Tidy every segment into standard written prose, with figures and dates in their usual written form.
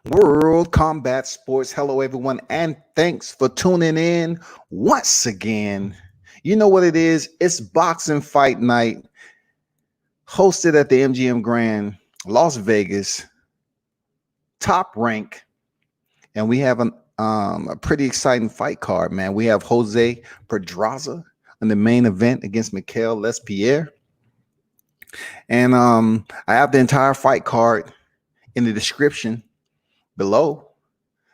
World Combat Sports. Hello, everyone, and thanks for tuning in once again. You know what it is? It's boxing fight night, hosted at the MGM Grand, Las Vegas, top rank, and we have a pretty exciting fight card, man. We have Jose Pedraza in the main event against Mikkel LesPierre, and I have the entire fight card in the description below.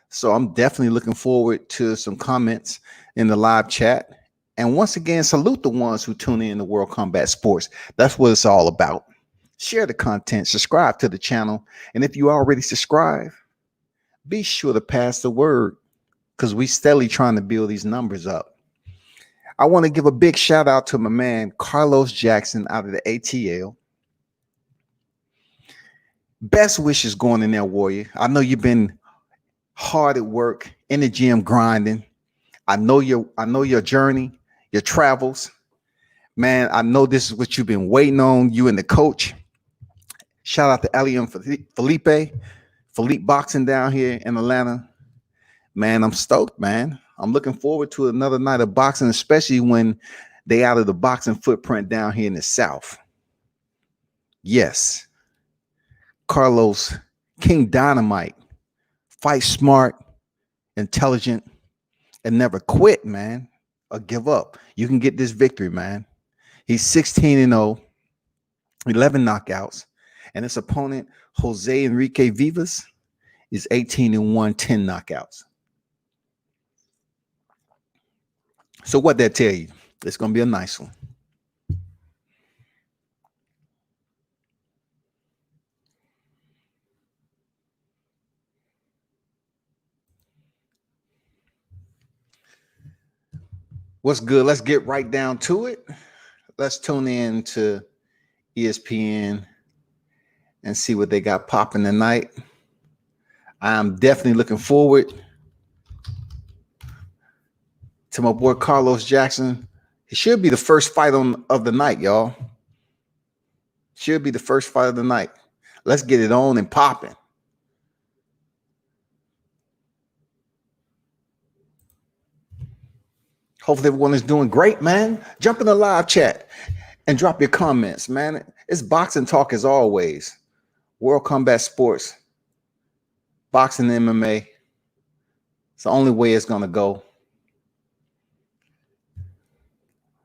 So I'm definitely looking forward to some comments in the live chat. And once again, salute the ones who tune in to World Combat Sports. That's what it's all about. Share the content, subscribe to the channel. And if you already subscribe, be sure to pass the word because we steadily trying to build these numbers up. I want to give a big shout out to my man, Carlos Jackson out of the ATL. Best wishes going in there, Warrior. I know you've been hard at work in the gym grinding. I know your journey, your travels. Man, I know this is what you've been waiting on, you and the coach. Shout out to Ali and Philippe Boxing down here in Atlanta. Man, I'm stoked, man. I'm looking forward to another night of boxing, especially when they out of the boxing footprint down here in the South. Yes. Carlos, King Dynamite, fight smart, intelligent, and never quit, man, or give up. You can get this victory, man. He's 16-0, 11 knockouts, and his opponent, Jose Enrique Vivas, is 18-1, 10 knockouts. So what that tell you? It's going to be a nice one. What's good? Let's get right down to it. Let's tune in to ESPN and see what they got popping tonight. I'm definitely looking forward to my boy Carlos Jackson. It should be the first fight of the night, y'all. Should be the first fight of the night. Let's get it on and popping. Hopefully everyone is doing great, man. Jump in the live chat and drop your comments, man. It's boxing talk as always. World Combat Sports, boxing, MMA. It's the only way it's going to go.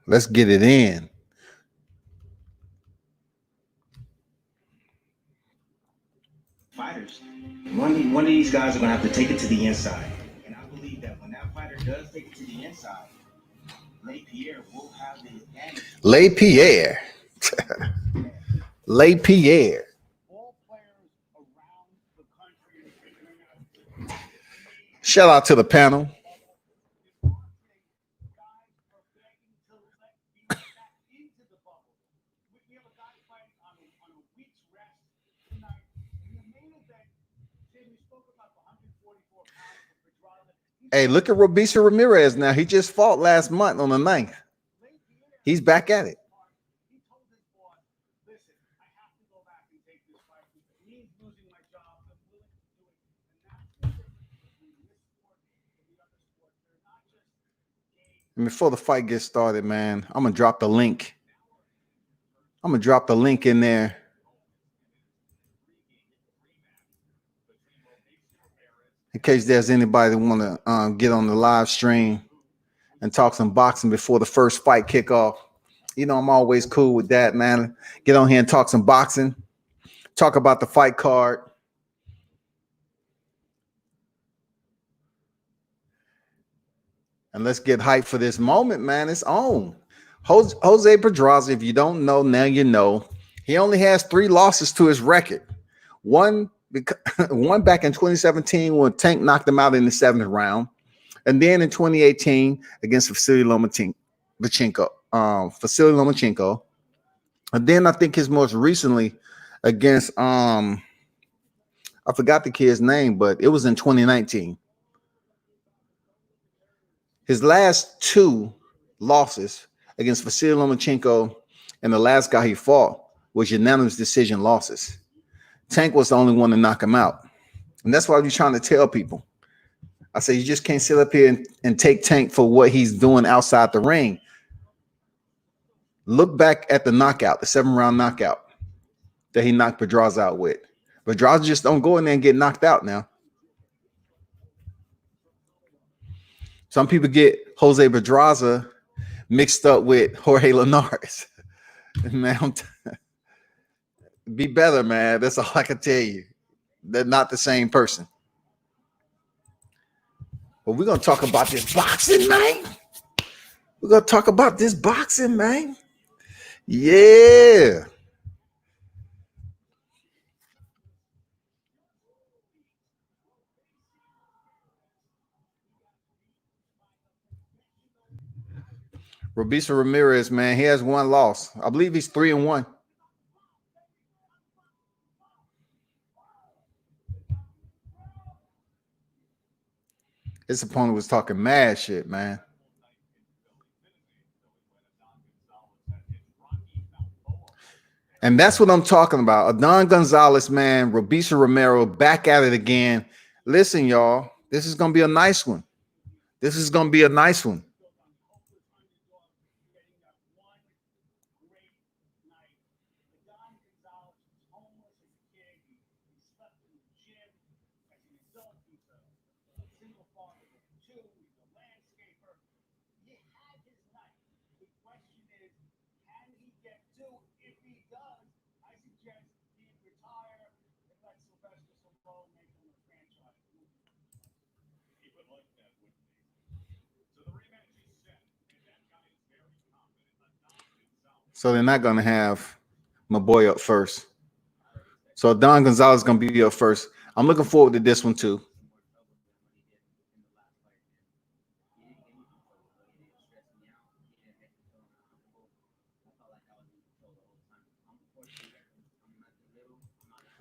Let's get it in. Fighters, one of these guys are going to have to take it to the inside. And I believe that when that fighter does take it to the inside, LesPierre will have the advantage. LesPierre. LesPierre. All players around the country. Shout out to the panel. Hey, look at Robeisy Ramirez now. He just fought last month on the 9th. He's back at it. And before the fight gets started, man, I'm going to drop the link. I'm going to drop the link in there. In case there's anybody that want to get on the live stream and talk some boxing before the first fight kickoff. You know, I'm always cool with that, man. Get on here and talk some boxing. Talk about the fight card. And let's get hyped for this moment, man. It's on. Jose Pedraza, if you don't know, now you know. He only has 3 losses to his record. One back in 2017 when Tank knocked him out in the 7th round. And then in 2018 against Vasily Lomachenko. And then I think his most recently against I forgot the kid's name, but it was in 2019. His last 2 losses against Vasily Lomachenko and the last guy he fought was unanimous decision losses. Tank was the only one to knock him out. And that's what I be trying to tell people. I say you just can't sit up here and take Tank for what he's doing outside the ring. Look back at the knockout, the 7-round knockout that he knocked Pedraza out with. Pedraza just don't go in there and get knocked out now. Some people get Jose Pedraza mixed up with Jorge Linares. Man, be better, man. That's all I can tell you. They're not the same person. But we're going to talk about this boxing, man. We're going to talk about this boxing, man. Yeah. Robeisy Ramirez, man, he has one loss. I believe he's 3-1. His opponent was talking mad shit, man. And that's what I'm talking about. Adan Gonzales, man, Robeisy Romero back at it again. Listen, y'all, this is going to be a nice one. This is going to be a nice one. So they're not going to have my boy up first. So Adan Gonzales is going to be up first. I'm looking forward to this one too.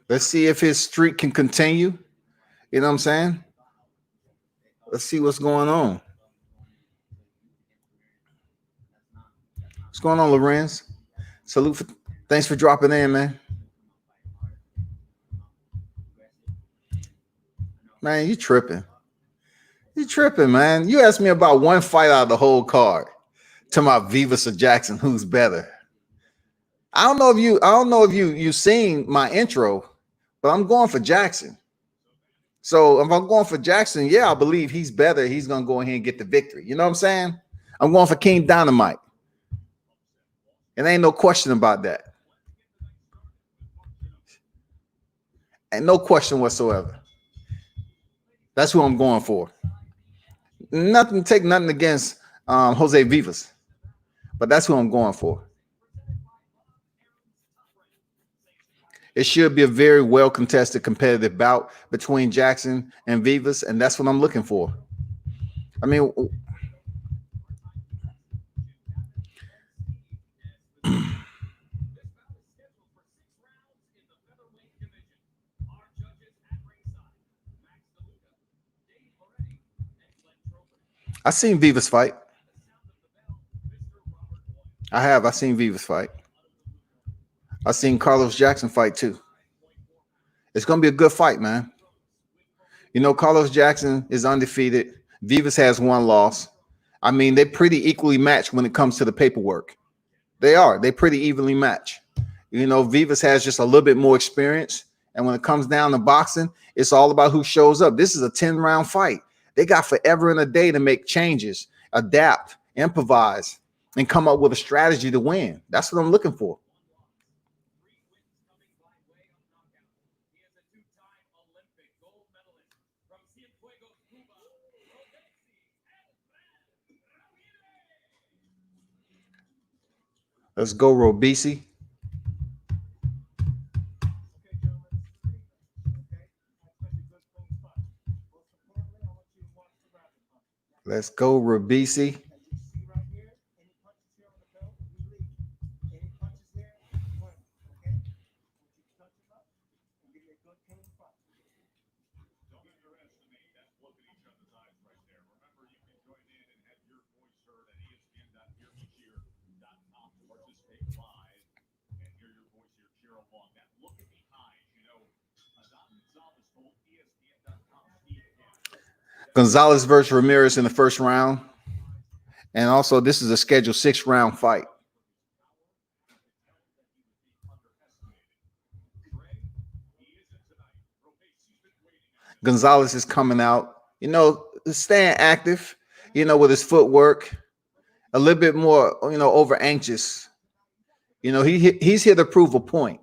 Let's see if his streak can continue. You know what I'm saying? Let's see what's going on. What's going on, Lorenz? Thanks for dropping in, man. Man, you tripping. You tripping, man. You asked me about one fight out of the whole card. To my Vivas or Jackson, who's better? I don't know if you seen my intro, but I'm going for Jackson. So if I'm going for Jackson, yeah, I believe he's better. He's gonna go ahead and get the victory. You know what I'm saying? I'm going for King Dynamite. And ain't no question about that. And no question whatsoever. That's who I'm going for. Take nothing against Jose Vivas, but that's who I'm going for. It should be a very well contested competitive bout between Jackson and Vivas, and that's what I'm looking for. I mean, I seen Vivas fight. I seen Vivas fight. I seen Carlos Jackson fight too. It's gonna be a good fight, man. You know, Carlos Jackson is undefeated. Vivas has one loss. I mean, they're pretty equally matched when it comes to the paperwork. They are. They pretty evenly matched. You know, Vivas has just a little bit more experience. And when it comes down to boxing, it's all about who shows up. This is a 10-round fight. They got forever and a day to make changes, adapt, improvise, and come up with a strategy to win. That's what I'm looking for. Let's go, Robeisy. Let's go, Robeisy. Gonzales versus Ramirez in the first round. And also, this is a scheduled 6-round fight. Gonzales is coming out, staying active, with his footwork, a little bit more, over anxious. He's here to prove a point.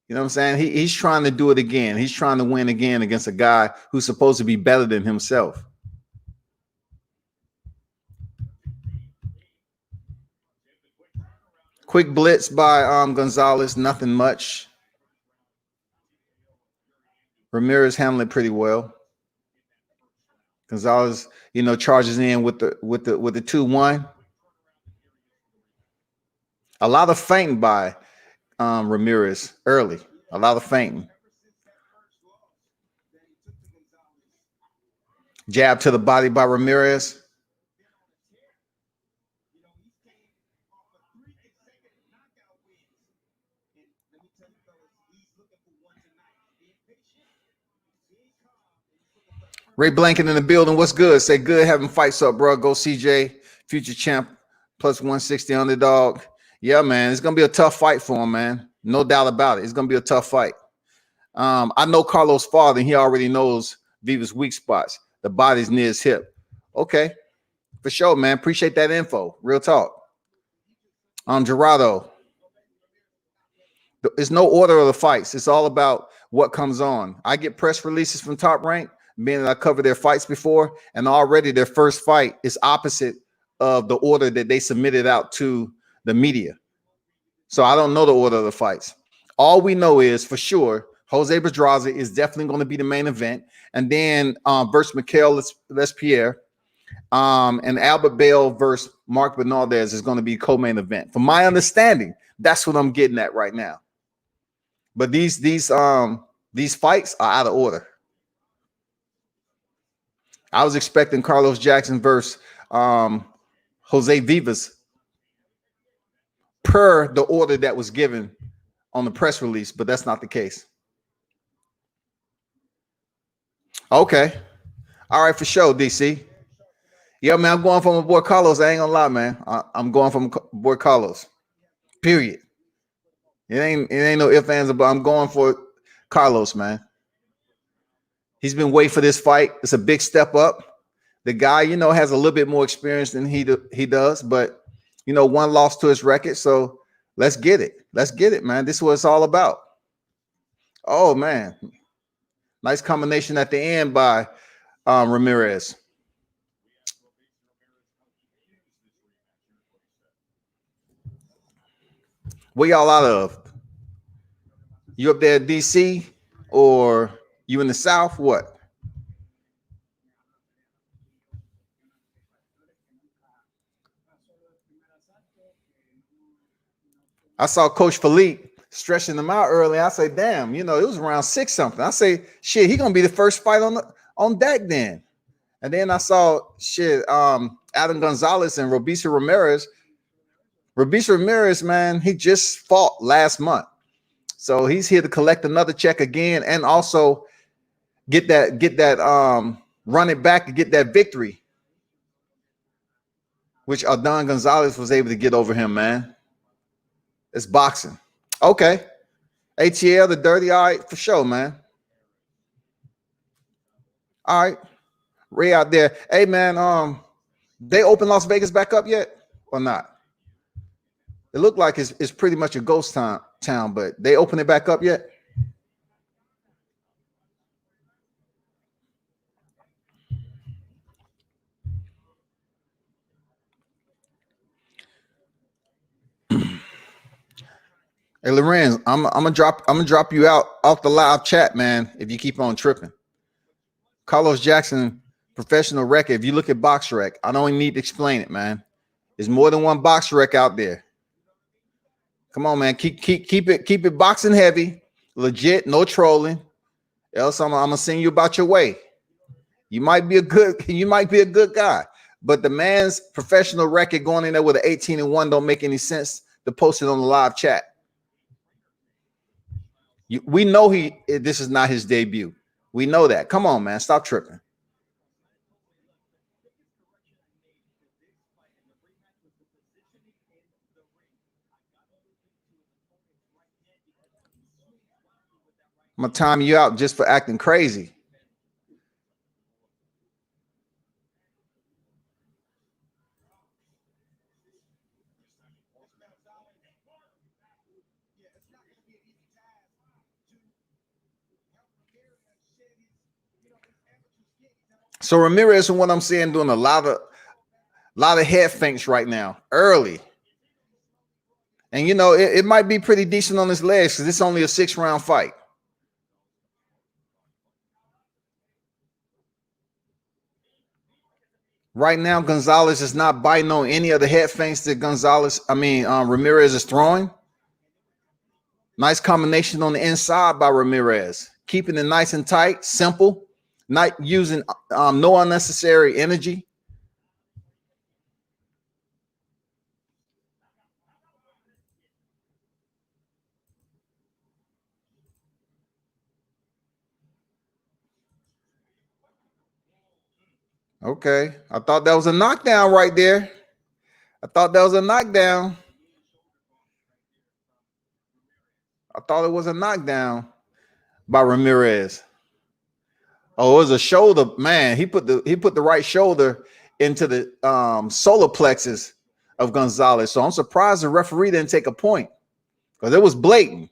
You know what I'm saying? He's trying to do it again. He's trying to win again against a guy who's supposed to be better than himself. Quick blitz by Gonzales, nothing much. Ramirez handled it pretty well. Gonzales, charges in with the 2-1. A lot of feinting by Ramirez early. A lot of feinting. Jab to the body by Ramirez. Ray Blanket in the building. What's good? Say good having fights up, bro. Go CJ, future champ, plus 160 underdog. Yeah, man. It's going to be a tough fight for him, man. No doubt about it. It's going to be a tough fight. I know Carlos' father, and he already knows Vivas' weak spots. The body's near his hip. Okay. For sure, man. Appreciate that info. Real talk. Gerardo. There's no order of the fights. It's all about what comes on. I get press releases from Top Rank, being that I covered their fights before, and already their first fight is opposite of the order that they submitted out to the media. So I don't know the order of the fights. All we know is for sure Jose Pedraza is definitely going to be the main event, and then versus Mikkel LesPierre, and Albert Bale versus Mark Bernaldez is going to be co-main event. From my understanding, that's what I'm getting at right now. But these fights are out of order. I was expecting Carlos Jackson versus Jose Vivas per the order that was given on the press release, but that's not the case. Okay. All right, for sure, DC. Yeah, man, I'm going from my boy Carlos. I ain't gonna lie, man. I'm going from boy Carlos. Period. It ain't no ifs, ands, but I'm going for Carlos, man. He's been waiting for this fight. It's a big step up. The guy, has a little bit more experience than he does, but one loss to his record. So let's get it. Let's get it, man. This is what it's all about. Oh man, nice combination at the end by Ramirez. Where y'all out of? You up there at DC or you in the South? What? I saw Coach Philippe stretching them out early. I say, damn, it was around 6 something. I say, shit, he gonna be the first fight on deck then. And then I saw Adan Gonzales and Robeisy Ramirez. Robeisy Ramirez, man, he just fought last month. So he's here to collect another check again and also get that run it back and get that victory, which Adan Gonzales was able to get over him, man. It's boxing. Okay. ATL, the dirty, all right, for sure, man. All right. Ray out there. Hey, man, they open Las Vegas back up yet or not? It looked like it's pretty much a ghost town, but they open it back up yet? Hey, Lorenz, I'm gonna drop you out off the live chat, man. If you keep on tripping, Carlos Jackson professional record. If you look at BoxRec, I don't even need to explain it, man. There's more than one BoxRec out there. Come on, man. Keep it boxing heavy, legit, no trolling. Else I'm gonna send you about your way. You might be a good guy, but the man's professional record going in there with an 18-1 don't make any sense to post it on the live chat. We know this is not his debut. We know that. Come on, man. Stop tripping. I'm gonna time you out just for acting crazy. So Ramirez, from what I'm saying, doing a lot of head feints right now, early. And you know, it might be pretty decent on his legs because it's only a 6-round fight. Right now, Gonzales is not biting on any of the head feints that Ramirez is throwing. Nice combination on the inside by Ramirez, keeping it nice and tight, simple, not using no unnecessary energy. Okay, I thought that was a knockdown right there. I thought that was a knockdown. I thought it was a knockdown by Ramirez. Oh, it was a shoulder, man. He put the right shoulder into the solar plexus of Gonzales. So I'm surprised the referee didn't take a point because it was blatant.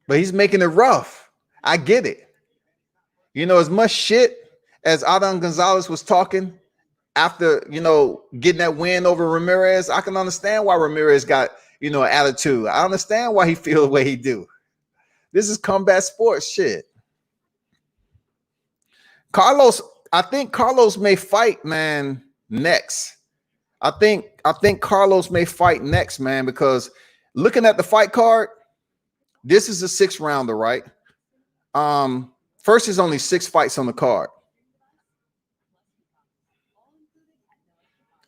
But he's making it rough. I get it. You know, as much shit as Adan Gonzales was talking after, you know, getting that win over Ramirez, I can understand why Ramirez got, you know, an attitude. I understand why he feels the way he do. This is combat sports shit. I think Carlos may fight, man, next. I think Carlos may fight next, man, because looking at the fight card, this is a 6-rounder, right? First, there's only 6 fights on the card.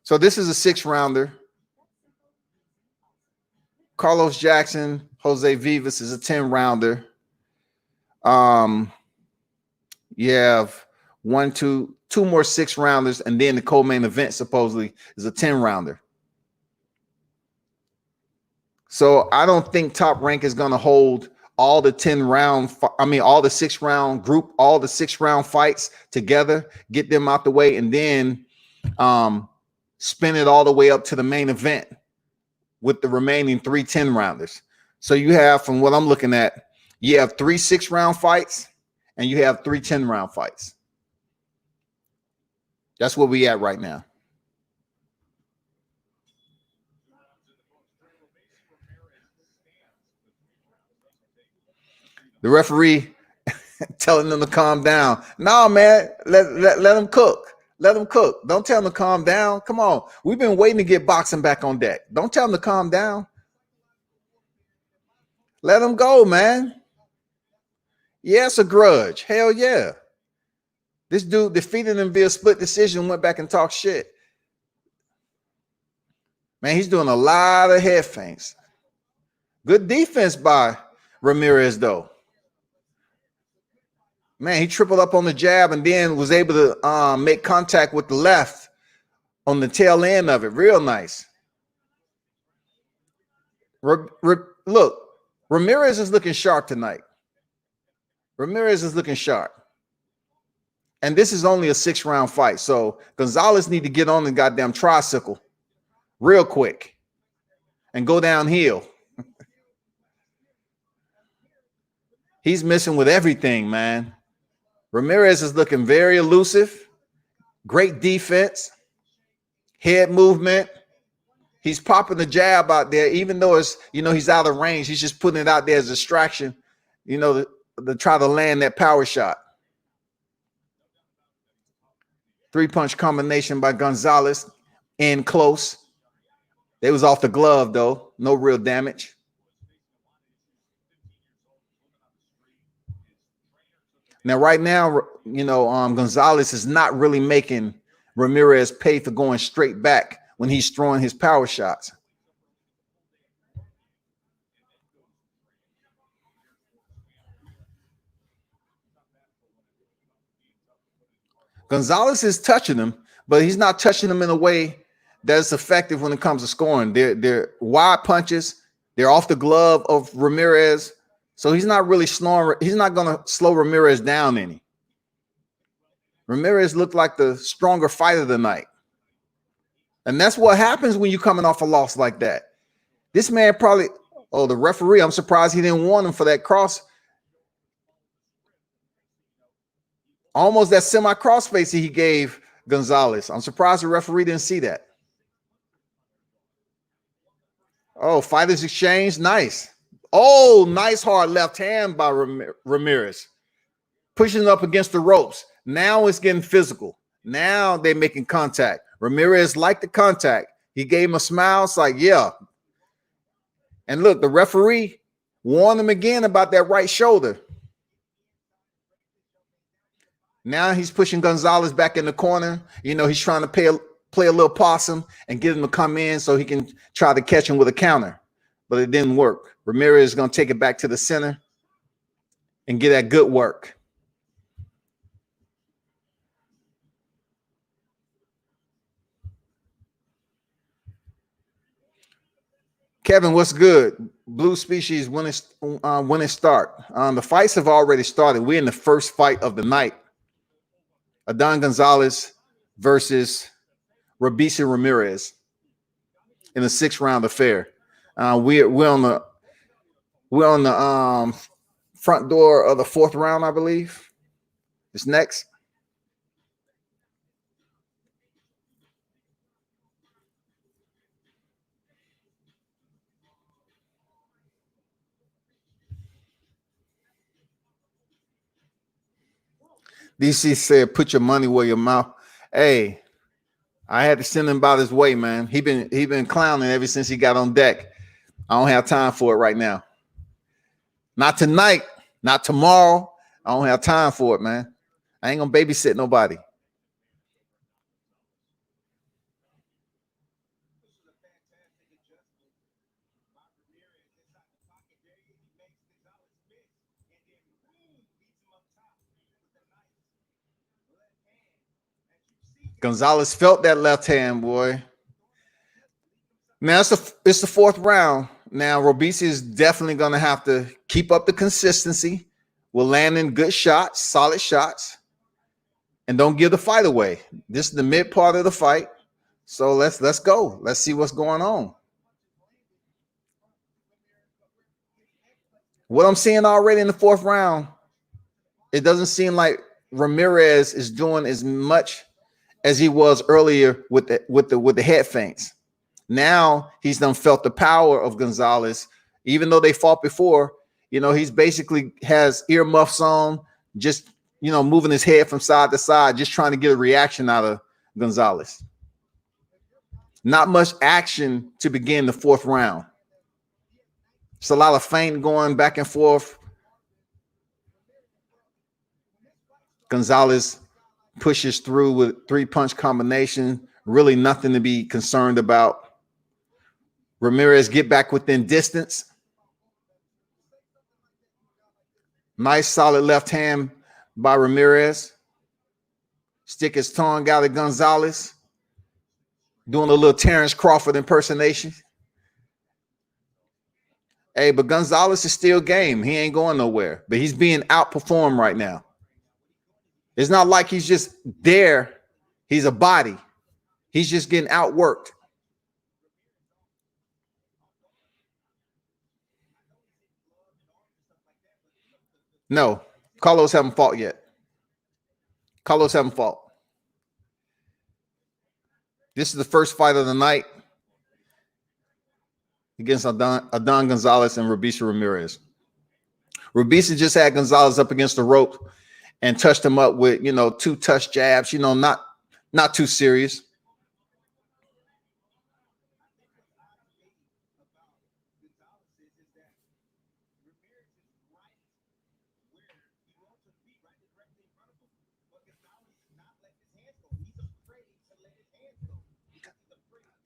So this is a 6-rounder. Carlos Jackson, Jose Vivas is a 10-rounder. You have two more 6-rounders, and then the co-main event supposedly is a 10-rounder. So I don't think Top Rank is going to hold all the 6-round group, all the 6-round fights together, get them out the way, and then spin it all the way up to the main event with the remaining 3 10-rounders. So you have, from what I'm looking at, you have 3 6-round fights and you have 3 10-round fights. That's where we at right now. The referee telling them to calm down. No, man, let them cook. Let them cook. Don't tell them to calm down. Come on. We've been waiting to get boxing back on deck. Don't tell them to calm down. Let them go, man. Yeah, it's a grudge. Hell yeah. This dude defeated him via split decision, went back and talked shit. Man, he's doing a lot of head feints. Good defense by Ramirez, though. Man, he tripled up on the jab and then was able to make contact with the left on the tail end of it. Real nice. Look, Ramirez is looking sharp tonight. Ramirez is looking sharp. And this is only a 6-round fight. So Gonzales need to get on the goddamn tricycle real quick and go downhill. He's missing with everything, man. Ramirez is looking very elusive. Great defense. Head movement. He's popping the jab out there, even though it's, you know, he's out of range. He's just putting it out there as a distraction, you know, to try to land that power shot. 3-punch combination by Gonzales in close. They was off the glove, though. No real damage. Now, right now, you know, Gonzales is not really making Ramirez pay for going straight back when he's throwing his power shots. Gonzales is touching him, but he's not touching him in a way that's effective when it comes to scoring. They're wide punches, They're off the glove of Ramirez. So he's not really slowing. He's not going to slow Ramirez down any. Ramirez looked like the stronger fighter tonight. And that's what happens when you're coming off a loss like that. This man probably, oh, the referee, I'm surprised he didn't warn him for that cross. Almost that semi-crossface he gave Gonzales. I'm surprised the referee didn't see that. Oh, fighters exchange. Nice. Oh, nice hard left hand by Ramirez. Pushing up against the ropes. Now it's getting physical. Now they're making contact. Ramirez liked the contact. He gave him a smile. It's like, yeah. And look, the referee warned him again about that right shoulder. Now he's pushing Gonzales back in the corner. You know, he's trying to play a little possum and get him to come in so he can try to catch him with a counter. But it didn't work. Ramirez is going to take it back to the center and get that good work. Kevin, what's good? Blue Species, when it start? The fights have already started. We're in the first fight of the night. Adan Gonzales versus Robeisy Ramirez in the 6th-round affair. We're on the front door of the 4th round, I believe. It's next. DC said, "Put your money where your mouth." Hey, I had to send him about his way, man. He been clowning ever since he got on deck. I don't have time for it right now. Not tonight, not tomorrow. I don't have time for it, man. I ain't gonna babysit nobody. Gonzales felt that left hand, boy. Now it's the 4th round. Now Robeisy is definitely going to have to keep up the consistency. We're landing good shots, solid shots, and don't give the fight away. This is the mid part of the fight, so let's go. Let's see what's going on. What I'm seeing already in the 4th round, it doesn't seem like Ramirez is doing as much as he was earlier with the head feints. Now he's done felt the power of Gonzales. Even though they fought before, you know, he's basically has earmuffs on, just, you know, moving his head from side to side, just trying to get a reaction out of Gonzales. Not much action to begin the 4th round. It's a lot of feint going back and forth. Gonzales pushes through with 3-punch combination. Really nothing to be concerned about. Ramirez get back within distance. Nice solid left hand by Ramirez. Stick his tongue out at Gonzales. Doing a little Terrence Crawford impersonation. Hey, but Gonzales is still game. He ain't going nowhere. But he's being outperformed right now. It's not like he's just there. He's a body. He's just getting outworked. No, Carlos haven't fought yet. Carlos haven't fought. This is the first fight of the night against Adan Gonzales and Robeisy Ramirez. Robeisy just had Gonzales up against the rope and touched him up with, you know, 2 touch jabs, you know, not too serious.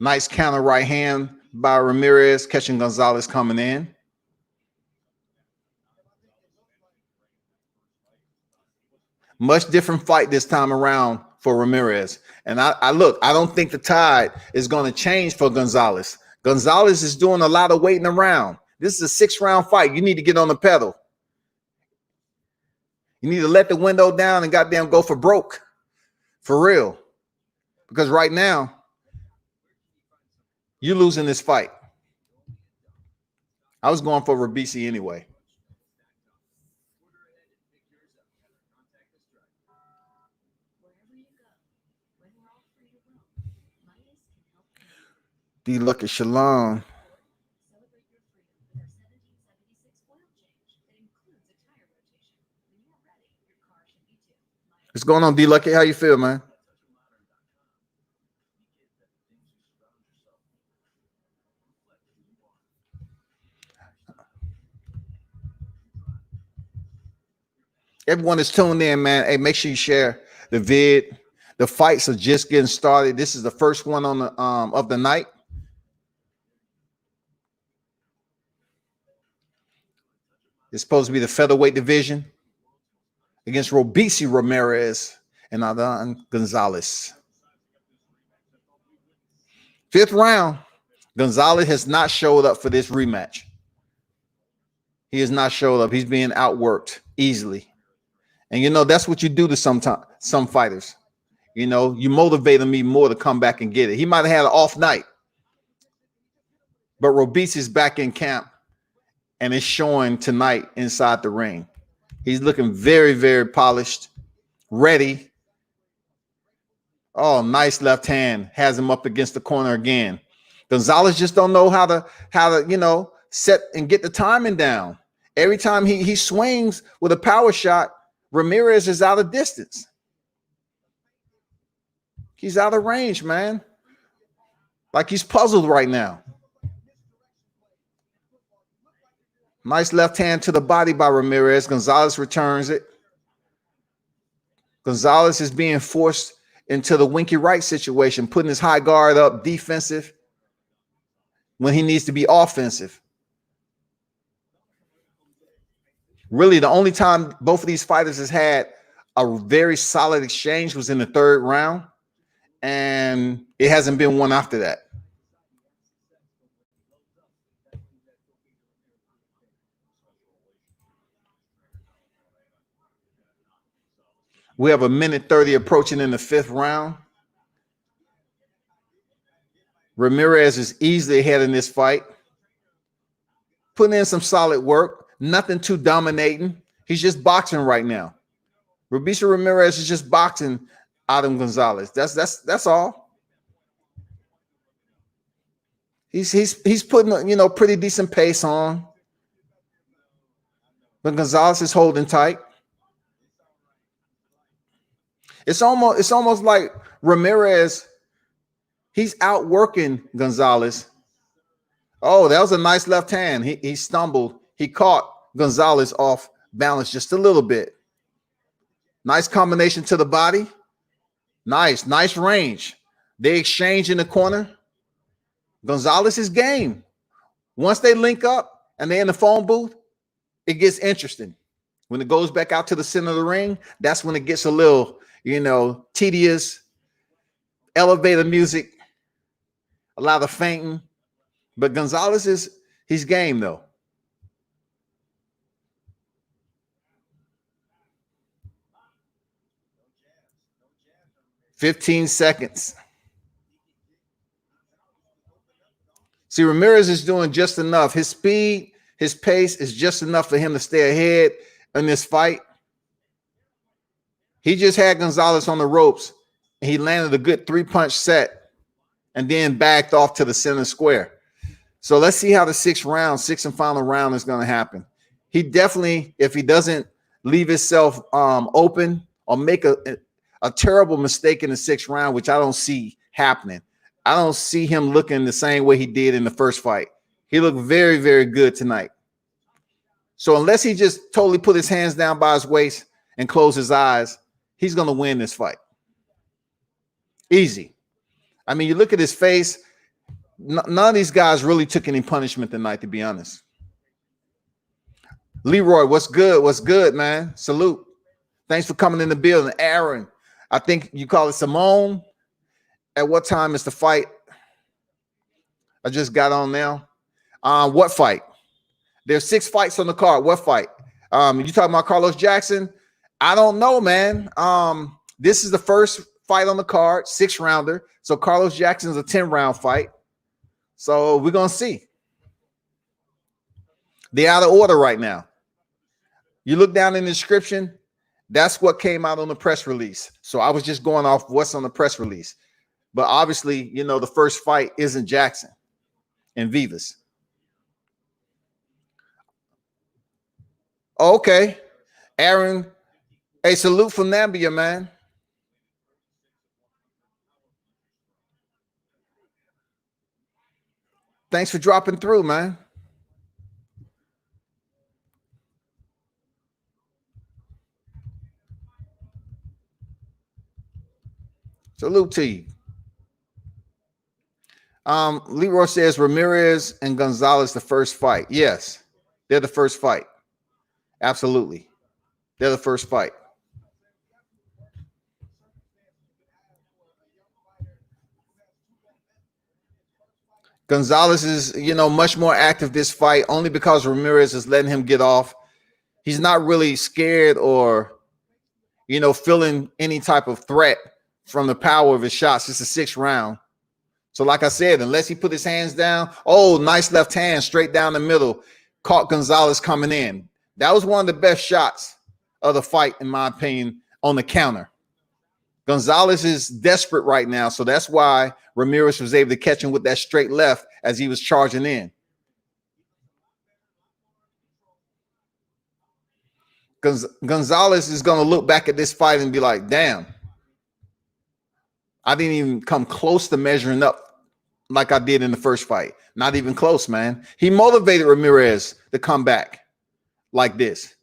Nice counter right hand by Ramirez, catching Gonzales coming in. Much different fight this time around for Ramirez. And I don't think the tide is going to change for Gonzales. Gonzales is doing a lot of waiting around. This is a 6-round fight. You need to get on the pedal. You need to let the window down and goddamn go for broke. For real. Because right now, you're losing this fight. I was going for Robeisy anyway. D. Lucky Shalom. What's going on, D. Lucky? How you feel, man? Everyone is tuned in, man. Hey, make sure you share the vid. The fights are just getting started. This is the first one on the of the night. It's supposed to be the featherweight division against Robeisy, Ramirez, and Adan Gonzales. 5th round, Gonzales has not showed up for this rematch. He has not showed up. He's being outworked easily. And, you know, that's what you do to some fighters. You know, you motivate them even more to come back and get it. He might have had an off night. But Robeisy is back in camp, and it's showing tonight inside the ring. He's looking very, very polished, ready. Oh, nice left hand. Has him up against the corner again. Gonzales just don't know how to, you know, set and get the timing down. Every time he swings with a power shot, Ramirez is out of distance. He's out of range, man. Like he's puzzled right now. Nice left hand to the body by Ramirez. Gonzales returns it. Gonzales is being forced into the winky right situation, putting his high guard up, defensive, when he needs to be offensive. Really, the only time both of these fighters has had a very solid exchange was in the 3rd round, and it hasn't been one after that. We have 1:30 approaching in the 5th round. Ramirez is easily ahead in this fight. Putting in some solid work. Nothing too dominating. He's just boxing right now. Robeisy Ramirez is just boxing Adan Gonzales. That's all. He's putting, you know, pretty decent pace on. But Gonzales is holding tight. It's almost like Ramirez, he's outworking Gonzales. Oh, that was a nice left hand. He stumbled. He caught Gonzales off balance just a little bit. Nice combination to the body. Nice range. They exchange in the corner. Gonzales is game. Once they link up and they're in the phone booth, it gets interesting. When it goes back out to the center of the ring, that's when it gets a little, you know, tedious. Elevator music, a lot of fainting. But Gonzales he's game though. 15 seconds. See, Ramirez is doing just enough. His speed, his pace is just enough for him to stay ahead in this fight. He just had Gonzales on the ropes, and he landed a good 3-punch set and then backed off to the center square. So let's see how the 6th and final round is going to happen. He definitely, if he doesn't leave himself open or make a terrible mistake in the 6th round, which I don't see happening. I don't see him looking the same way he did in the first fight. He looked very, very good tonight. So unless he just totally put his hands down by his waist and close his eyes, he's going to win this fight. Easy. I mean, you look at his face. None of these guys really took any punishment tonight, to be honest. Leroy, what's good? What's good, man? Salute. Thanks for coming in the building. Aaron, I think you call it Simone. At what time is the fight? I just got on now. What fight? There's 6 fights on the card. What fight? You talking about Carlos Jackson? I don't know, man. This is the first fight on the card, 6-rounder. So Carlos Jackson's a 10-round fight. So we're gonna see. They're out of order right now. You look down in the description, that's what came out on the press release. So I was just going off what's on the press release. But obviously, you know, the first fight isn't Jackson and Vivas. Okay. Aaron, hey, salute from Nambia, man. Thanks for dropping through, man. Salute to you. Leroy says Ramirez and Gonzales the first fight. Yes, they're the first fight. Absolutely. They're the first fight. Gonzales is, you know, much more active this fight only because Ramirez is letting him get off. He's not really scared or, you know, feeling any type of threat from the power of his shots. It's a 6th round. So like I said, unless he put his hands down, oh, nice left hand straight down the middle, caught Gonzales coming in. That was one of the best shots of the fight, in my opinion, on the counter. Gonzales is desperate right now, so that's why Ramirez was able to catch him with that straight left as he was charging in. Gonzales is going to look back at this fight and be like, damn, I didn't even come close to measuring up like I did in the first fight. Not even close, man. He motivated Ramirez to come back like this.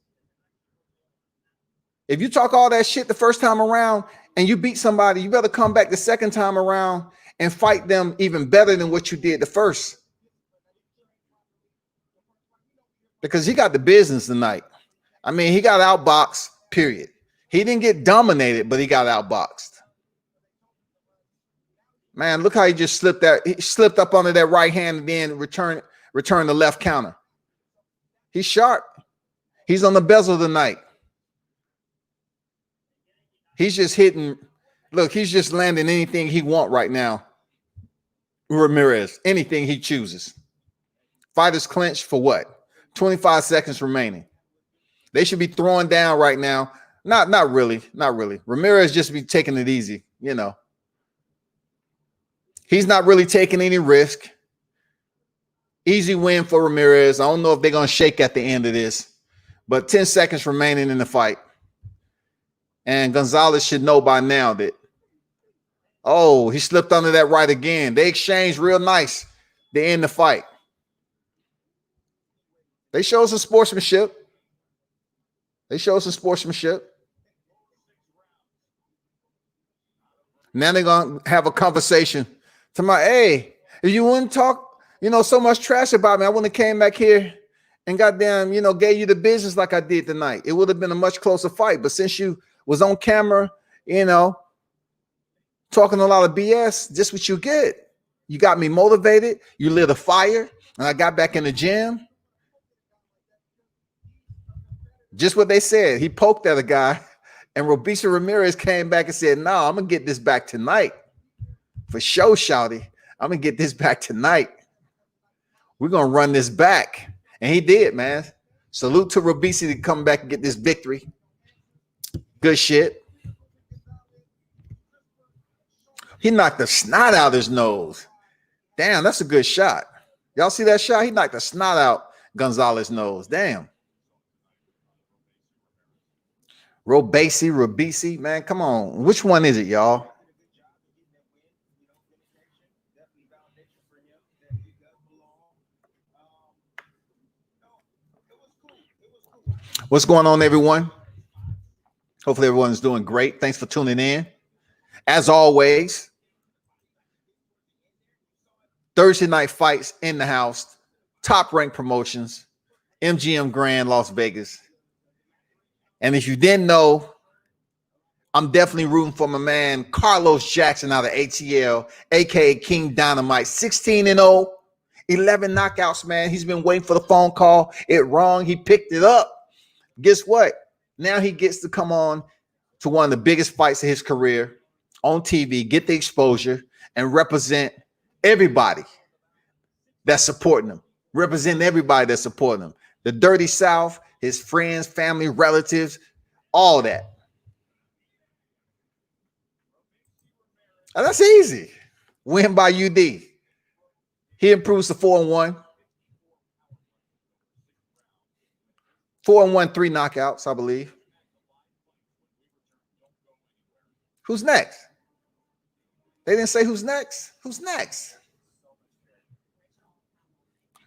If you talk all that shit the first time around and you beat somebody, you better come back the second time around and fight them even better than what you did the first. Because he got the business tonight. I mean, he got outboxed, period. He didn't get dominated, but he got outboxed. Man, look how he just slipped that. He slipped up under that right hand and then return the left counter. He's sharp. He's on the bezel tonight. He's just hitting. Look, he's just landing anything he wants right now. Ramirez, anything he chooses. Fighters clinch for what? 25 seconds remaining. They should be throwing down right now. Not really. Ramirez just be taking it easy, you know. He's not really taking any risk. Easy win for Ramirez. I don't know if they're going to shake at the end of this, but 10 seconds remaining in the fight. And Gonzales should know by now that, oh, he slipped under that right again. They exchanged real nice. They end the fight. They showed some sportsmanship. Now they're going to have a conversation. To my, hey, if you wouldn't talk, you know, so much trash about me, I wouldn't have came back here and goddamn, you know, gave you the business like I did tonight. It would have been a much closer fight. But since you was on camera, you know, talking a lot of BS, just what you get. You got me motivated. You lit a fire, and I got back in the gym. Just what they said. He poked at a guy, and Robeisy Ramirez came back and said, no, I'm going to get this back tonight. For sure, shouty. I'm going to get this back tonight. We're going to run this back. And he did, man. Salute to Robeisy to come back and get this victory. Good shit. He knocked the snot out his nose. Damn, that's a good shot. Y'all see that shot? He knocked the snot out Gonzales' nose. Damn. Robeisy, man, come on. Which one is it, y'all? What's going on, everyone? Hopefully everyone's doing great. Thanks for tuning in. As always, Thursday night fights in the house, Top Rank Promotions, MGM Grand, Las Vegas. And if you didn't know, I'm definitely rooting for my man Carlos Jackson out of ATL, aka King Dynamite, 16-0. 11 knockouts, man. He's been waiting for the phone call. It rung. He picked it up. Guess what? Now he gets to come on to one of the biggest fights of his career on TV, get the exposure, and represent everybody that's supporting him. Represent everybody that's supporting him. The Dirty South, his friends, family, relatives, all that. And that's easy. Win by UD. He improves to 4-1. 4-1, 3 knockouts, I believe. Who's next? They didn't say who's next. Who's next?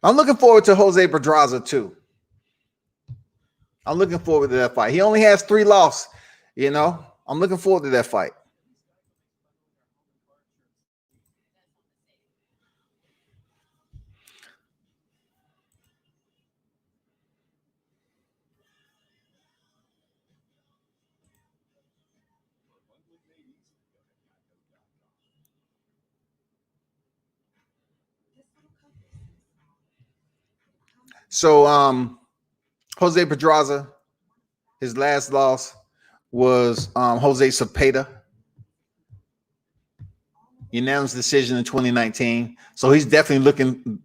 I'm looking forward to Jose Pedraza too. I'm looking forward to that fight. He only has 3 losses, you know. I'm looking forward to that fight. So Jose Pedraza, his last loss was Jose Cepeda. Unanimous decision in 2019. So he's definitely looking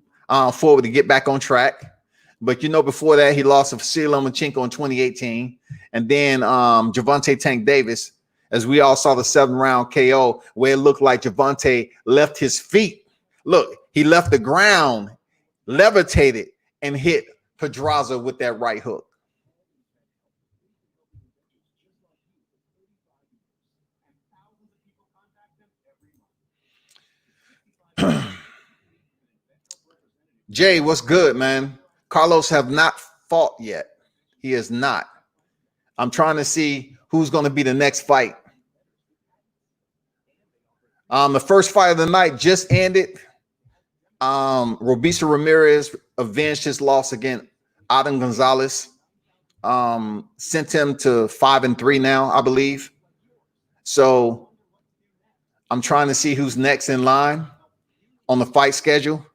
forward to get back on track. But you know, before that, he lost to Vasily Lomachenko in 2018. And then Gervonta Tank Davis, as we all saw the 7-round KO, where it looked like Gervonta left his feet. Look, he left the ground, levitated, and hit Pedraza with that right hook. Jay, what's good, man? Carlos have not fought yet. He has not. I'm trying to see who's going to be the next fight. The first fight of the night just ended. Robeisy Ramirez avenged his loss against Adan Gonzales. Sent him to 5-3 now, I believe. So I'm trying to see who's next in line on the fight schedule.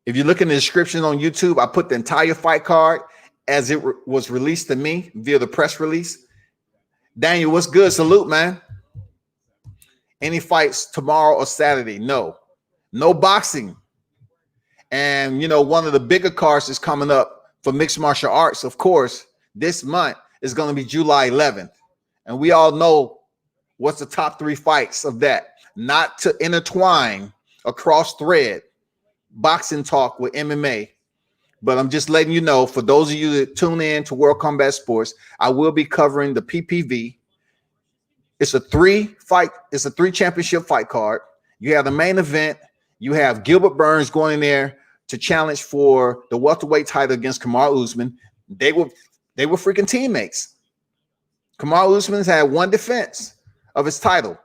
If you look in the description on YouTube, I put the entire fight card as it was released to me via the press release. Daniel, what's good? Salute, man. Any fights tomorrow or Saturday? No boxing. And, you know, one of the bigger cards is coming up for mixed martial arts, of course, this month is going to be July 11th. And we all know what's the top 3 fights of that. Not to intertwine across thread boxing talk with MMA, but I'm just letting you know, for those of you that tune in to World Combat Sports, I will be covering the PPV. It's a 3 championship fight card. You have the main event. You have Gilbert Burns going in there to challenge for the welterweight title against Kamaru Usman. They were freaking teammates. Kamaru Usman's had 1 defense of his title,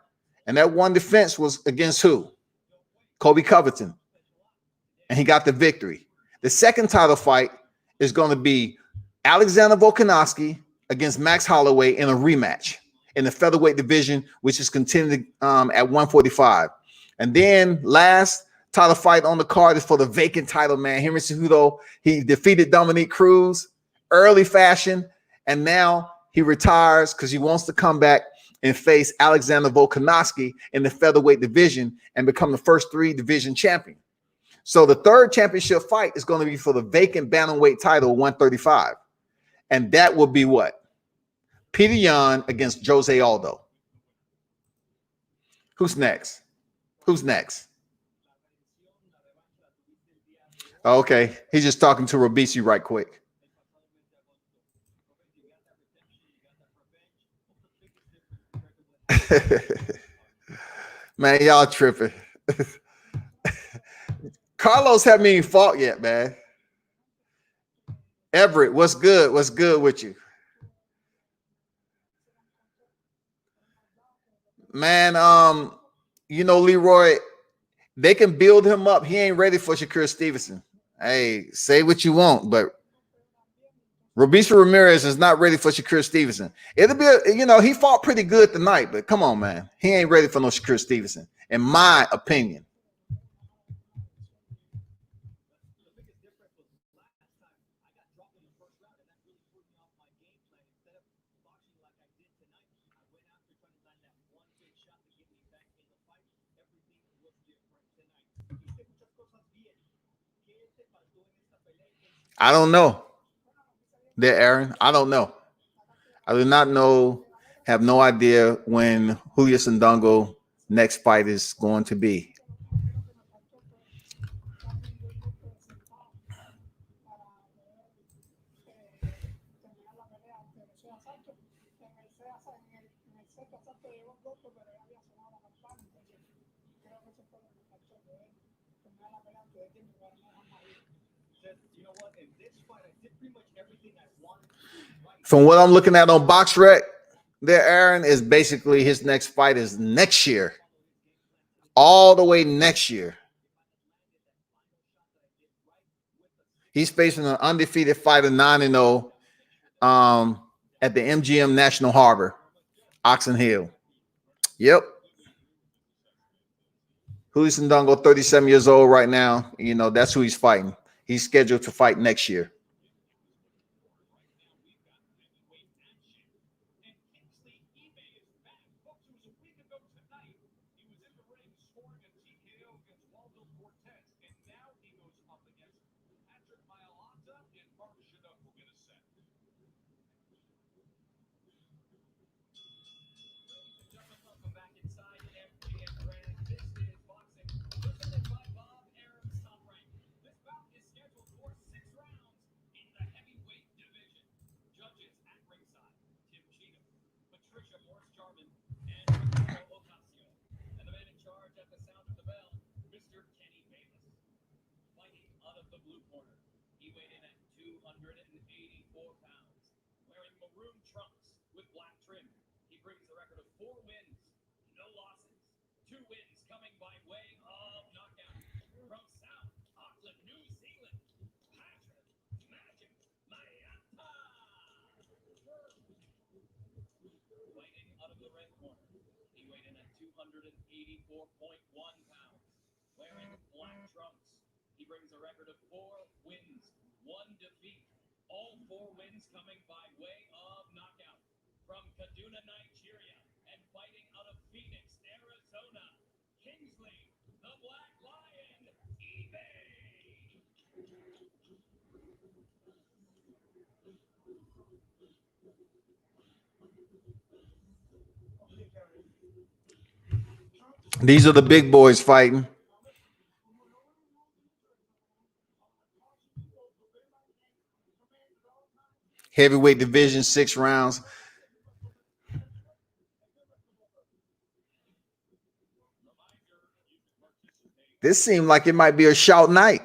and that 1 defense was against who? Colby Covington, and he got the victory. The second title fight is going to be Alexander Volkanovski against Max Holloway in a rematch in the featherweight division, which is continuing at 145. And then last title fight on the card is for the vacant title, man. Henry Cejudo, he defeated Dominique Cruz early fashion, and now he retires because he wants to come back and face Alexander Volkanovski in the featherweight division and become the first 3 division champion. So the third championship fight is going to be for the vacant bantamweight title, 135. And that will be what? Peter Yan against Jose Aldo. Who's next? Who's next? Okay, he's just talking to Robeisy right quick. Man, y'all tripping. Carlos haven't even fought yet, man. Everett, what's good? What's good with you? Man, you know, Leroy, they can build him up. He ain't ready for Shakur Stevenson. Hey, say what you want, but Robeisy Ramirez is not ready for Shakur Stevenson. It'll be, you know, he fought pretty good tonight, but come on, man. He ain't ready for no Shakur Stevenson, in my opinion. I don't know. There, Aaron. I don't know. I do not know. Have no idea when Julio Sandongo next fight is going to be. From what I'm looking at on BoxRec, there, Aaron, is basically his next fight is next year, all the way next year. He's facing an undefeated fighter, 9-0, at the MGM National Harbor, Oxon Hill. Yep. Julio Sandongo, 37 years old right now. You know, that's who he's fighting. He's scheduled to fight next year. These are the big boys fighting. Heavyweight division, 6 rounds. This seemed like it might be a shout night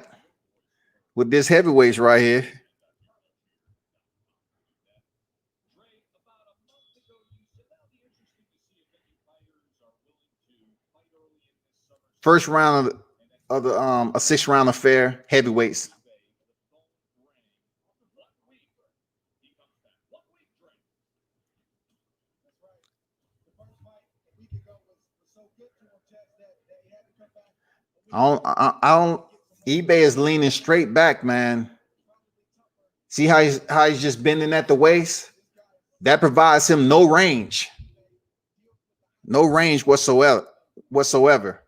with this heavyweights right here. First round of the a 6-round affair, heavyweights. I don't. Ibeh is leaning straight back, man. See how he's just bending at the waist? That provides him no range. No range whatsoever. Whatsoever.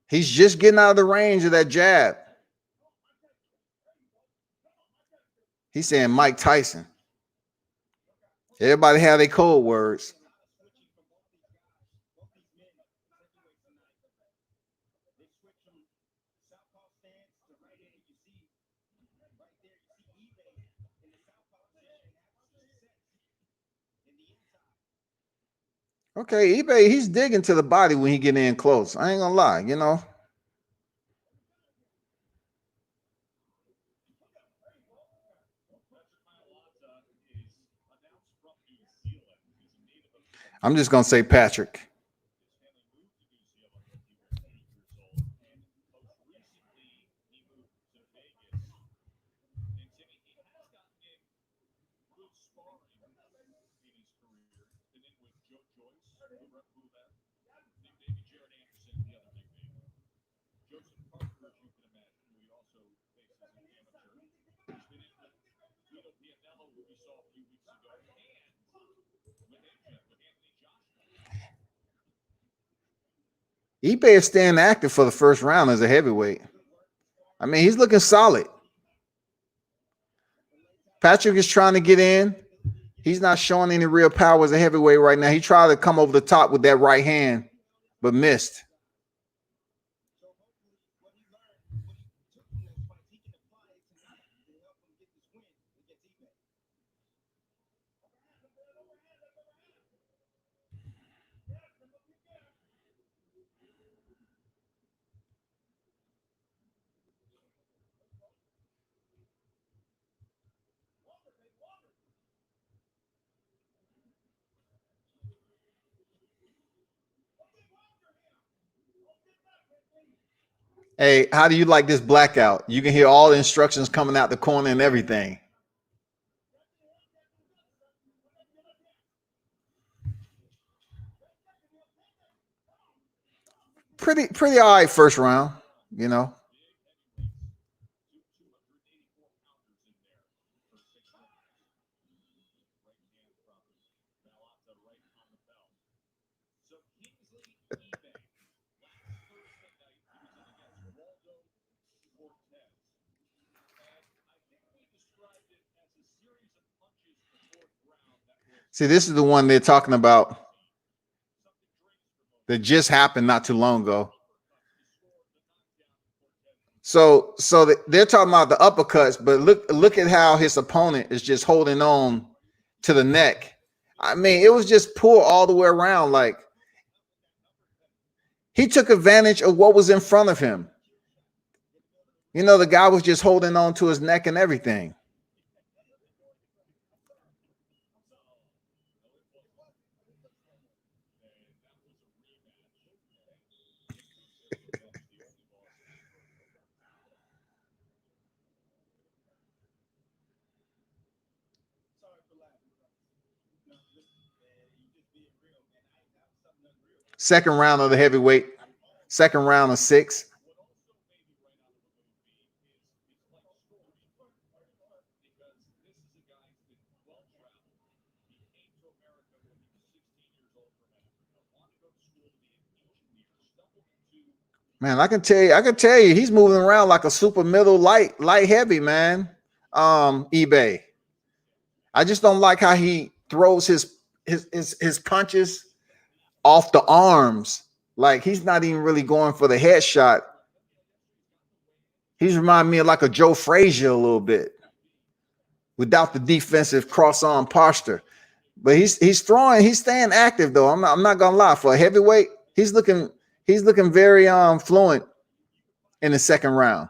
He's just getting out of the range of that jab. He's saying Mike Tyson. Everybody have their code words. Okay, Ibeh, he's digging to the body when he get in close. I ain't gonna lie, you know. I'm just gonna say Patrick. Ibeh is staying active for the first round as a heavyweight. I mean, he's looking solid. Patrick is trying to get in. He's not showing any real power as a heavyweight right now. He tried to come over the top with that right hand, but missed. Hey, how do you like this blackout? You can hear all the instructions coming out the corner and everything. Pretty all right first round, you know. See, this is the one they're talking about that just happened not too long ago. So they're talking about the uppercuts, but look at how his opponent is just holding on to the neck. I mean, it was just poor all the way around. Like he took advantage of what was in front of him. You know, the guy was just holding on to his neck and everything. Second round of the heavyweight, second round of 6. Man, I can tell you, he's moving around like a super middle light heavy, man. Ibeh. I just don't like how he throws his punches off the arms. Like he's not even really going for the headshot. He's reminding me of like a Joe Frazier a little bit without the defensive cross arm posture. But he's staying active though. I'm not gonna lie. For a heavyweight, he's looking very fluent in the second round.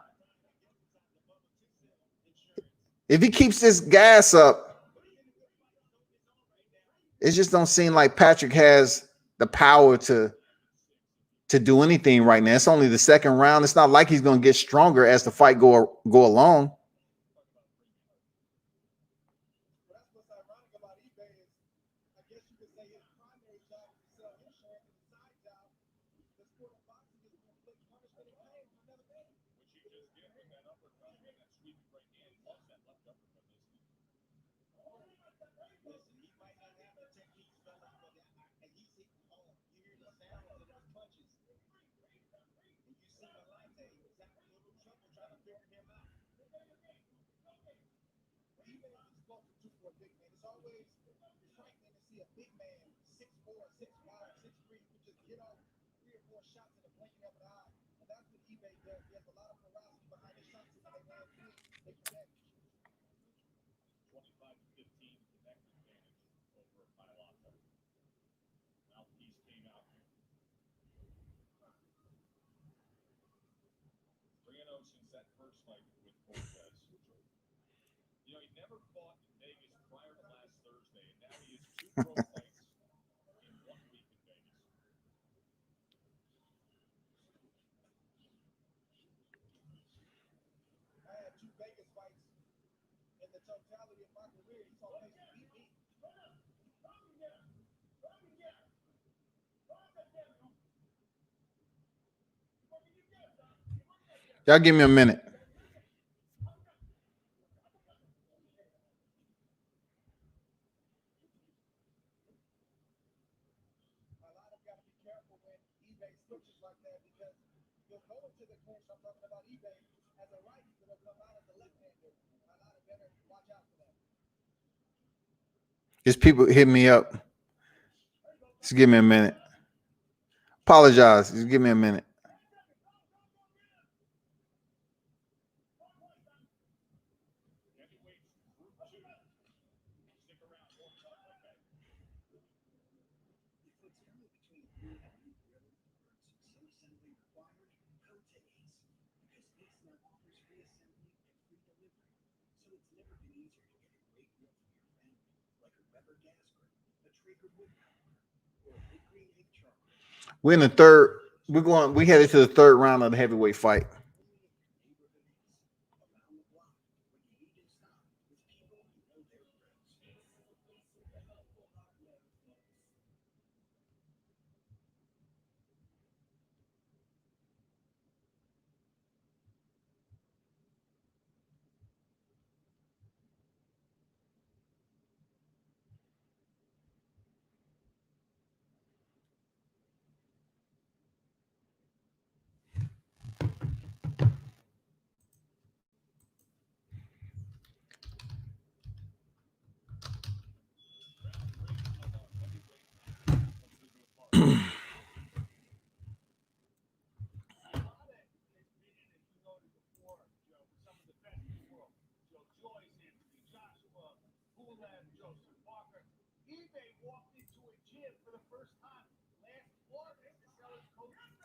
If he keeps this gas up, it just don't seem like Patrick has the power to do anything right now. It's only the second round. It's not like he's going to get stronger as the fight go along. Y'all give me a minute. Just people hit me up. Just give me a minute. Apologize. Just give me a minute. We're in the third. We headed to the third round of the heavyweight fight.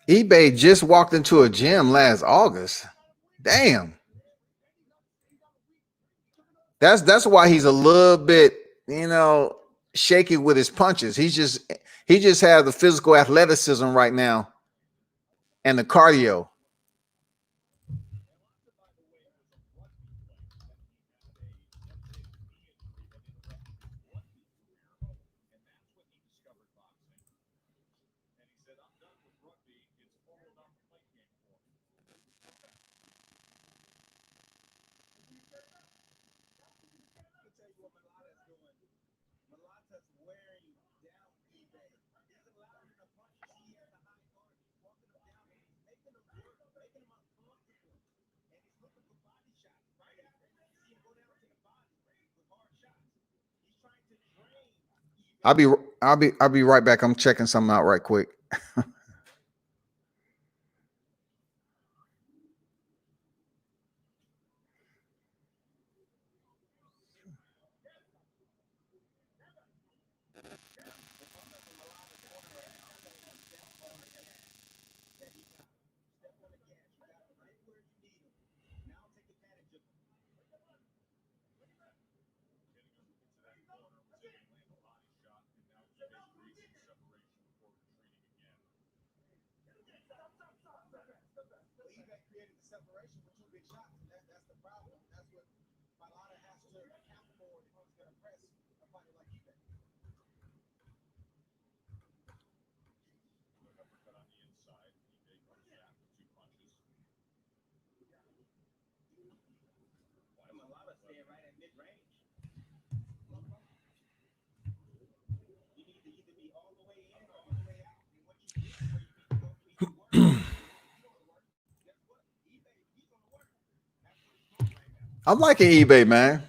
Ibeh just walked into a gym last August. Damn. That's why he's a little bit, shaky with his punches. He just has the physical athleticism right now and the cardio. I'll be right back. I'm checking something out right quick. I'm liking Ibeh, man.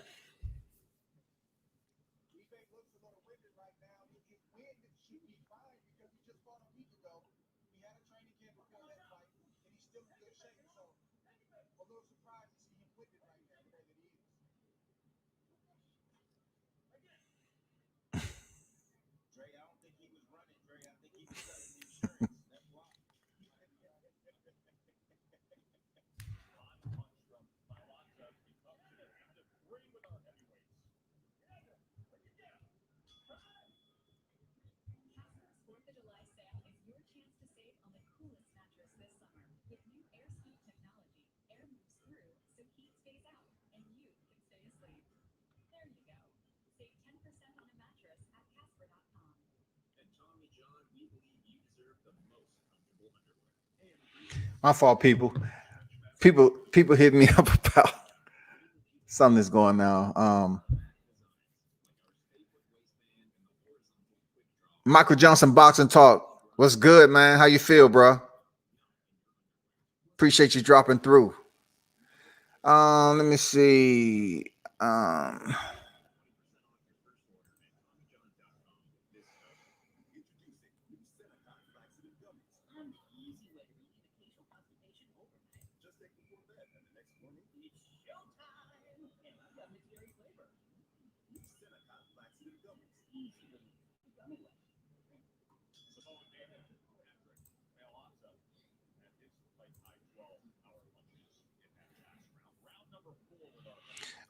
My fault, people. People hit me up about something that's going now. Michael Johnson boxing talk. What's good, man? How you feel, bro? Appreciate you dropping through. Let me see.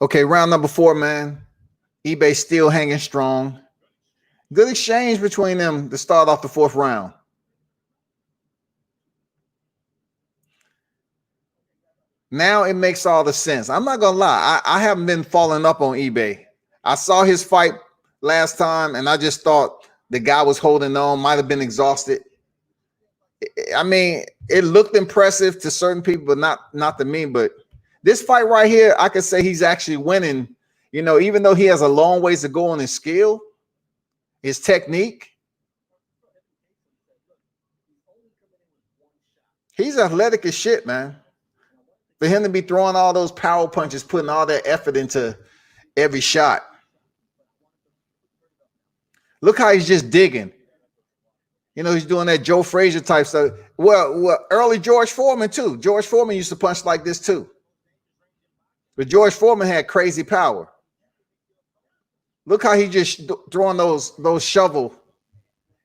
Okay, round number 4, man. Ibeh still hanging strong. Good exchange between them to start off the 4th round. Now it makes all the sense. I'm not gonna lie. I haven't been following up on Ibeh. I saw his fight last time, and I just thought the guy was holding on, might have been exhausted. I mean, it looked impressive to certain people, but not to me. But this fight right here, I could say he's actually winning. You know, even though he has a long ways to go on his skill, his technique, he's athletic as shit, man. For him to be throwing all those power punches, putting all that effort into every shot. Look how he's just digging. You know, he's doing that Joe Frazier type stuff. Well, early George Foreman too. George Foreman used to punch like this too. But George Foreman had crazy power. Look how he just throwing those shovel.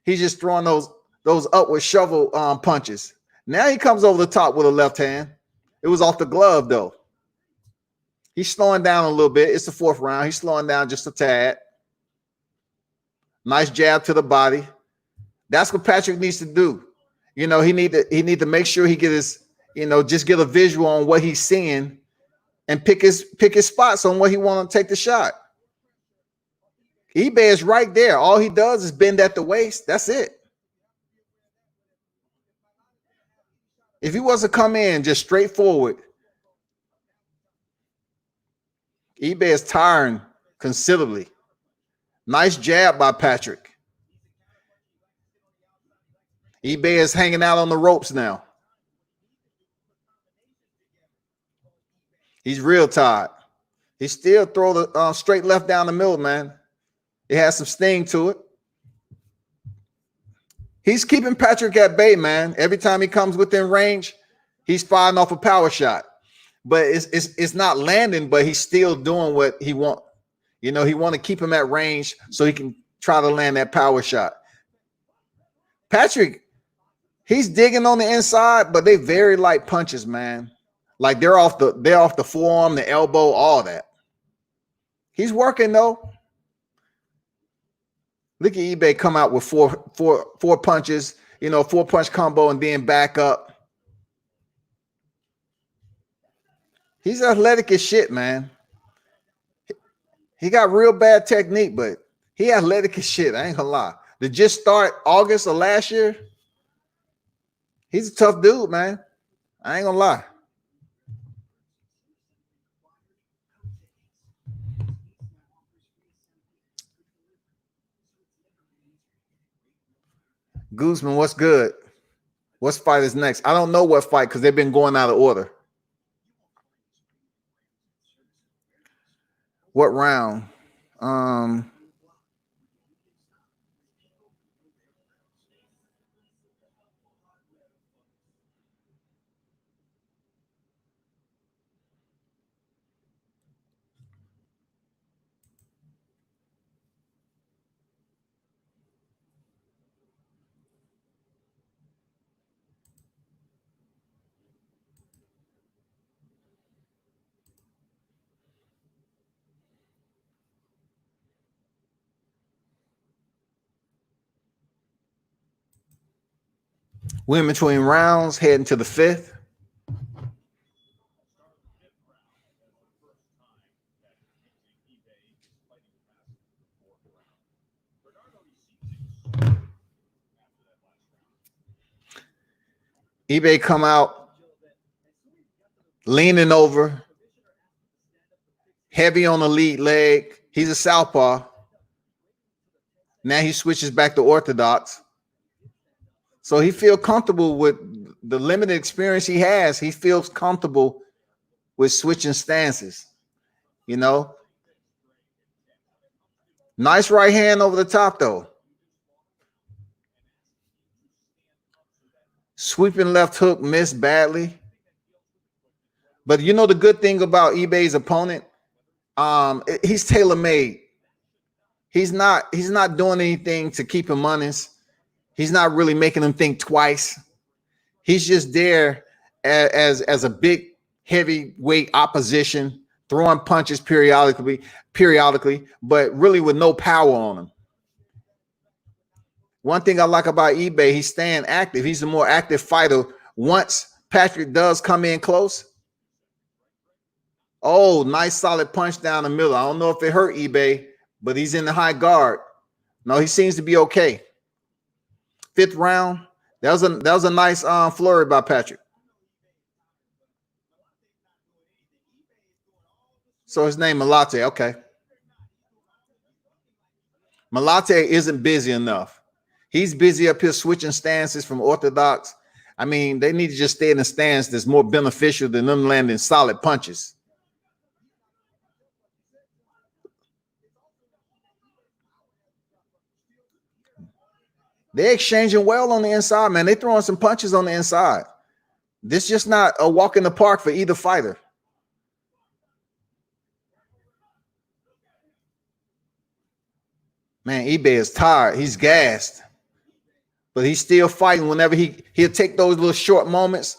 He's just throwing those upward shovel punches. Now he comes over the top with a left hand. It was off the glove though. He's slowing down a little bit. It's the 4th round. He's slowing down just a tad. Nice jab to the body. That's what Patrick needs to do. You know, he need to make sure he get his, you know, just get a visual on what he's seeing and pick his spots on what he want to take the shot. Ibeh is right there. All he does is bend at the waist. That's it. If he was to come in just straightforward, Ibeh is tiring considerably. Nice jab by Patrick. Ibeh is hanging out on the ropes now. He's real tired. He still throw the straight left down the middle, man. It has some sting to it. He's keeping Patrick at bay, man. Every time he comes within range, he's firing off a power shot. But it's not landing, but he's still doing what he wants. You know, he want to keep him at range so he can try to land that power shot. Patrick, he's digging on the inside, but they very light punches, man. Like they're off the forearm, the elbow, all that. He's working though. Look at Ibeh come out with four punches, you know, 4-punch combo and then back up. He's athletic as shit, man. He got real bad technique, but he athletic as shit. I ain't gonna lie. To just start August of last year, he's a tough dude, man. I ain't gonna lie. Guzman, what's good? What fight is next? I don't know what fight because they've been going out of order. What round? We're in between rounds, heading to the 5th. Ibeh come out leaning over, heavy on the lead leg. He's a southpaw. Now he switches back to orthodox. So he feels comfortable with the limited experience he has. He feels comfortable with switching stances. You know, nice right hand over the top though. Sweeping left hook missed badly. But you know the good thing about Ibeh's opponent, he's tailor-made. He's not doing anything to keep him honest. He's not really making him think twice. He's just there as a big heavyweight opposition, throwing punches periodically, but really with no power on him. One thing I like about Ibeh, he's staying active. He's a more active fighter. Once Patrick does come in close, oh, nice solid punch down the middle. I don't know if it hurt Ibeh, but he's in the high guard. No, he seems to be okay. Fifth round, that was a nice flurry by Patrick. So his name Mailata, okay. Mailata isn't busy enough. He's busy up here switching stances from orthodox. I mean, they need to just stay in a stance that's more beneficial than them landing solid punches. They're exchanging well on the inside, man. They're throwing some punches on the inside. This is just not a walk in the park for either fighter. Man, Ibeh is tired. He's gassed. But he's still fighting whenever he'll take those little short moments,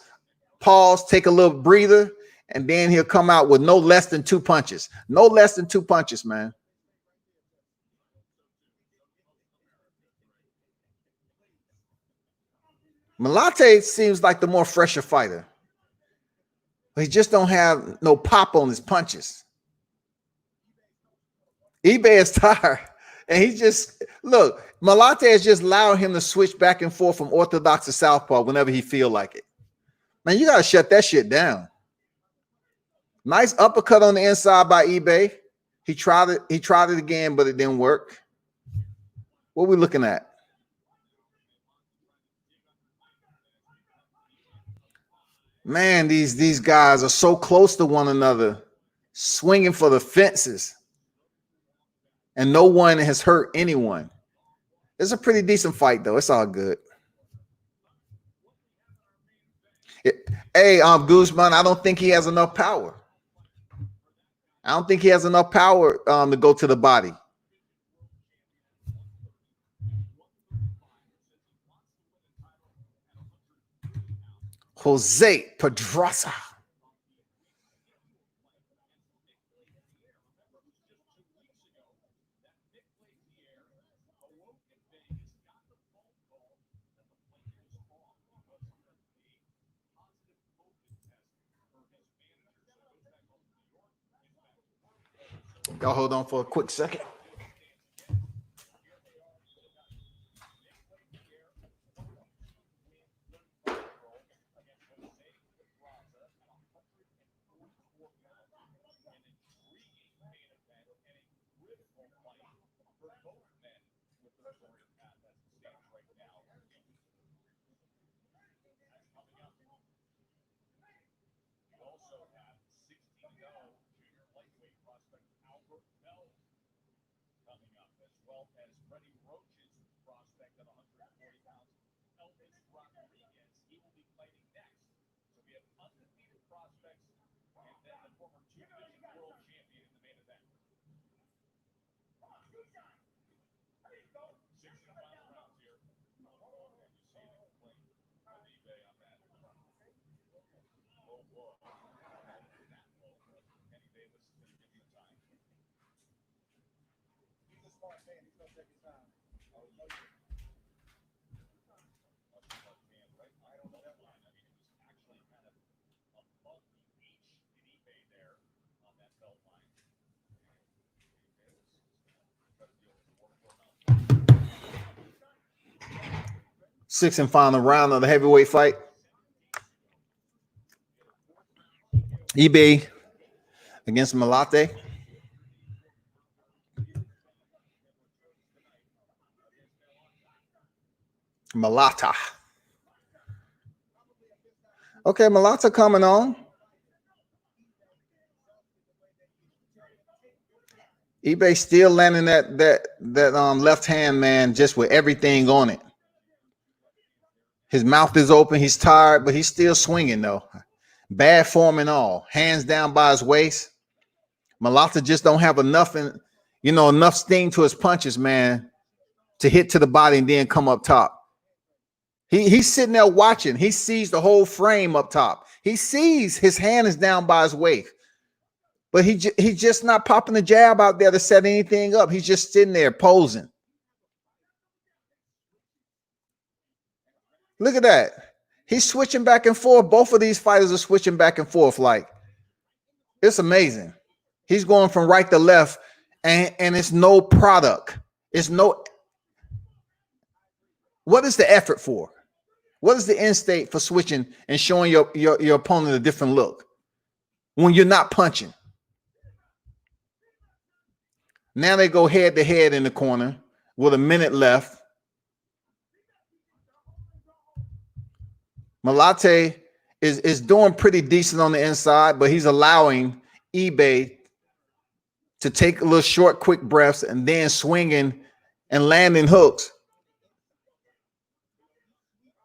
pause, take a little breather, and then he'll come out with no less than 2 punches. No less than 2 punches, man. Mailata seems like the more fresher fighter. But he just don't have no pop on his punches. Ibeh is tired. And he just, look, Mailata is just allowing him to switch back and forth from orthodox to southpaw whenever he feel like it. Man, you got to shut that shit down. Nice uppercut on the inside by Ibeh. He tried it again, but it didn't work. What are we looking at? Man, these guys are so close to one another, swinging for the fences. And no one has hurt anyone. It's a pretty decent fight, though. It's all good. Hey, Guzman, I don't think he has enough power. I don't think he has enough power to go to the body. Jose Pedraza. Y'all hold on for a quick second. Elvis, Ramirez, he will be fighting next. So we have undefeated prospects and then the former two-division world champion in the main event. 6 final rounds here. You see him playing with Ibeh on that. Low blow. That low. Kenny Davis is going to give you time. He's a smart man. He's going to take his time. Sixth and final round of the heavyweight fight. Ibeh against Mailata. Mailata. Okay, Mailata coming on. Ibeh still landing that left hand, man, just with everything on it. His mouth is open. He's tired, but he's still swinging though. Bad form and all. Hands down by his waist. Mailata just don't have enough sting to his punches, man, to hit to the body and then come up top. He's sitting there watching. He sees the whole frame up top. He sees his hand is down by his waist, but he's just not popping the jab out there to set anything up. He's just sitting there posing. Look at that. He's switching back and forth. Both of these fighters are switching back and forth. Like, it's amazing. He's going from right to left, and it's no product. It's no. What is the effort for? What is the end state for switching and showing your opponent a different look when you're not punching? Now they go head to head in the corner with a minute left. Mailata is doing pretty decent on the inside, but he's allowing Ibeh to take a little short, quick breaths and then swinging and landing hooks.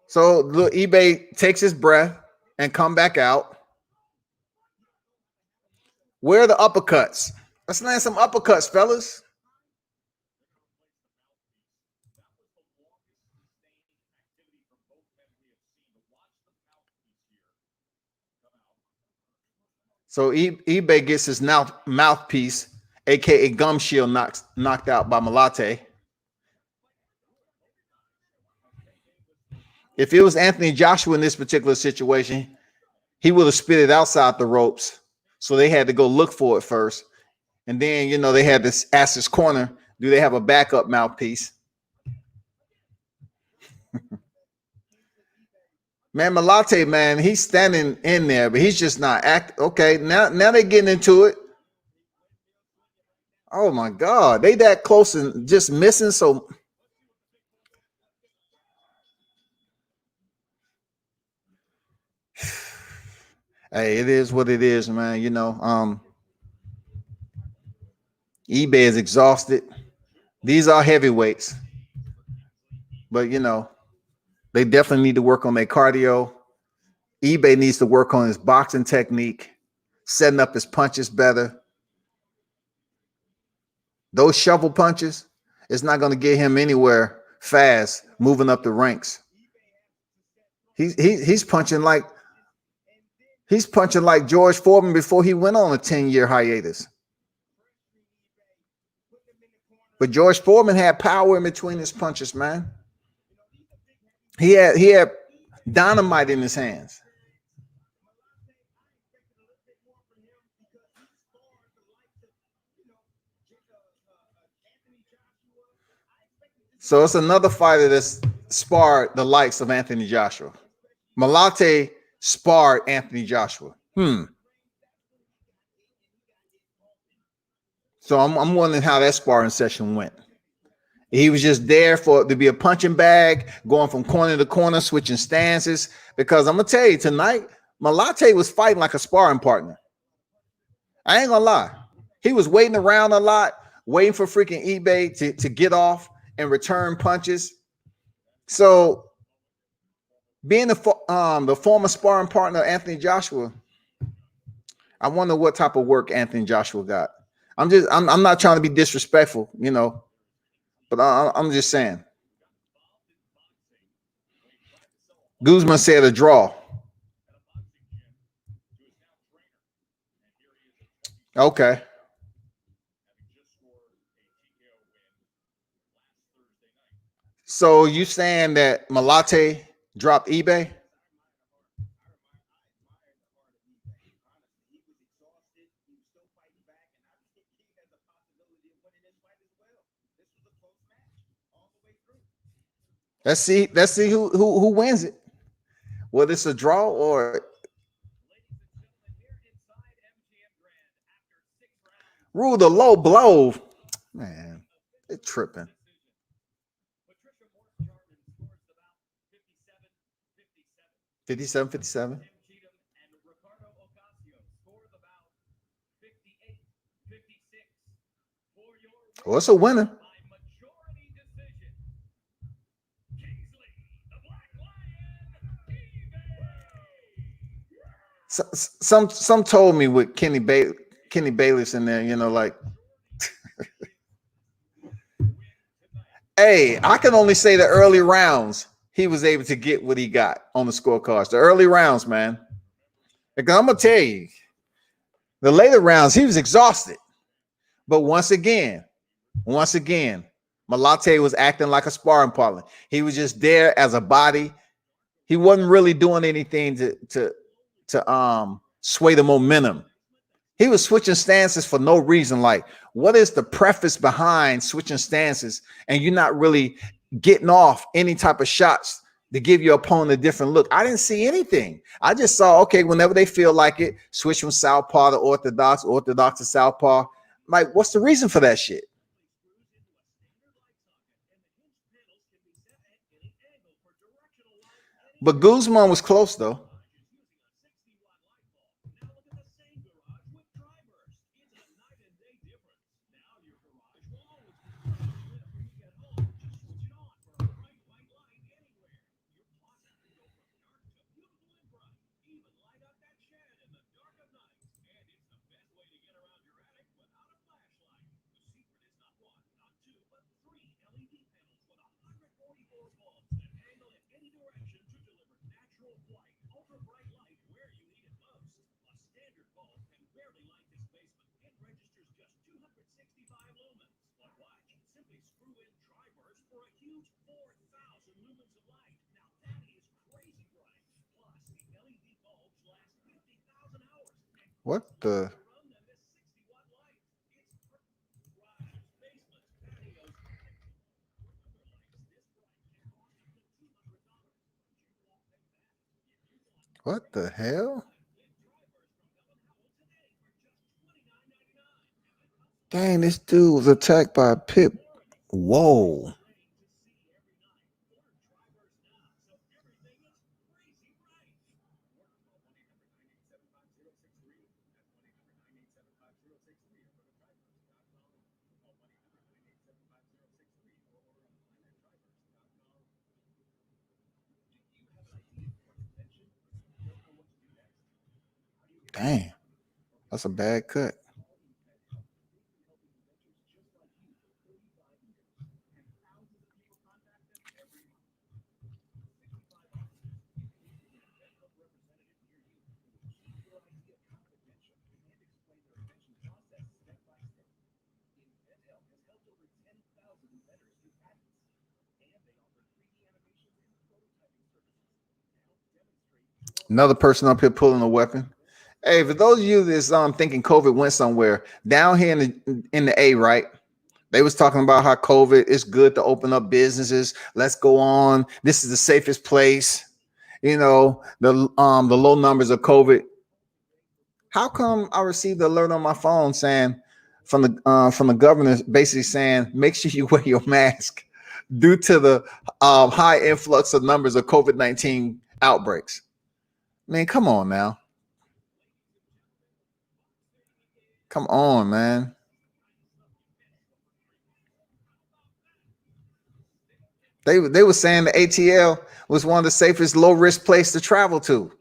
So Ibeh takes his breath and come back out. Where are the uppercuts? Let's land some uppercuts, fellas. So Ibeh gets his mouthpiece, aka gum shield, knocked out by Mailata. If it was Anthony Joshua in this particular situation, he would have spit it outside the ropes. So they had to go look for it first. And then, they had to ask his corner, do they have a backup mouthpiece? Man, Mailata, man, he's standing in there, but he's just not acting. Okay, now they're getting into it. Oh, my God. They that close and just missing. So, hey, it is what it is, man. Ibeh is exhausted. These are heavyweights. But, they definitely need to work on their cardio. Ibeh needs to work on his boxing technique, setting up his punches better. Those shovel punches, it's not going to get him anywhere fast moving up the ranks. He's punching like George Foreman before he went on a 10-year hiatus. But George Foreman had power in between his punches, man. He had dynamite in his hands. So it's another fighter that's sparred the likes of Anthony Joshua. Mailata sparred Anthony Joshua. So I'm wondering how that sparring session went. He was just there to be a punching bag, going from corner to corner, switching stances. Because I'm gonna tell you, tonight, Mailata was fighting like a sparring partner. I ain't gonna lie. He was waiting around a lot, waiting for freaking Ibeh to get off and return punches. So being the former sparring partner of Anthony Joshua, I wonder what type of work Anthony Joshua got. I'm not trying to be disrespectful, but I'm just saying. Guzman said a draw. Okay. So you saying that Mailata dropped Ibeh? Let's see who wins it. Whether it's a draw or rule the low blow. Man, they're tripping. 57-57. Well, it's a winner. Some told me with Kenny Bayless in there, you know, like, hey, I can only say the early rounds he was able to get what he got on the scorecards. The early rounds, man. Because I'm gonna tell you, the later rounds he was exhausted. But once again, Mailata was acting like a sparring partner. He was just there as a body. He wasn't really doing anything to sway the momentum. He was switching stances for no reason. Like, what is the preface behind switching stances and you're not really getting off any type of shots to give your opponent a different look? I didn't see anything. I just saw, okay, whenever they feel like it, switch from southpaw to orthodox to southpaw. Like, what's the reason for that shit? But Guzman was close, though. What the? What the hell? Dang, this dude was attacked by a pit. Whoa. Dang, that's a bad cut. Another person up here pulling a weapon. Hey, for those of you that's thinking COVID went somewhere, down here in the A, right? They was talking about how COVID is good to open up businesses. Let's go on. This is the safest place. You know, the low numbers of COVID. How come I received an alert on my phone saying from the governor basically saying make sure you wear your mask due to the high influx of numbers of COVID-19 outbreaks? Man, come on now. Come on, man. They were saying the ATL was one of the safest low risk place to travel to,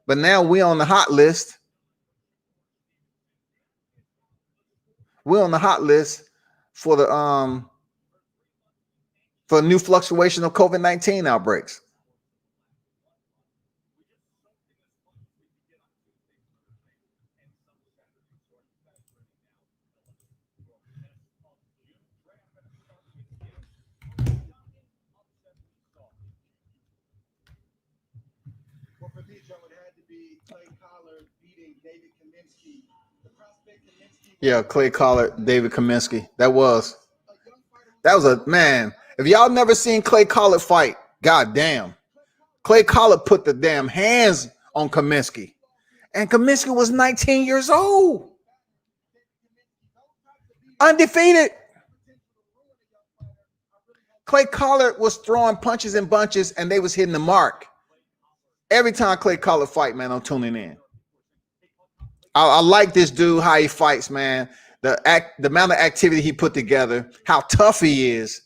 but now we on the hot list. We're on the hot list for the for new fluctuation of COVID-19 outbreaks. Yeah, Clay Collard, David Kaminsky. That was a man. If y'all never seen Clay Collard fight, goddamn. Clay Collard put the damn hands on Kaminsky. And Kaminsky was 19 years old. Undefeated. Clay Collard was throwing punches and bunches, and they was hitting the mark. Every time Clay Collard fight, man, I'm tuning in. I like this dude, how he fights, man. the amount of activity he put together, how tough he is,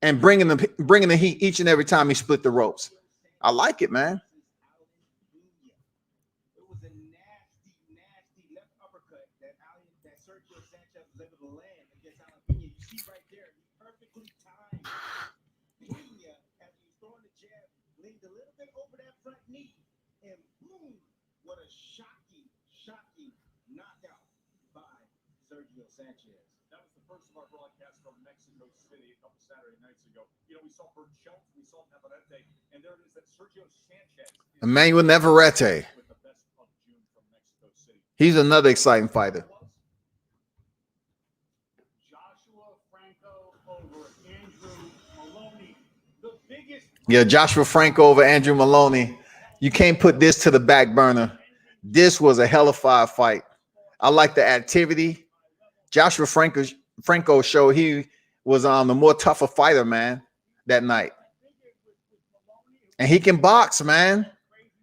and bringing the heat each and every time he split the ropes. I like it, man. It was a nasty left uppercut that Sergio Sanchez was able to land against Alan. You see right there, he perfectly timed. Pena, as he was throwing the jab, leaned a little bit over that front knee, and boom, what a shocking knockout by Sergio Sanchez. That was the first of our broadcasts from Mexico City a couple Saturday nights ago. You know, we saw Burchelt, we saw Navarrete, and there it is that Sergio Sanchez. Emmanuel Navarrete. With the best of June from Mexico City. He's another exciting fighter. Joshua Franco over Andrew Maloney. The biggest. Yeah, Joshua Franco over Andrew Maloney. You can't put this to the back burner. This was a hell of a fight. I like the activity. Joshua Franco showed he was the more tougher fighter, man, that night. And he can box, man.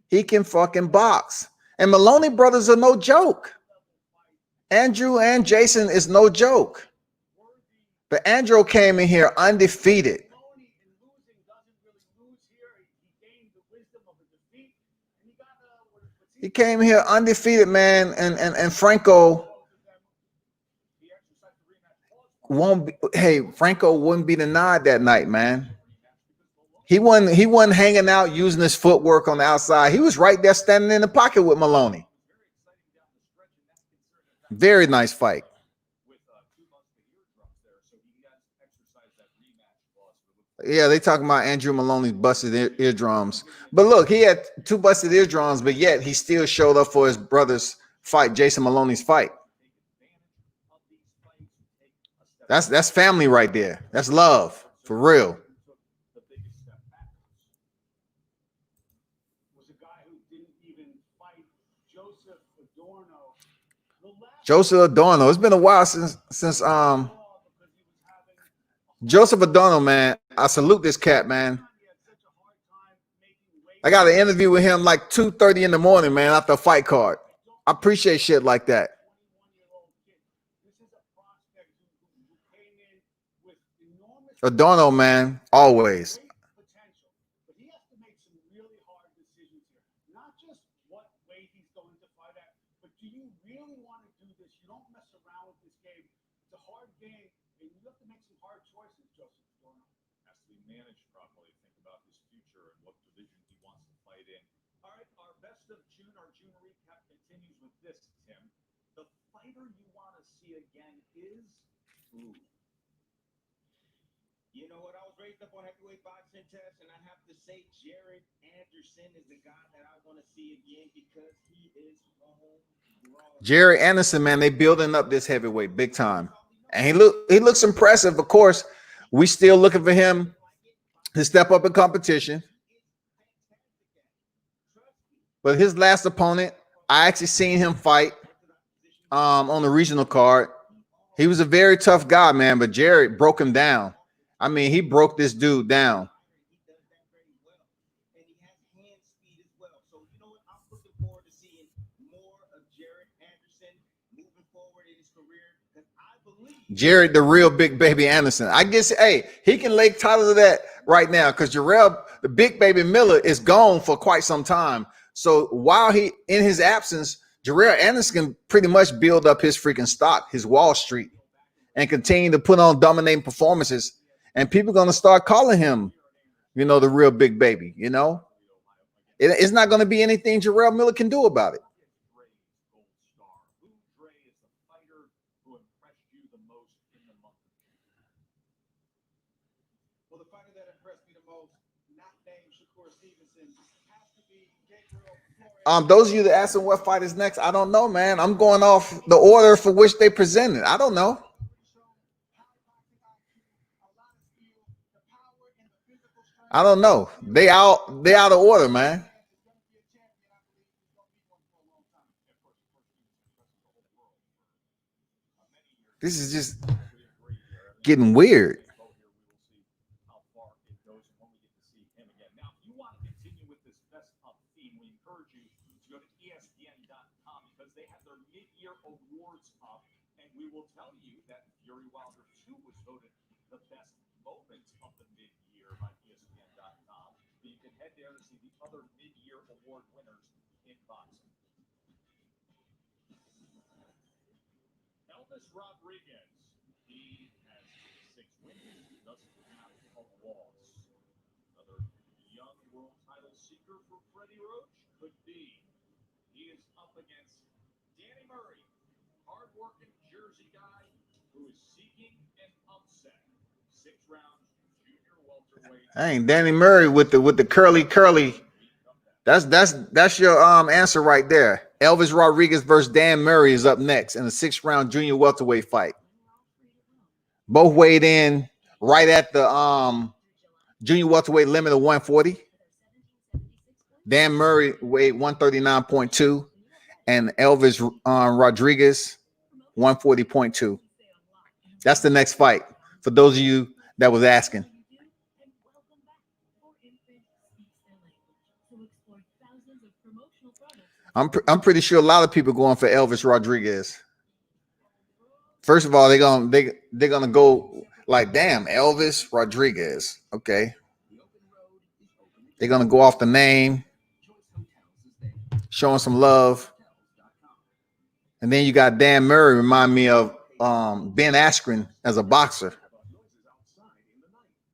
He can fucking box. And Maloney brothers are no joke. Andrew and Jason is no joke. But Andrew came in here undefeated. He came here undefeated, man, and Franco won't be, hey, Franco wouldn't be denied that night, man. He wasn't hanging out using his footwork on the outside. He was right there standing in the pocket with Maloney. Very nice fight. Yeah, they talking about Andrew Maloney's busted eardrums. But look, he had 2 busted eardrums, but yet he still showed up for his brother's fight, Jason Maloney's fight. That's family right there. That's love, for real. Joseph Adorno. It's been a while since Joseph Adorno, man. I salute this cat, man. I got an interview with him like 2:30 in the morning, man, after a fight card. I appreciate shit like that. Adorno, man, always. You know what? I was raised up on heavyweight boxing test, and I have to say Jared Anderson is the guy that I want to see again because he is homegrown. Jared Anderson, man, they building up this heavyweight big time, and he looks impressive. Of course, we still looking for him to step up in competition. But his last opponent, I actually seen him fight on the regional card. He was a very tough guy, man, but Jared broke him down. I mean, he broke this dude down. Jared, the real big baby Anderson. I guess, hey, he can lay title to that right now because Jarrell, the big baby Miller, is gone for quite some time. So while he in his absence, Jarrell Anderson can pretty much build up his freaking stock, his Wall Street, and continue to put on dominating performances. And people are going to start calling him, you know, the real big baby, you know. It's not going to be anything Jarrell Miller can do about it. Those of you that asking what fight is next, I don't know, man. I'm going off the order for which they presented. I don't know. I don't know. They out of order, man. This is just getting weird. And we will tell you that Fury Wilder 2 was voted the best moment of the mid-year by ESPN.com. You can head there to see the other mid-year award winners in boxing. Elvis Rodriguez, he has 6 wins, doesn't have a loss. Another young world title seeker for Freddie Roach could be. He is up against Danny Murray, hard-working Jersey guy who is seeking an upset. 6 rounds, junior welterweight. Dang, Danny Murray with the curly. That's your answer right there. Elvis Rodriguez versus Dan Murray is up next in a 6-round junior welterweight fight. Both weighed in right at the junior welterweight limit of 140. Dan Murray weighed 139.2 and Elvis Rodriguez 140.2. That's the next fight for those of you that was asking. I'm pretty sure a lot of people going for Elvis Rodriguez. First of all, they're gonna go like, damn, Elvis Rodriguez. Okay, they're gonna go off the name, showing some love, and then you got Dan Murray. Remind me of Ben Askren as a boxer.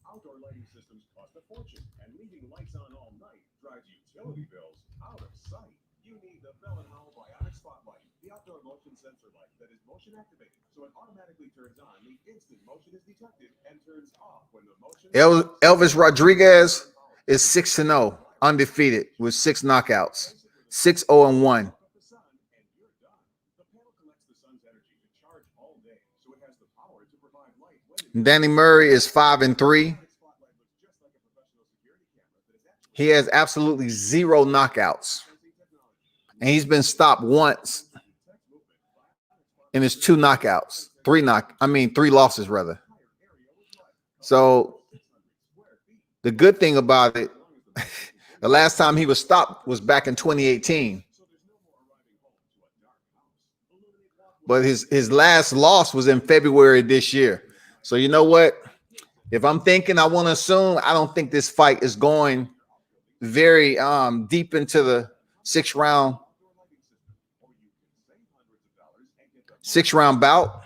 Outdoor lighting systems cost a fortune, and leaving lights on all night drives utility bills out of sight. You need the Bell & Howell Bionic Spotlight, the outdoor motion sensor light that is motion activated, so it automatically turns on the instant motion is detected and turns off when the motion. Elvis Rodriguez is 6-0, undefeated with 6 knockouts, 6-0-1. Danny Murray is 5-3. He has absolutely 0 knockouts, and he's been stopped once in his 2 knockouts, 3 losses rather. So the good thing about it, the last time he was stopped was back in 2018. But his last loss was in February this year. So you know what? If I'm thinking, I want to assume, I don't think this fight is going very deep into the 6-round bout.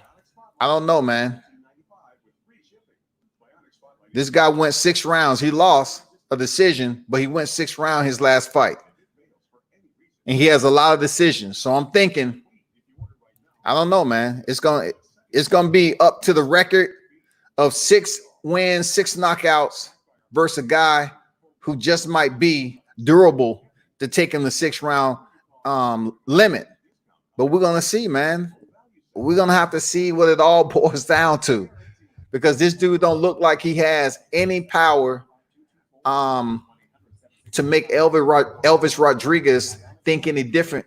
I don't know, man. This guy went 6 rounds. He lost a decision, but he went 6 rounds his last fight. And he has a lot of decisions. So I'm thinking, I don't know, man. It's gonna be up to the record of 6 wins, 6 knockouts versus a guy who just might be durable to take him the 6-round limit. But we're gonna see, man. We're gonna have to see what it all boils down to, because this dude don't look like he has any power to make Elvis Rodriguez think any different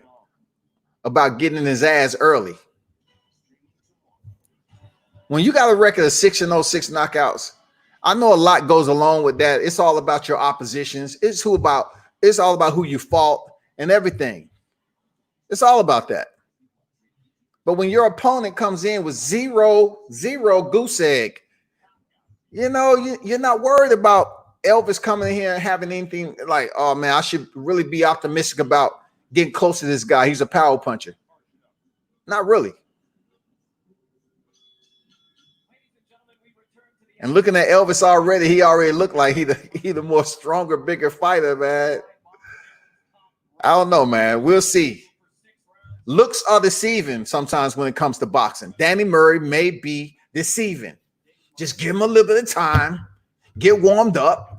about getting his ass early. When you got a record of 6-0, 6 knockouts, I know a lot goes along with that. It's all about your oppositions. It's all about who you fought and everything. It's all about that. But when your opponent comes in with 0 goose egg, you know, you're not worried about Elvis coming in here and having anything like, oh man, I should really be optimistic about getting close to this guy. He's a power puncher. Not really. And looking at Elvis already, he already looked like he the more stronger, bigger fighter, man. I don't know, man. We'll see. Looks are deceiving sometimes when it comes to boxing. Danny Murray may be deceiving. Just give him a little bit of time, get warmed up.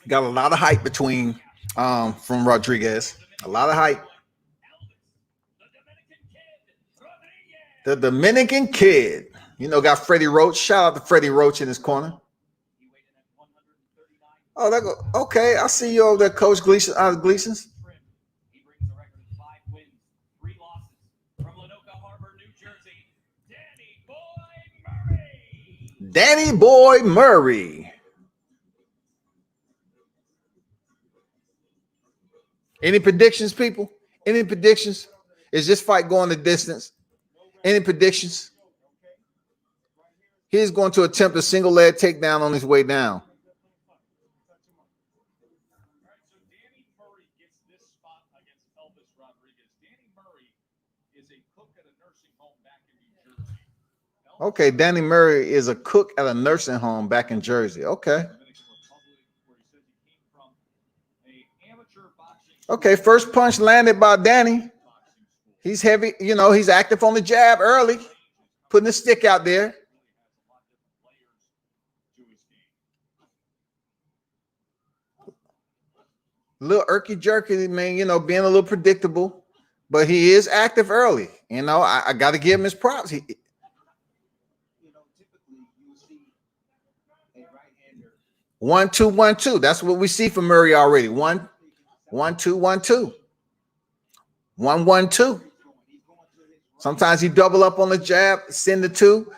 Got a lot of hype between from Rodriguez. A lot of hype. The Dominican Kid, you know, got Freddie Roach. Shout out to Freddie Roach in his corner. Oh, okay. I see you over there, Coach Gleason out of Gleason's. He brings a record of 5 wins, 3 losses from Lenoka Harbor, New Jersey. Danny Danny Boy Murray. Any predictions, people? Any predictions? Is this fight going the distance? Any predictions? He's going to attempt a single leg takedown on his way down. All right, so Danny Murray gets this spot against Elvis Rodriguez. Danny Murray is a cook at a nursing home back in New Jersey. Okay, Danny Murray is a cook at a nursing home back in Jersey. Okay. Dominican Republic, where he says he came from a amateur boxing school. Okay, first punch landed by Danny. He's heavy, you know, he's active on the jab early, putting the stick out there. A little irky jerky, man, you know, being a little predictable, but he is active early. You know, I got to give him his props. You know, typically you see a right-hander 1-2, 1-2. That's what we see from Murray already. 1-2, 1-2. 1-1-2. Sometimes he double up on the jab, send the two.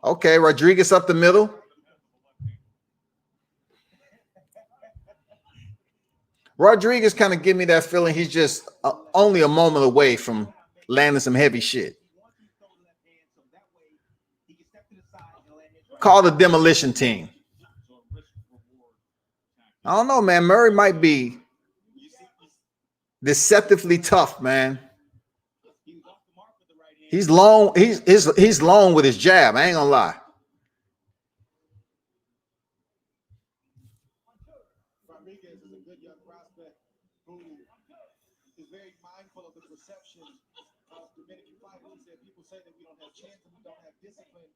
Okay, Rodriguez up the middle. Rodriguez kind of give me that feeling he's just only a moment away from landing some heavy shit. Call the demolition team. I don't know, man. Murray might be deceptively tough, man. He's long. He's long with his jab. I ain't gonna lie. Ramirez is a good young prospect who is very mindful of the perception of Dominican fighters. He said people say that we don't have chance and we don't have discipline,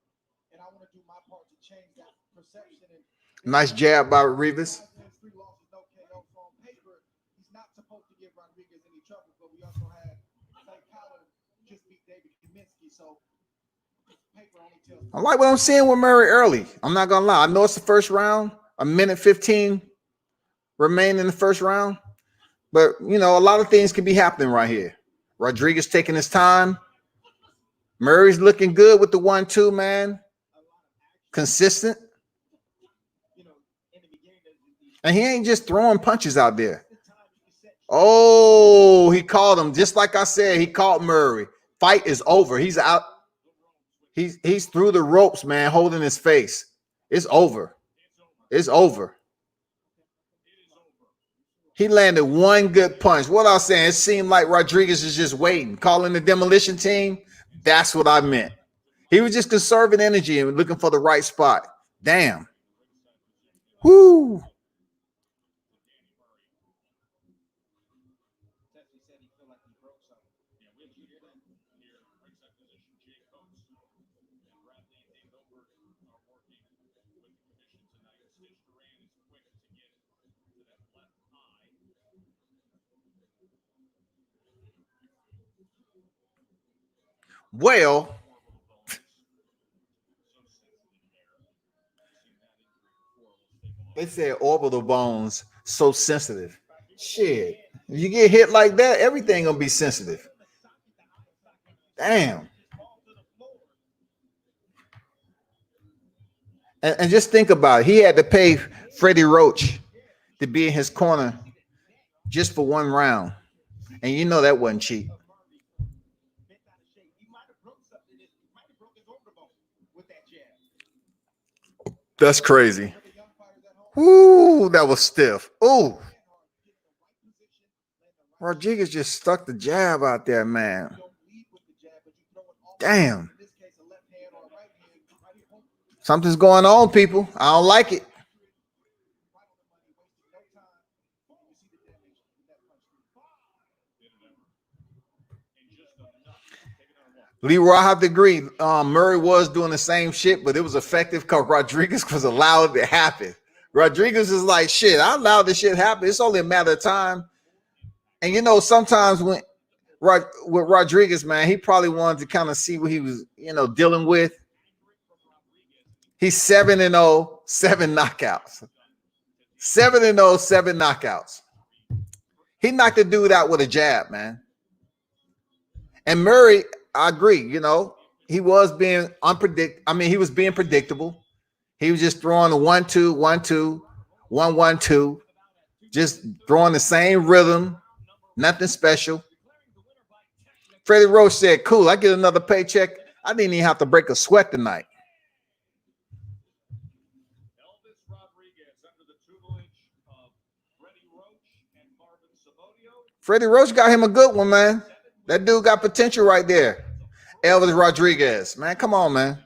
and I want to do my part to change that perception. And Nice jab by Rivas. 3 losses, no KO. So on paper, he's not supposed to give Rodriguez any trouble, but we also had St. Collar just beat David Kaminsky, so paper only tells. I like what I'm seeing with Murray early. I'm not gonna lie. I know it's the first round, a minute 15 remain in the first round, but you know, a lot of things can be happening right here. Rodriguez taking his time. Murray's looking good with the 1-2, man. Consistent. And he ain't just throwing punches out there. Oh, he called him. Just like I said, he caught Murray. Fight is over. He's out. He's through the ropes, man, holding his face. It's over. It's over. He landed one good punch. What I was saying, it seemed like Rodriguez is just waiting, calling the demolition team. That's what I meant. He was just conserving energy and looking for the right spot. Damn. Woo. Well, they said orbital bones so sensitive. Shit, if you get hit like that, everything gonna be sensitive. Damn. And just think about it. He had to pay Freddie Roach to be in his corner just for one round. And you know that wasn't cheap. That's crazy. Ooh, that was stiff. Ooh. Rodriguez just stuck the jab out there, man. Damn. Something's going on, people. I don't like it. Leroy, I have to agree. Murray was doing the same shit, but it was effective because Rodriguez was allowed it to happen. Rodriguez is like, shit, I allowed this shit to happen. It's only a matter of time. And, you know, sometimes with Rodriguez, man, he probably wanted to kind of see what he was, you know, dealing with. He's 7-0, 7 knockouts. 7-0, 7 knockouts. He knocked the dude out with a jab, man. And Murray, I agree, you know, he was being he was being predictable. He was just throwing the 1-2, 1-2, 1-1-2, just throwing the same rhythm, nothing special. Freddie Roach said, "Cool, I get another paycheck. I didn't even have to break a sweat tonight." Elvis Rodriguez under the tutelage of Freddie Roach and Marvin Sabodio. Freddie Roach got him a good one, man. That dude got potential right there. Elvis Rodriguez, man, come on, man.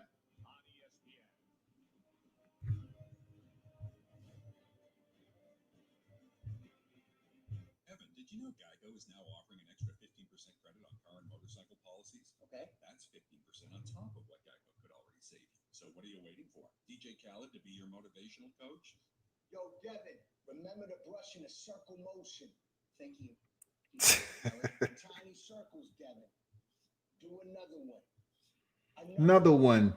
Evan, did you know Geico is now offering an extra 15% credit on car and motorcycle policies? Okay. That's 15% on top of what Geico could already save you. So what are you waiting for? DJ Khaled to be your motivational coach? Yo, Devin, remember to brush in a circle motion. Thank you. Tiny circles, Devin. Do another one. Another one.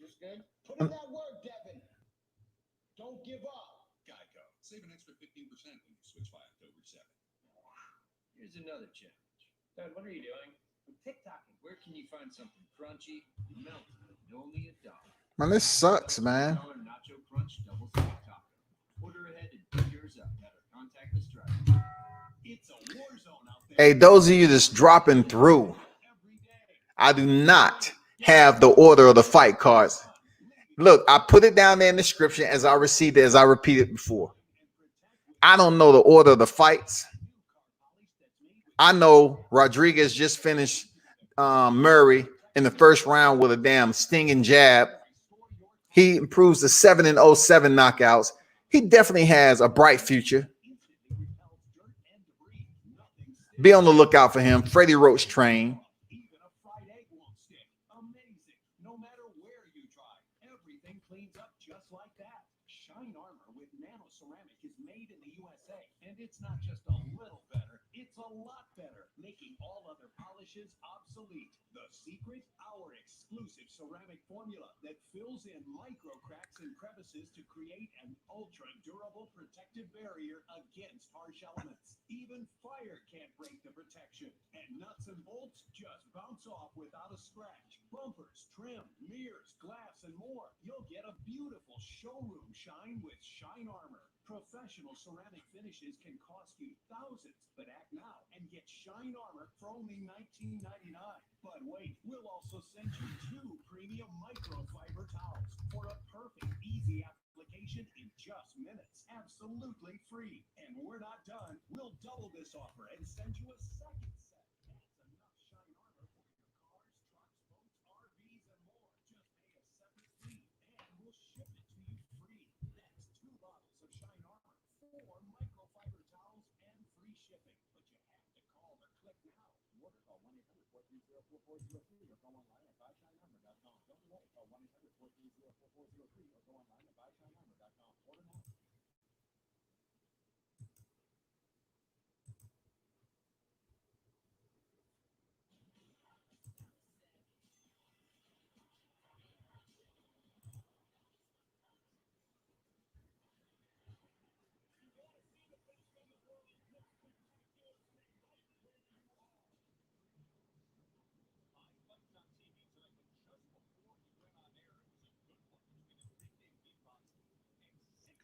Just good? Put in that word, Devin. Don't give up. Geico. Save an extra 15% when you switch by October 7th. Here's another challenge. Dad, what are you doing? I'm TikToking. Where can you find something crunchy and melty and only $1? Man, this sucks, man. $1 Nacho Crunch double stack taco. Order ahead and pick yours up at our contactless drive. It's a war zone out there. Hey, those of you that's dropping through, I do not have the order of the fight cards. Look, I put it down there in the description as I received it, as I repeated before. I don't know the order of the fights. I know Rodriguez just finished Murray in the first round with a damn stinging jab. He improves to 7-0, 7 knockouts. He definitely has a bright future. Be on the lookout for him. Freddie Roach train. Even a fried egg won't stick. Amazing. No matter where you try, everything cleans up just like that. Shine Armor with nano ceramic is made in the USA, and it's not just a little better, it's a lot better, making all other polishes obsolete. The secret? Our exclusive ceramic formula that fills in micro cracks and crevices to create an ultra-durable protective barrier against harsh elements. Even fire can't break the protection, and nuts and bolts just bounce off without a scratch. Bumpers, trim, mirrors, glass, and more. You'll get a beautiful showroom shine with Shine Armor. Professional ceramic finishes can cost you thousands, but act now and get Shine Armor for only $19.99. But wait, we'll also send you 2 premium microfiber towels for a perfect, easy application in just minutes. Absolutely free. And we're not done. We'll double this offer and send you a second set. That's enough Shine Armor for your cars, trucks, boats, RVs, and more. Just pay a separate fee, and we'll ship it to you free. That's 2 bottles of Shine Armor, 4 microfiber towels, and free shipping. But you have to call or click now. Order call 1-800-430-4403 or go online at buyshinearmor.com. Don't wait. Call 1-800-430-4403 or go online at buyshinearmor.com. Order now.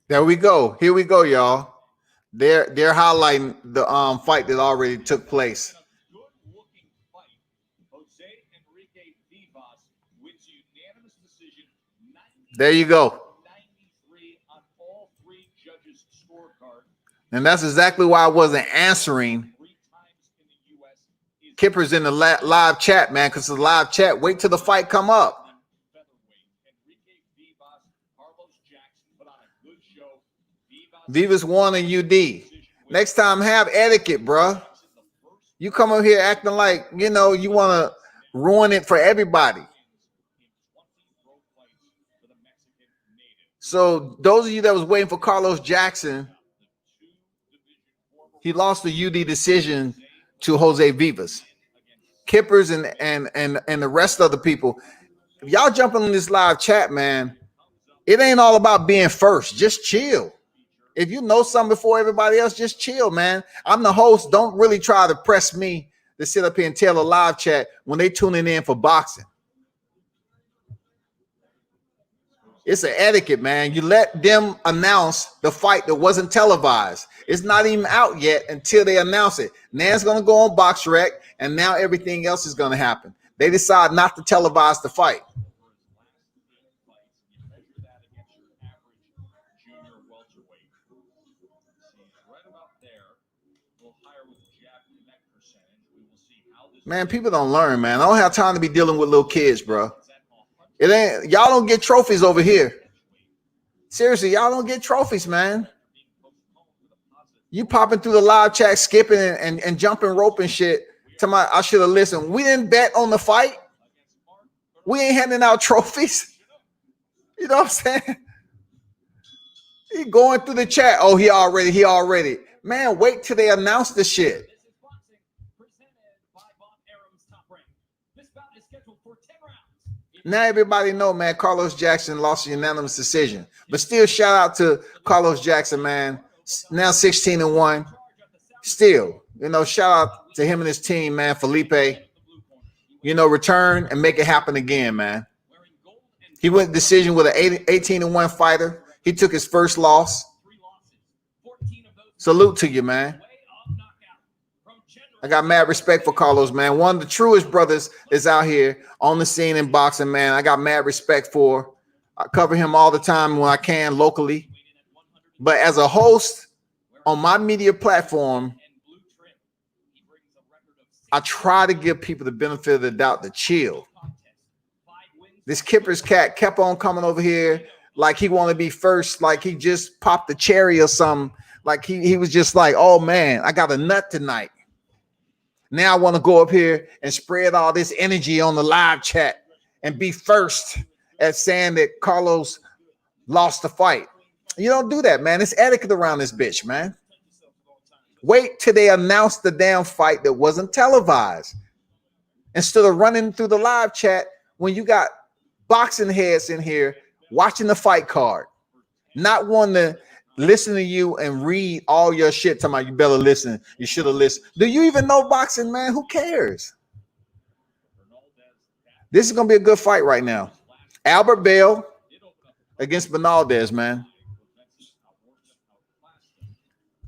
There we go. Here we go, y'all. They're highlighting the fight that already took place. Good-looking fight. Jose Enrique Vivas wins unanimous decision. There you go. 93 on all 3 judges' scorecard. And that's exactly why I wasn't answering 3 times in the U.S. is Kippers in the live chat, man, because the live chat. Wait till the fight come up. Featherweight. Enrique Vivas, Carlos Jackson put on a good show. Vivas won a UD. Next time, have etiquette, bruh. You come up here acting like, you know, you want to ruin it for everybody. So those of you that was waiting for Carlos Jackson, he lost the UD decision to Jose Vivas. Kippers and the rest of the people, if y'all jumping in this live chat, man, it ain't all about being first. Just chill. If you know something before everybody else, just chill, man. I'm the host. Don't really try to press me to sit up here and tell a live chat when they tuning in for boxing. It's an etiquette, man. You let them announce the fight that wasn't televised. It's not even out yet until they announce it. Now it's going to go on BoxRec, and now everything else is going to happen. They decide not to televise the fight. Man, people don't learn, man. I don't have time to be dealing with little kids, bro. It ain't, y'all don't get trophies over here. Seriously, y'all don't get trophies, man. You popping through the live chat, skipping and jumping rope and shit. Tell me, I should have listened. We didn't bet on the fight. We ain't handing out trophies. You know what I'm saying? He going through the chat. Oh, he already. Man, wait till they announce the shit. Now everybody know, man, Carlos Jackson lost a unanimous decision. But still, shout out to Carlos Jackson, man. Now 16-1. Still, shout out to him and his team, man. Felipe, return and make it happen again, man. He went decision with an 18-1 fighter. He took his first loss. Salute to you, man. I got mad respect for Carlos, man. One of the truest brothers is out here on the scene in boxing, man. I got mad respect for. I cover him all the time when I can locally. But as a host on my media platform, I try to give people the benefit of the doubt to chill. This Kipper's cat kept on coming over here like he wanted to be first, like he just popped the cherry or something. Like he was just like, oh, man, I got a nut tonight. Now I want to go up here and spread all this energy on the live chat and be first at saying that Carlos lost the fight. You don't do that, man. It's etiquette around this bitch, man. Wait till they announce the damn fight that wasn't televised. Instead of running through the live chat when you got boxing heads in here watching the fight card, not wanting to listen to you and read all your shit. Talking about you better listen. You should have listened. Do you even know boxing, man? Who cares? This is going to be a good fight right now. Albert Bell against Bernaldez, man.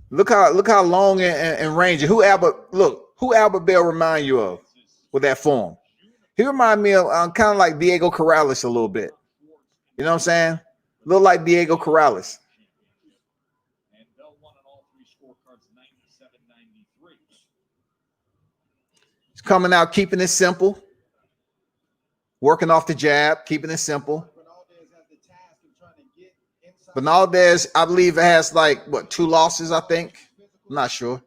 Look how long and rangy. Who Albert Bell remind you of with that form? He remind me of kind of like Diego Corrales a little bit. You know what I'm saying? A little like Diego Corrales. He's coming out, keeping it simple, working off the jab, keeping it simple. Bernaldez, I believe, has like 2 losses, I think. I'm not sure.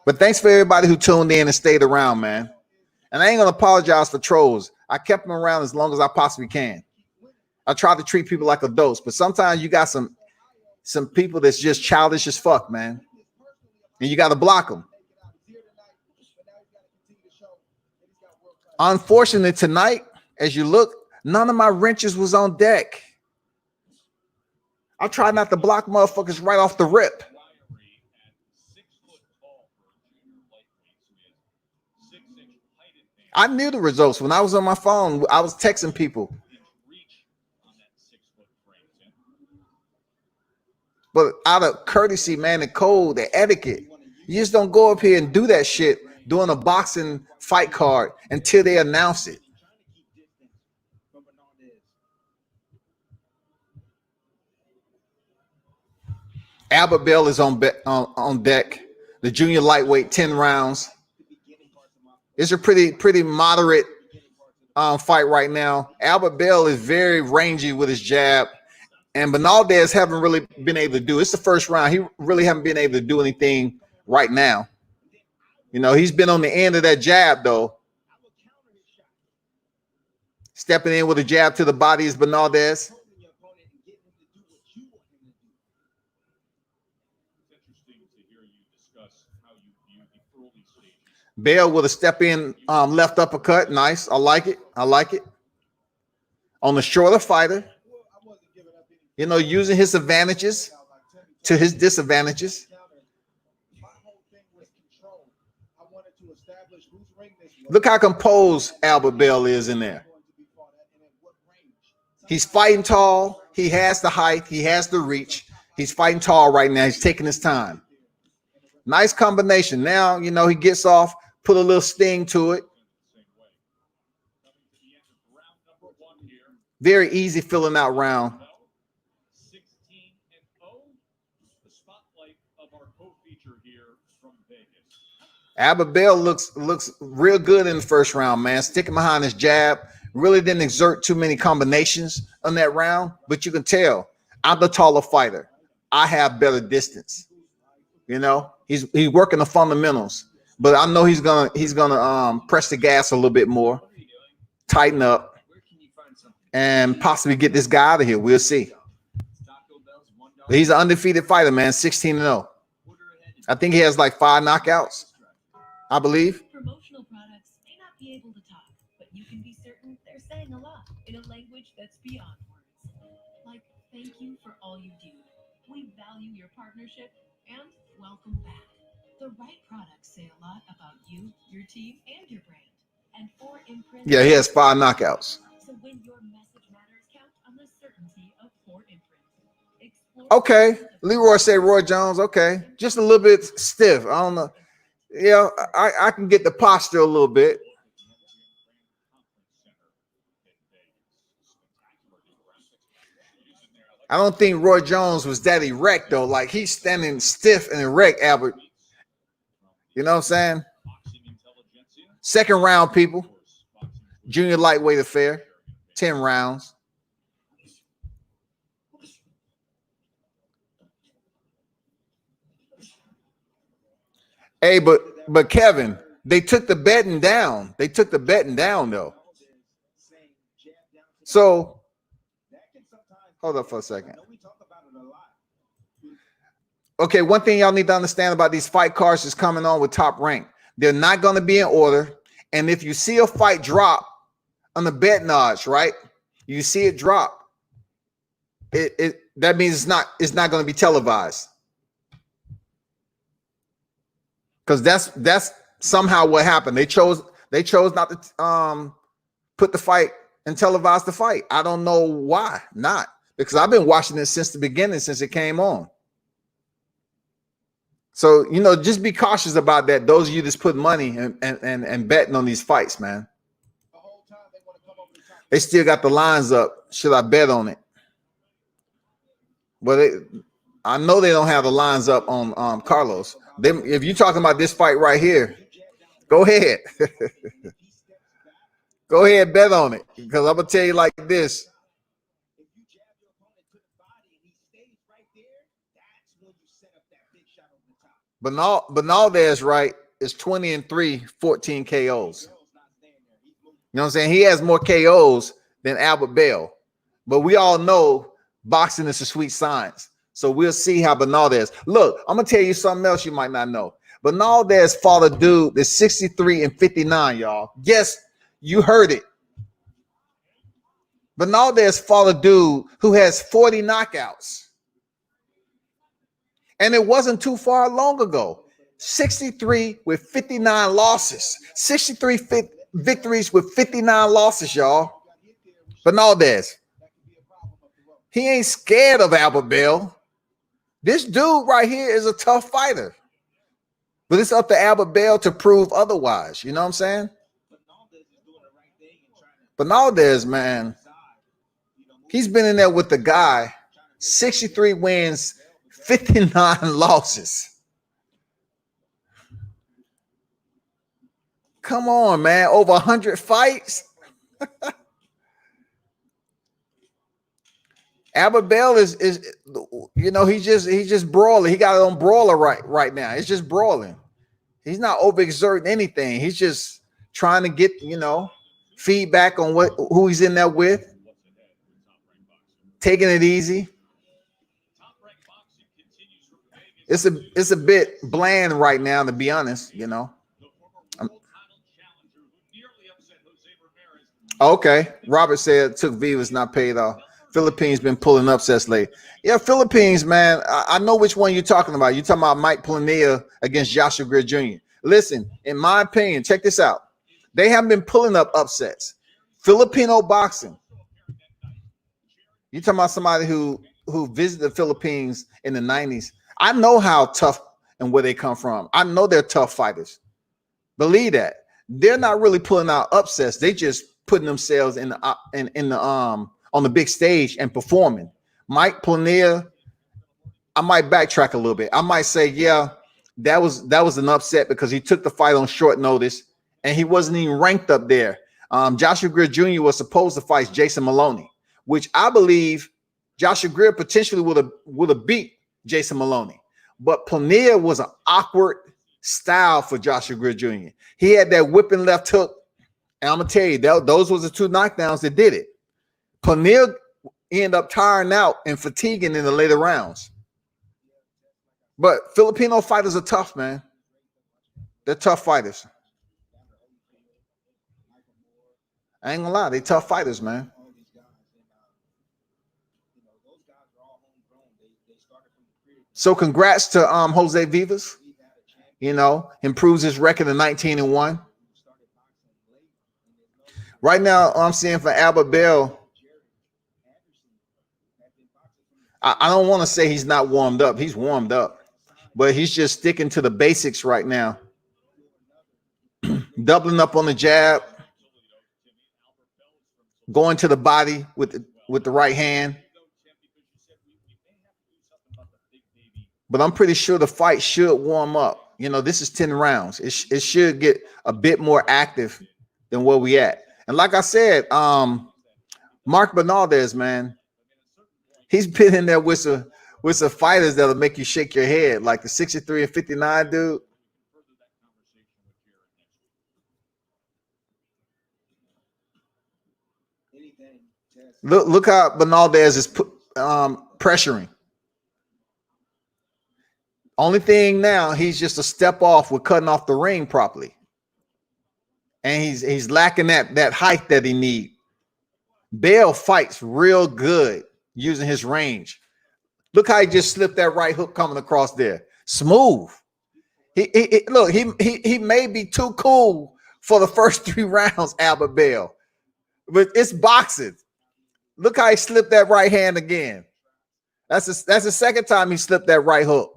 But thanks for everybody who tuned in and stayed around, man. And I ain't gonna apologize for trolls. I kept them around as long as I possibly can. I try to treat people like adults, but sometimes you got some people that's just childish as fuck, man. And you got to block them. Unfortunately, tonight, as you look, none of my wrenches was on deck. I try not to block motherfuckers right off the rip. I knew the results. When I was on my phone, I was texting people. But out of courtesy, man, the code, the etiquette, you just don't go up here and do that shit during a boxing fight card until they announce it. Albert Bell is on deck. The junior lightweight, 10 rounds. It's a pretty moderate fight right now. Albert Bell is very rangy with his jab, and Bernaldez haven't really been able to do. It's the first round. He really haven't been able to do anything right now. He's been on the end of that jab though. Stepping in with a jab to the body is Bernaldez. Bell with a step in left uppercut. Nice. I like it. On the shorter fighter, using his advantages to his disadvantages. Look how composed Albert Bell is in there. He's fighting tall. He has the height. He has the reach. He's fighting tall right now. He's taking his time. Nice combination. Now, you know, he gets off, put a little sting to it. Very easy filling out round. 16-0. The spotlight of our co-feature here from Vegas. Ibeh looks real good in the first round, man. Sticking behind his jab. Really didn't exert too many combinations on that round, but you can tell I'm the taller fighter. I have better distance. You know, he's working the fundamentals, but I know he's gonna press the gas a little bit more, tighten up, and possibly get this guy out of here. We'll see. He's an undefeated fighter, man. 16-0. I think he has like 5 knockouts, I believe. Promotional products may not be able to talk, but you can be certain they're saying a lot in a language that's beyond words. Like, thank you for all you do. We value your partnership and welcome back. The right products say a lot about you, your team, and your brand. And 4 imprints. Yeah, he has 5 knockouts. So when your message matters, count on the certainty of 4 imprints. Explore Okay, Leroy said Roy Jones. Okay, just a little bit stiff. I don't know. Yeah, I can get the posture a little bit. I don't think Roy Jones was that erect though. Like he's standing stiff and erect, Albert. You know what I'm saying? Second round, people. Junior lightweight affair. 10 rounds. Hey, but Kevin, they took the betting down. They took the betting down though. So hold up for a second. Okay, one thing y'all need to understand about these fight cards is coming on with Top Rank. They're not going to be in order. And if you see a fight drop on the betting odds, right? You see it drop. That means it's not going to be televised. Because that's somehow what happened. They chose not to put the fight and televise the fight. I don't know why not. Because I've been watching this since the beginning, since it came on. So, you know, just be cautious about that. Those of you that's put money and betting on these fights, man. They still got the lines up. Should I bet on it? But I know they don't have the lines up on Carlos. If you're talking about this fight right here, go ahead. Go ahead, bet on it. Because I'm going to tell you like this. Bernaldez, right, is 20-3, 14 KOs. You know what I'm saying? He has more KOs than Albert Bell. But we all know boxing is a sweet science. So we'll see how Bernaldez. Look, I'm going to tell you something else you might not know. Bernaldez fought a dude that's 63-59, y'all. Yes, you heard it. Bernaldez fought a dude who has 40 knockouts. And it wasn't too far long ago. 63 with 59 losses. 63 victories with 59 losses, y'all. Bernaldez. He ain't scared of Albert Bell. This dude right here is a tough fighter. But it's up to Albert Bell to prove otherwise. You know what I'm saying? Bernaldez, man. He's been in there with the guy. 63 wins, 59 losses. Come on, man. Over 100 fights. Albert Bell is you know, he's just brawling. He got it on brawler right now. It's just brawling. He's not overexerting anything. He's just trying to get, you know, feedback on who he's in there with. Taking it easy. It's a bit bland right now, to be honest, you know. Okay. Robert said took Vivas, not paid off. Philippines been pulling upsets late. Yeah, Philippines, man. I know which one you're talking about. You're talking about Mike Planilla against Joshua Greer Jr. Listen, in my opinion, check this out. They haven't been pulling up upsets. Filipino boxing You talking about somebody who visited the Philippines in the 90s. I know how tough and where they come from. I know they're tough fighters. Believe that. They're not really pulling out upsets. They just putting themselves in the on the big stage and performing. Mike Planier, I might backtrack a little bit. I might say, yeah, that was an upset because he took the fight on short notice and he wasn't even ranked up there. Joshua Greer Jr. was supposed to fight Jason Maloney, which I believe Joshua Greer potentially would have beat Jason Maloney. But Planier was an awkward style for Joshua Greer Jr. He had that whipping left hook, and I'm gonna tell you, those was the two knockdowns that did it. Planier ended up tiring out and fatiguing in the later rounds. But Filipino fighters are tough, man. They're tough fighters. I ain't gonna lie, they tough fighters, man. All these guys, and those guys are all homegrown. They started from the crib. So congrats to Jose Vivas. We've had a champion Improves his record to 19-1. who started boxing late, and there's no Right now, I'm seeing for Albert Bell, Jared Anderson have been boxing from the I don't want to say he's not warmed up. He's warmed up, but he's just sticking to the basics right now. Doubling up on the jab, going to the body with the right hand. But I'm pretty sure the fight should warm up. This is 10 rounds. It should get a bit more active than where we at. And like I said, Mark Bernaldez, man, he's been in there with some fighters that'll make you shake your head, like the 63 and 59 dude. anything. Test. Look how Bernaldez is pressuring. Only thing now, he's just a step off with cutting off the ring properly. And he's lacking that height that he need. Bell fights real good using his range. Look how he just slipped that right hook coming across there. Smooth. He may be too cool for the first 3 rounds, Albert Bell. But it's boxing. Look how he slipped that right hand again. That's the second time he slipped that right hook.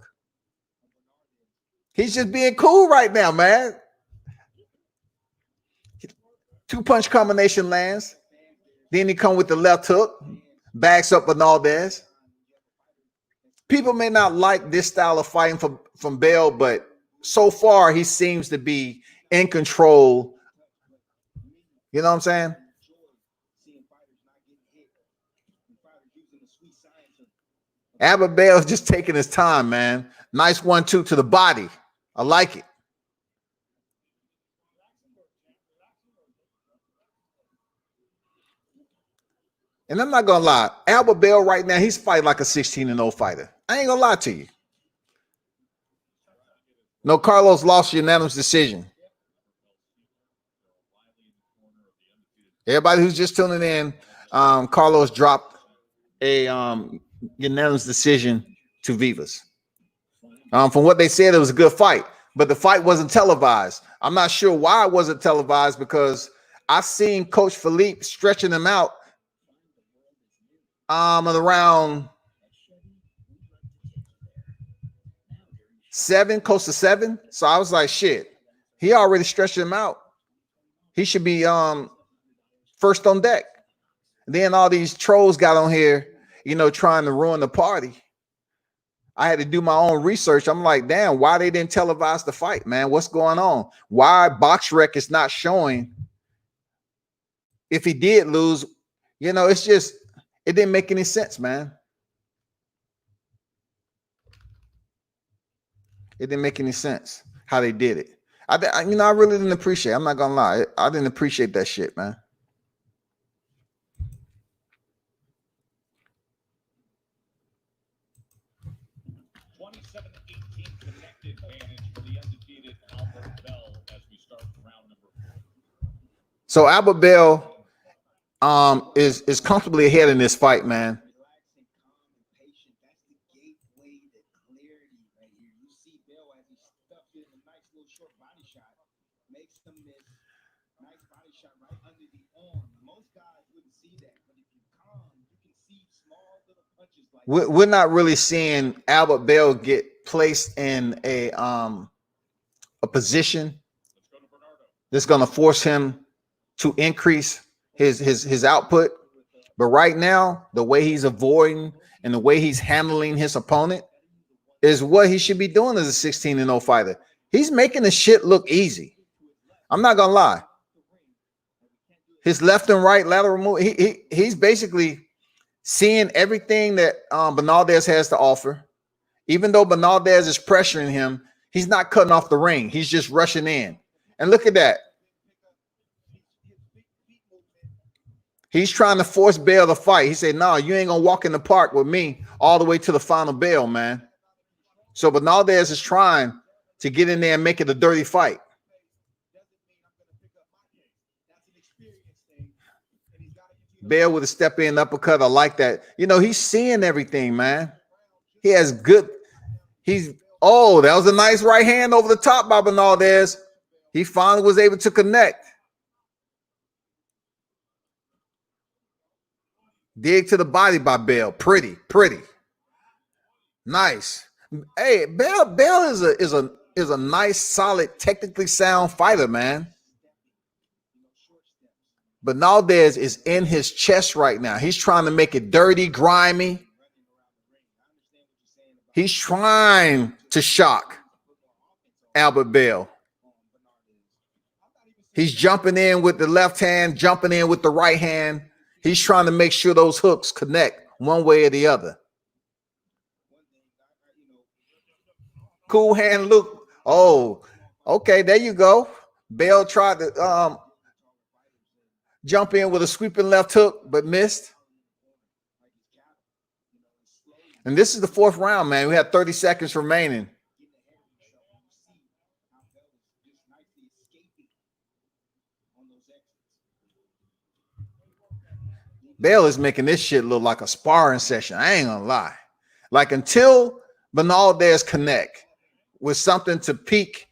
He's just being cool right now, man. 2-punch combination lands. Then he come with the left hook. Backs up Bernaldez. People may not like this style of fighting from Bell, but so far he seems to be in control. You know what I'm saying? Seeing fighters not getting hit. And fighters using the sweet science of Albert Bell's just taking his time, man. Nice 1-2 to the body. I like it. And I'm not gonna lie, Albert Bell right now, he's fighting like a 16-0 fighter. I ain't gonna lie to you. No, Carlos lost unanimous decision. Everybody who's just tuning in, Carlos dropped a unanimous decision to Vivas. From what they said, it was a good fight, but the fight wasn't televised. I'm not sure why it wasn't televised because I've seen Coach Philippe stretching him out at around 7, close to 7. So I was like, shit, he already stretched him out. He should be first on deck. And then all these trolls got on here, trying to ruin the party. I had to do my own research. I'm like, damn, why they didn't televise the fight, man? What's going on? Why BoxRec is not showing if he did lose? It's just, it didn't make any sense, man. It didn't make any sense how they did it. I really didn't appreciate it. I'm not gonna lie. I didn't appreciate that shit, man. Connected advantage for the undefeated Albert Bell as we start round number 4. So Albert Bell is comfortably ahead in this fight, man. relaxing, calm, and patient. That's the gateway to clarity right here. You see Bell as he stuffed in a nice little short body shot, makes him miss. Nice body shot right under the arm. Most guys wouldn't see that, but if you're calm, you can see we're not really seeing Albert Bell get placed in a position that's going to force him to increase his output. But right now, the way he's avoiding and the way he's handling his opponent is what he should be doing as a 16-0 fighter. He's making the shit look easy. I'm not gonna lie. His left and right lateral move, he's basically seeing everything that Bernaldez has to offer. Even though Bernaldez is pressuring him, he's not cutting off the ring. He's just rushing in. And look at that. He's trying to force Bell to fight. He said, no, you ain't going to walk in the park with me all the way to the final bell, man. So Bernaldez is trying to get in there and make it a dirty fight. Bell with a step in uppercut. I like that. You know, he's seeing everything, man. He has good. That was a nice right hand over the top by Bernaldez. He finally was able to connect. Dig to the body by Bell. Pretty. Nice. Hey, Bell is a nice, solid, technically sound fighter, man. Bernaldez is in his chest right now. He's trying to make it dirty, grimy. He's trying to shock Albert Bell. He's jumping in with the left hand, jumping in with the right hand. He's trying to make sure those hooks connect one way or the other. Cool hand look. Oh, okay, there you go. Bell tried to jump in with a sweeping left hook, but missed. And this is the fourth round, man. We have 30 seconds remaining. Bell is making this shit look like a sparring session. I ain't gonna lie. Like until Bernaldez connect with something to peak,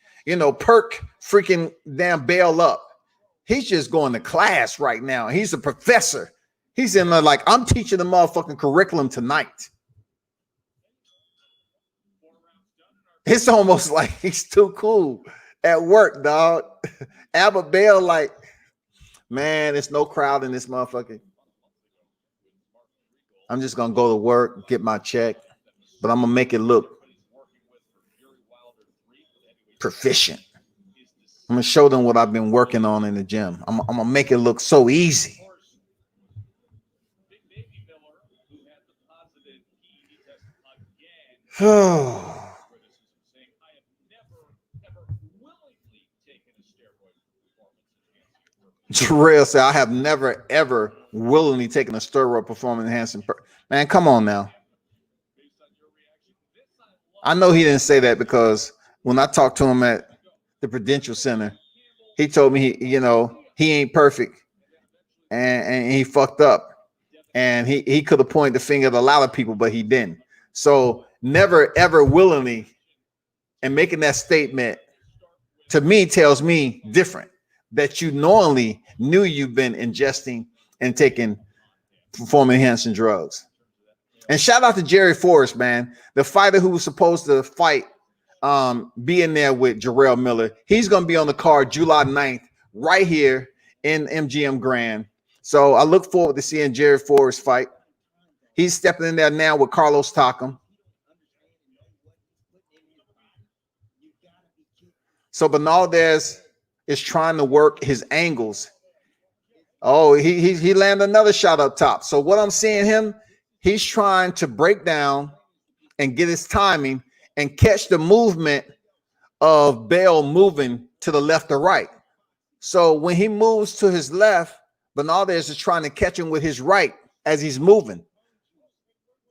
perk freaking damn Bell up. He's just going to class right now. He's a professor. He's in there like, I'm teaching the motherfucking curriculum tonight. It's almost like he's too cool at work, dog. Albert Bell, like, man, there's no crowd in this motherfucker. I'm just going to go to work, get my check, but I'm going to make it look proficient. I'm going to show them what I've been working on in the gym. I'm going to make it look so easy. Terrell said, I have never, ever willingly taken a steroid performance enhancing. Man, come on now. I know he didn't say that because when I talked to him at the Prudential Center, he told me he ain't perfect and he fucked up. And he could have pointed the finger at a lot of people, but he didn't. So never, ever willingly, and making that statement to me tells me different. That you knowingly knew you've been ingesting and taking performance enhancing drugs. And shout out to Jerry Forrest, man, the fighter who was supposed to fight, being there with Jarrell Miller. He's going to be on the card July 9th right here in MGM Grand. So I look forward to seeing Jerry Forrest fight. He's stepping in there now with Carlos Takam. So Bernaldez is trying to work his angles. Oh, he landed another shot up top. So what I'm seeing him, he's trying to break down and get his timing and catch the movement of Bell moving to the left or right. So when he moves to his left, Bernaldez is trying to catch him with his right as he's moving.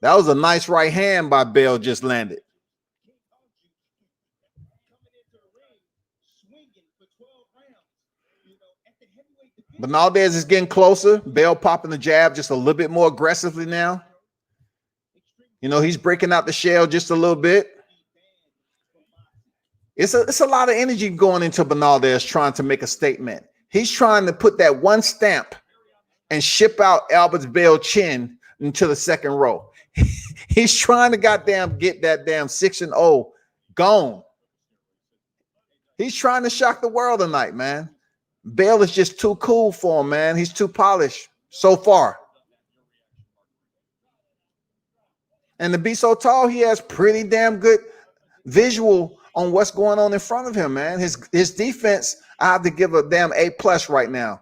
That was a nice right hand by Bell just landed. Bernaldez is getting closer. Bell popping the jab just a little bit more aggressively now. He's breaking out the shell just a little bit. It's a lot of energy going into Bernaldez trying to make a statement. He's trying to put that one stamp and ship out Albert Bell's chin into the second row. He's trying to goddamn get that damn 6-0 gone. He's trying to shock the world tonight, man. Bale is just too cool for him, man. He's too polished so far. And to be so tall, he has pretty damn good visual on what's going on in front of him, man. His defense, I have to give a damn A+ right now.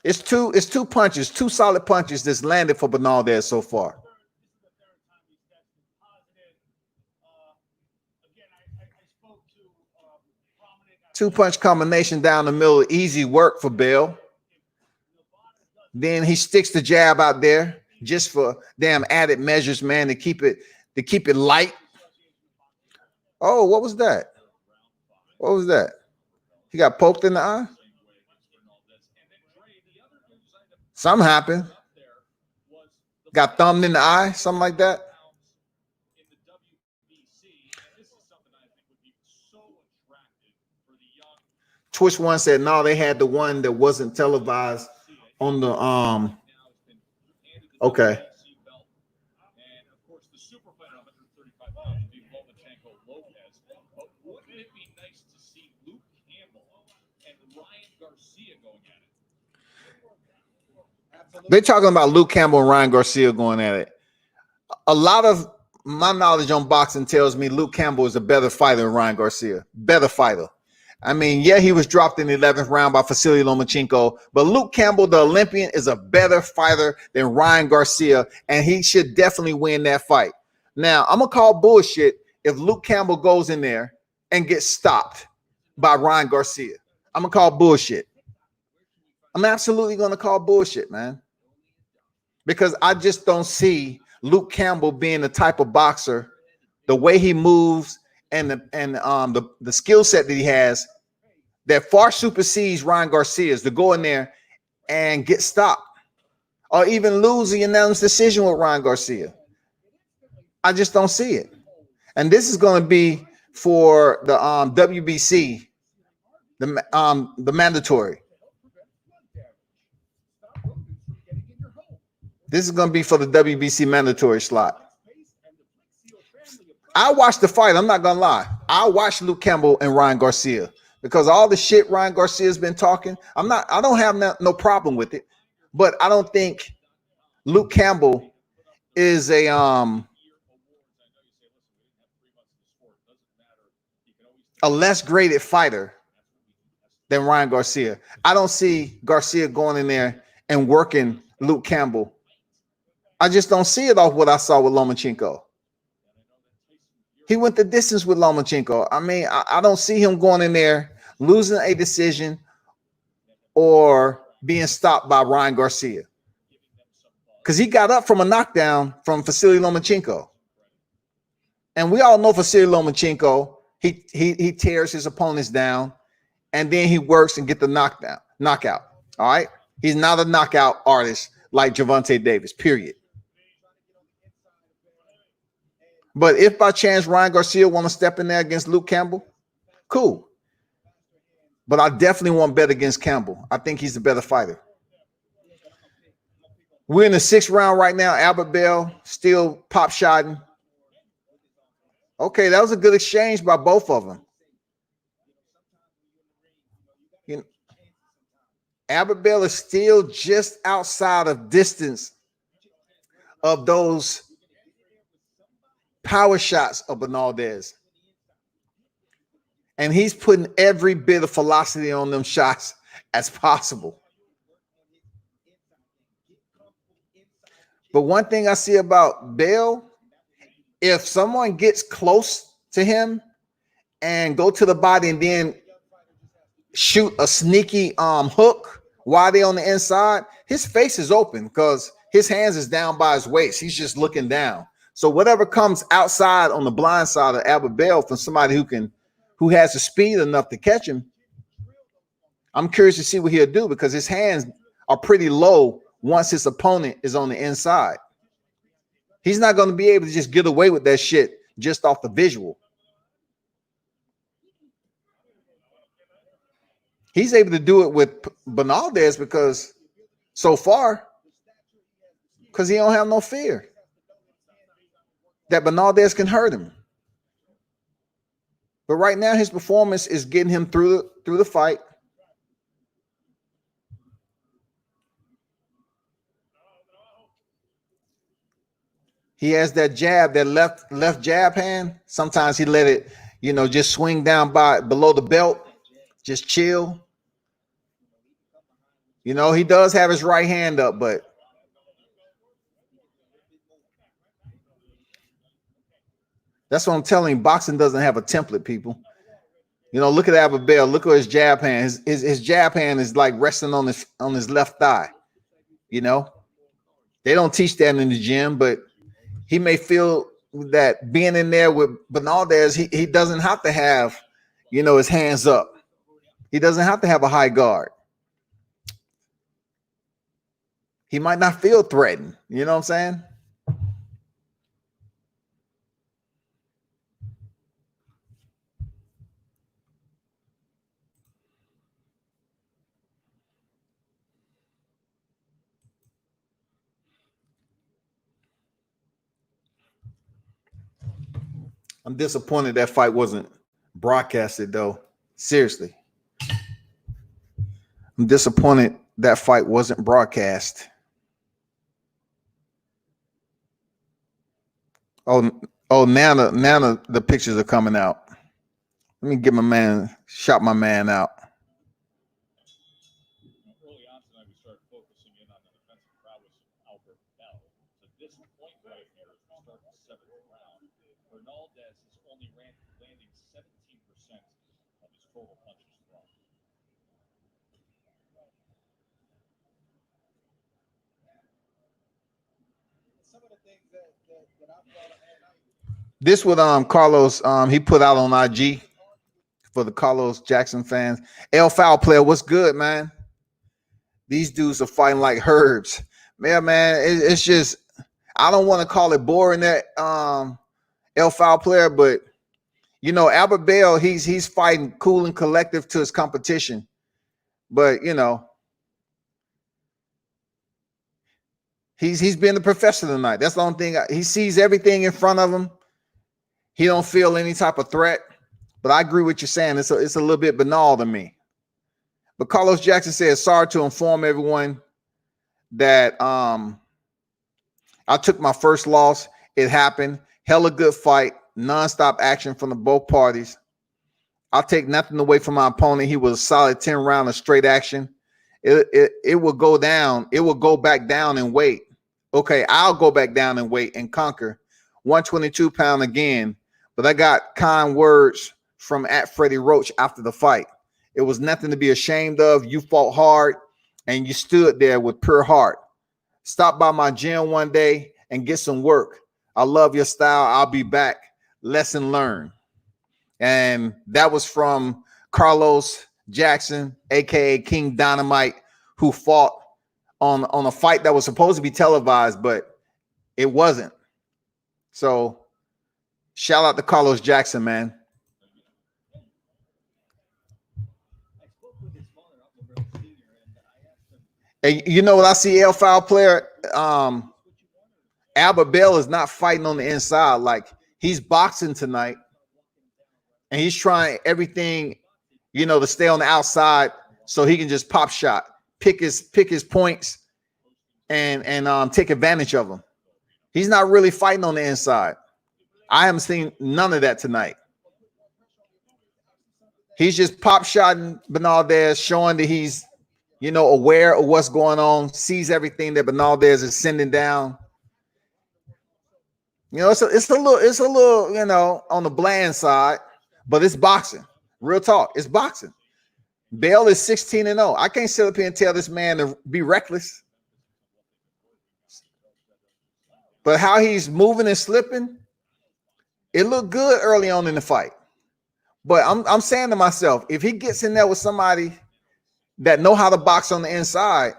It's two punches, two solid punches that's landed for Bernaldez so far. Two-punch combination down the middle, easy work for Bale. Then he sticks the jab out there just for damn added measures, man, to keep it light. Oh, what was that? What was that? He got poked in the eye? Something happened. Got thumbed in the eye, something like that. Twitch One said no, they had the one that wasn't televised on the okay. They're talking about Luke Campbell and Ryan Garcia going at it. A lot of my knowledge on boxing tells me Luke Campbell is a better fighter than Ryan Garcia. Better fighter. I mean, yeah, he was dropped in the 11th round by Vasily Lomachenko, but Luke Campbell, the Olympian, is a better fighter than Ryan Garcia, and he should definitely win that fight. Now, I'm going to call bullshit if Luke Campbell goes in there and gets stopped by Ryan Garcia. I'm going to call bullshit. I'm absolutely going to call bullshit, man, because I just don't see Luke Campbell being the type of boxer, the way he moves, and the skill set that he has that far supersedes Ryan Garcia's, to go in there and get stopped or even lose the unanimous decision with Ryan Garcia. I just don't see it. And this is going to be for the WBC, the mandatory. This is going to be for the WBC mandatory slot. I watched the fight. I'm not gonna lie. I watched Luke Campbell and Ryan Garcia because all the shit Ryan Garcia's been talking, I don't have no problem with it, but I don't think Luke Campbell is a less graded fighter than Ryan Garcia. I don't see Garcia going in there and working Luke Campbell. I just don't see it off what I saw with Lomachenko. He went the distance with Lomachenko. I mean, I don't see him going in there, losing a decision or being stopped by Ryan Garcia. Because he got up from a knockdown from Vasily Lomachenko. And we all know Vasily Lomachenko, he tears his opponents down, and then he works and get the knockout. All right? He's not a knockout artist like Gervonta Davis, period. But if by chance Ryan Garcia want to step in there against Luke Campbell, cool. But I definitely want to bet against Campbell. I think he's a better fighter. We're in the 6th round right now. Albert Bell still pop shotting. Okay, that was a good exchange by both of them. You know, Albert Bell is still just outside of distance of those power shots of Bernaldez. And he's putting every bit of velocity on them shots as possible. But one thing I see about Bell, if someone gets close to him and go to the body and then shoot a sneaky hook while they're on the inside, his face is open because his hands is down by his waist. He's just looking down. So whatever comes outside on the blind side of Albert Bell from somebody who has the speed enough to catch him, I'm curious to see what he'll do because his hands are pretty low once his opponent is on the inside. He's not going to be able to just get away with that shit just off the visual. He's able to do it with Bernaldez because so far, because he don't have no fear that Bernaldez can hurt him. But right now, his performance is getting him through the fight. He has that jab, that left jab hand. Sometimes he let it, just swing down below the belt, just chill. He does have his right hand up, but that's what I'm telling you. Boxing doesn't have a template, people. Look at Ibeh. Look at his jab hand. His jab hand is like resting on his left thigh. They don't teach that in the gym, but he may feel that being in there with Bernaldez, he doesn't have to have, his hands up. He doesn't have to have a high guard. He might not feel threatened. You know what I'm saying? I'm disappointed that fight wasn't broadcasted, though. Seriously. I'm disappointed that fight wasn't broadcast. Oh, now the pictures are coming out. Let me get shout my man out. Early on tonight, we started focusing in on the defensive prowess of Albert Bell. To this point right here, at the start of the 7th round, Bernaldez is only landing 17% of his total punches thrown. Some of the things that I brought up. This what Carlos he put out on IG for the Carlos Jackson fans. El Foul Player, what's good, man? These dudes are fighting like herbs. Man, it's just, I don't want to call it boring that El Foul Player, but Albert Bell, he's fighting cool and collective to his competition. But he's been the professor tonight. That's the only thing. He sees everything in front of him. He don't feel any type of threat. But I agree with you saying it's a little bit banal to me. But Carlos Jackson says, sorry to inform everyone that I took my first loss. It happened. Hella good fight. Nonstop action from the both parties. I'll take nothing away from my opponent. He was a solid 10 round of straight action. It will go down. It will go back down in weight. Okay, I'll go back down in weight and conquer 122 pound again. But I got kind words from @Freddie Roach after the fight. It was nothing to be ashamed of. You fought hard and you stood there with pure heart. Stop by my gym one day and get some work. I love your style. I'll be back. Lesson learned. And that was from Carlos Jackson, aka King Dynamite, who fought on a fight that was supposed to be televised, but it wasn't. So shout out to Carlos Jackson, man. And you know what I see, El Foul Player? Albert Bell is not fighting on the inside. Like, he's boxing tonight, and he's trying everything, to stay on the outside so he can just pop shot, pick his points, and take advantage of them. He's not really fighting on the inside. I haven't seen none of that tonight. He's just pop shotting Bernaldez, showing that he's, aware of what's going on, sees everything that Bernaldez is sending down. It's a little, on the bland side, but it's boxing. Real talk, it's boxing. Bell is 16-0. I can't sit up here and tell this man to be reckless. But how he's moving and slipping, it looked good early on in the fight. But I'm saying to myself, if he gets in there with somebody that know how to box on the inside,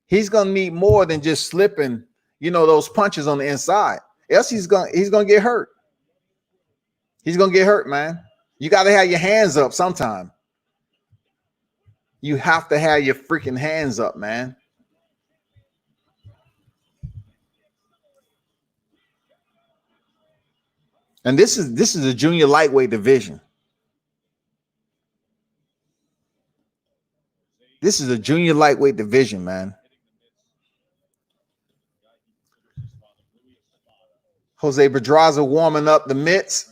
he's gonna need more than just slipping, those punches on the inside. Else he's gonna get hurt. He's gonna get hurt, man. You got to have your hands up sometime. You have to have your freaking hands up, man. And this is a junior lightweight division. This is a junior lightweight division, man. Jose Pedraza warming up the mitts.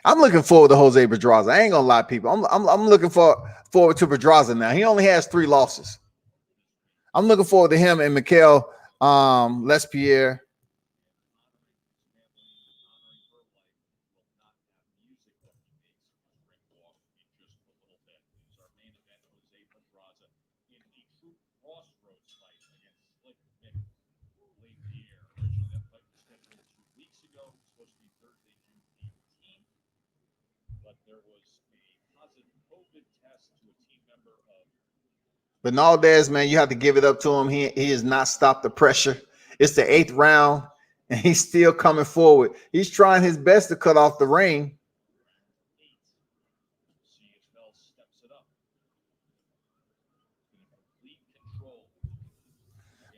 I'm looking forward to Jose Pedraza. I ain't gonna lie, people. I'm looking forward to Pedraza now. He only has 3 losses. I'm looking forward to him and Mikkel LesPierre. Bernaldez, man, you have to give it up to him. He has not stopped the pressure. It's the 8th round, and he's still coming forward. He's trying his best to cut off the reign.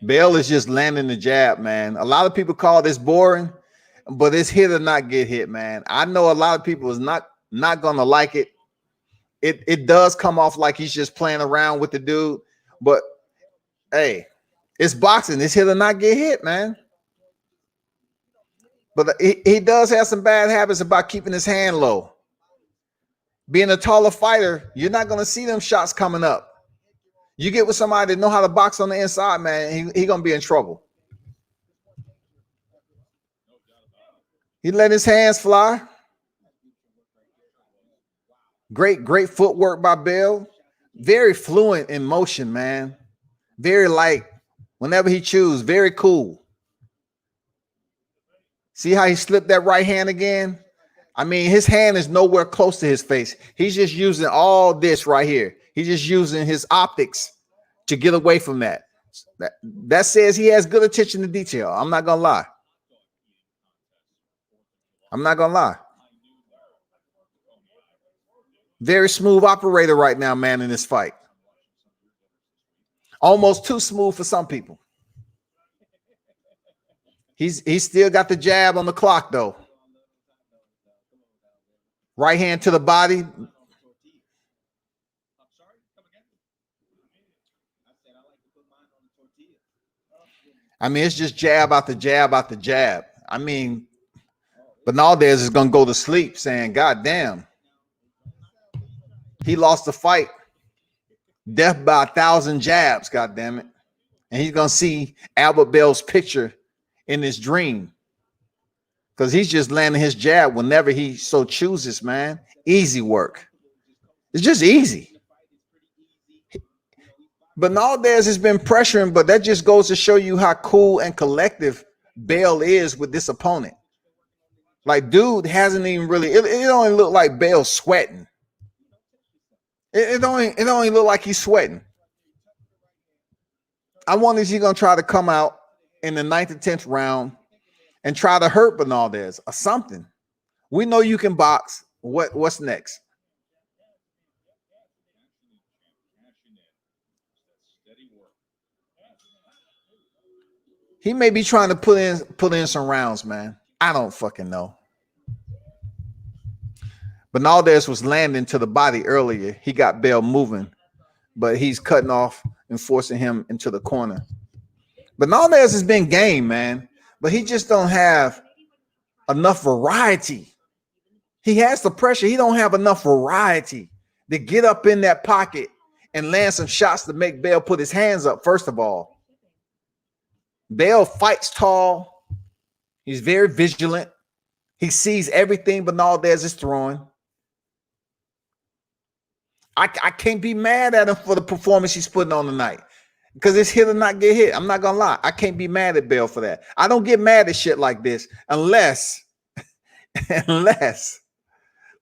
Bell is just landing the jab, man. A lot of people call this boring, but it's hit or not get hit, man. I know a lot of people is not gonna like it. It does come off like he's just playing around with the dude, but hey, it's boxing. It's hit or not get hit, man. But he does have some bad habits about keeping his hand low. Being a taller fighter, you're not going to see them shots coming up. You get with somebody that know how to box on the inside, man, he going to be in trouble. He let his hands fly. Great footwork by Bell. Very fluent in motion, man. Very light. Whenever he chooses, very cool. See how he slipped that right hand again? I mean, his hand is nowhere close to his face. He's just using all this right here. He's just using his optics to get away from that. That says he has good attention to detail. I'm not going to lie. I'm not going to lie. Very smooth operator right now, man, in this fight. Almost too smooth for some people. He's still got the jab on the clock, though. Right hand to the body. I mean, it's just jab after jab after jab. I mean, Bernaldez is going to go to sleep saying, God damn. He lost the fight. Death by 1,000 jabs, God damn it. And he's going to see Albert Bell's picture in his dream. Because he's just landing his jab whenever he so chooses, man. Easy work. It's just easy. Bernaldez has been pressuring, but that just goes to show you how cool and collective Bell is with this opponent. Like, dude hasn't even really, it only look like Bell's sweating. It only look like he's sweating. I wonder if he's going to try to come out in the 9th or 10th round and try to hurt Bernaldez or something. We know you can box. What's next? He may be trying to put in some rounds, man. I don't fucking know. Bernaldez was landing to the body earlier. He got Bell moving, but he's cutting off and forcing him into the corner. Bernaldez has been game, man, but he just don't have enough variety. He has the pressure. He don't have enough variety to get up in that pocket and land some shots to make Bell put his hands up, first of all. Bell fights tall. He's very vigilant. He sees everything Bernaldez is throwing. I can't be mad at him for the performance he's putting on tonight because it's hit or not get hit. I'm not going to lie. I can't be mad at Bell for that. I don't get mad at shit like this unless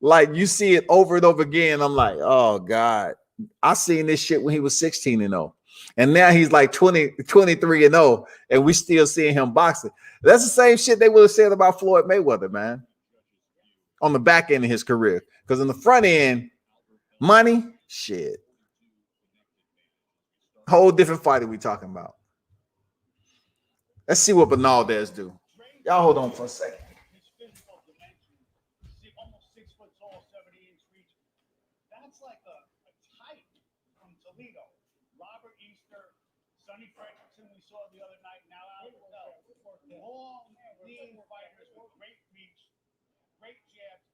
like you see it over and over again. I'm like, oh, God. I seen this shit when he was 16-0. And now he's like 23-0, and we still seeing him boxing. That's the same shit they would have said about Floyd Mayweather, man, on the back end of his career. Because in the front end, money, shit. Whole different fighter we talking about. Let's see what Bernaldez do. Y'all hold on for a second. Lito, Robert Easter, Sonny Fredrickson we saw the other night. Now out long, lean fighters with great reach, great jabs.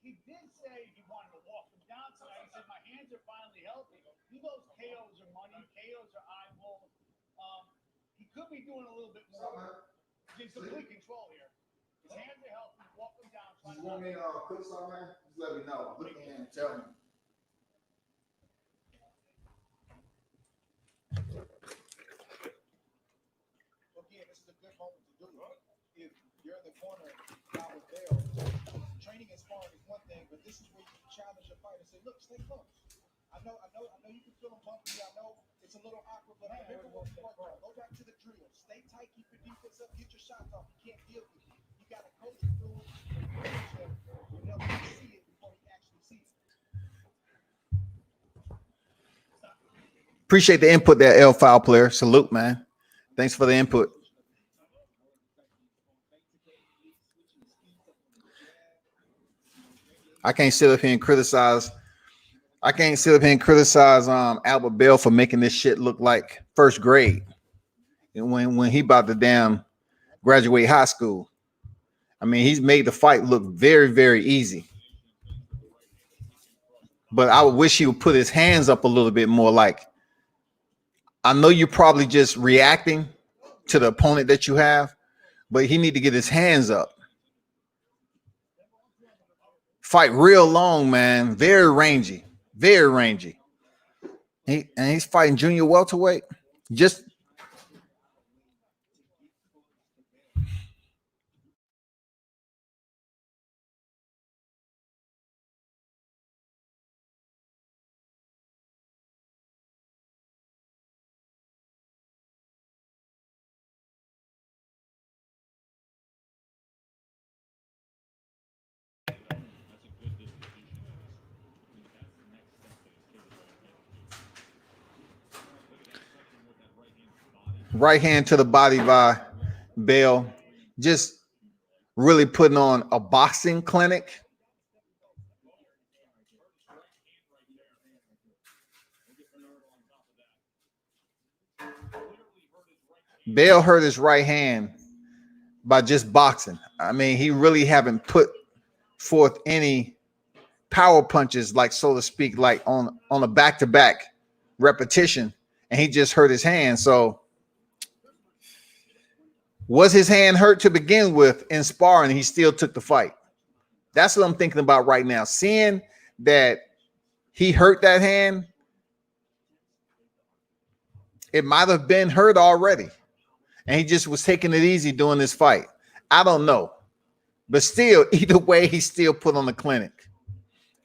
He did say he wanted to walk him down tonight. He said, my hands are finally healthy. He knows KOs are money, KOs are eyeballs. He could be doing a little bit more. He's in complete control here. His hands are healthy. Walk him down. You want me to cook something, man? Just let me know. Look in and tell me. Again, this is a good moment to do it. If you're in the corner now with Bale, training and sparring is one thing, but this is where you challenge your fighter and say, look, stay close. I know you can feel him bumping. I know it's a little awkward, but remember what we worked on. Go back to the drill. Stay tight, keep your defense up, get your shots off. You can't deal with it. You got to coach him through it. You know, you see it before he actually sees it. Appreciate the input there, L File player. Salute, man. Thanks for the input. I can't sit up here and criticize. Albert Bell for making this shit look like first grade. And when he about to damn graduate high school. I mean, he's made the fight look very, very easy. But I wish he would put his hands up a little bit more. Like, I know you're probably just reacting to the opponent that you have, but he need to get his hands up. Fight real long, man. Very rangy. Very rangy. He's fighting junior welterweight. Just right hand to the body by Bell. Just really putting on a boxing clinic. Bell hurt his right hand by just boxing. I mean, he really haven't put forth any power punches, like, so to speak, like on a back-to-back repetition, and he just hurt his hand. So was his hand hurt to begin with in sparring? He still took the fight. That's what I'm thinking about right now. Seeing that he hurt that hand, it might have been hurt already, and he just was taking it easy doing this fight. I don't know, but still, either way, he still put on the clinic.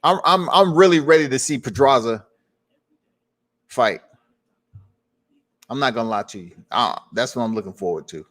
I'm really ready to see Pedraza fight. I'm not gonna lie to you. That's what I'm looking forward to.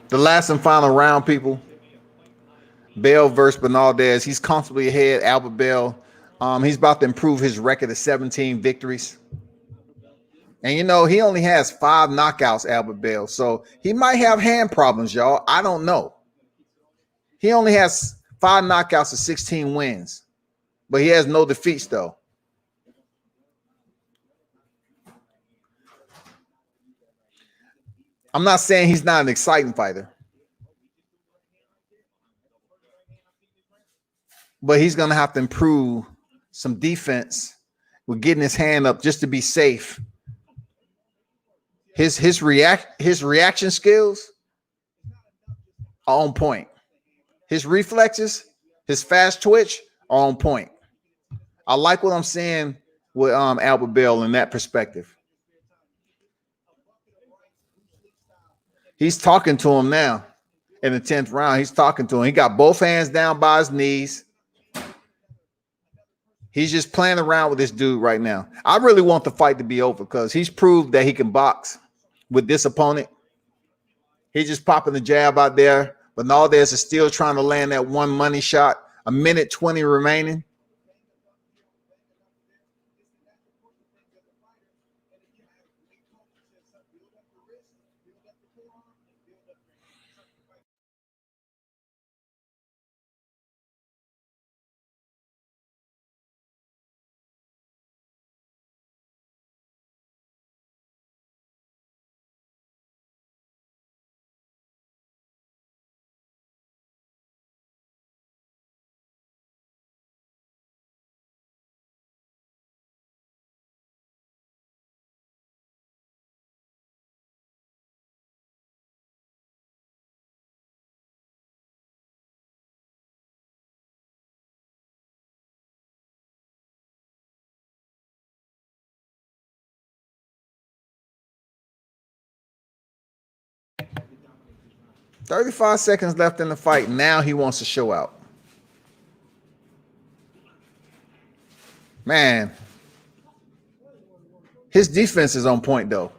The last and final round, people. Bell versus Bernaldez. He's comfortably ahead. Albert Bell. He's about to improve his record of 17 victories. And, you know, he only has 5 knockouts, Albert Bell. So he might have hand problems, y'all. I don't know. He only has 5 knockouts and 16 wins. But he has no defeats, though. I'm not saying he's not an exciting fighter. But he's going to have to improve some defense with getting his hand up just to be safe. His reaction skills are on point. His reflexes, his fast twitch are on point. I like what I'm seeing with Albert Bell in that perspective. He's talking to him now in the 10th round. He's talking to him. He got both hands down by his knees. He's just playing around with this dude right now. I really want the fight to be over because he's proved that he can box with this opponent. He's just popping the jab out there. Bernaldez is still trying to land that one money shot. A minute 20 remaining. $35 seconds left in the fight. Now he wants to show out. Man, his defense is on point, though.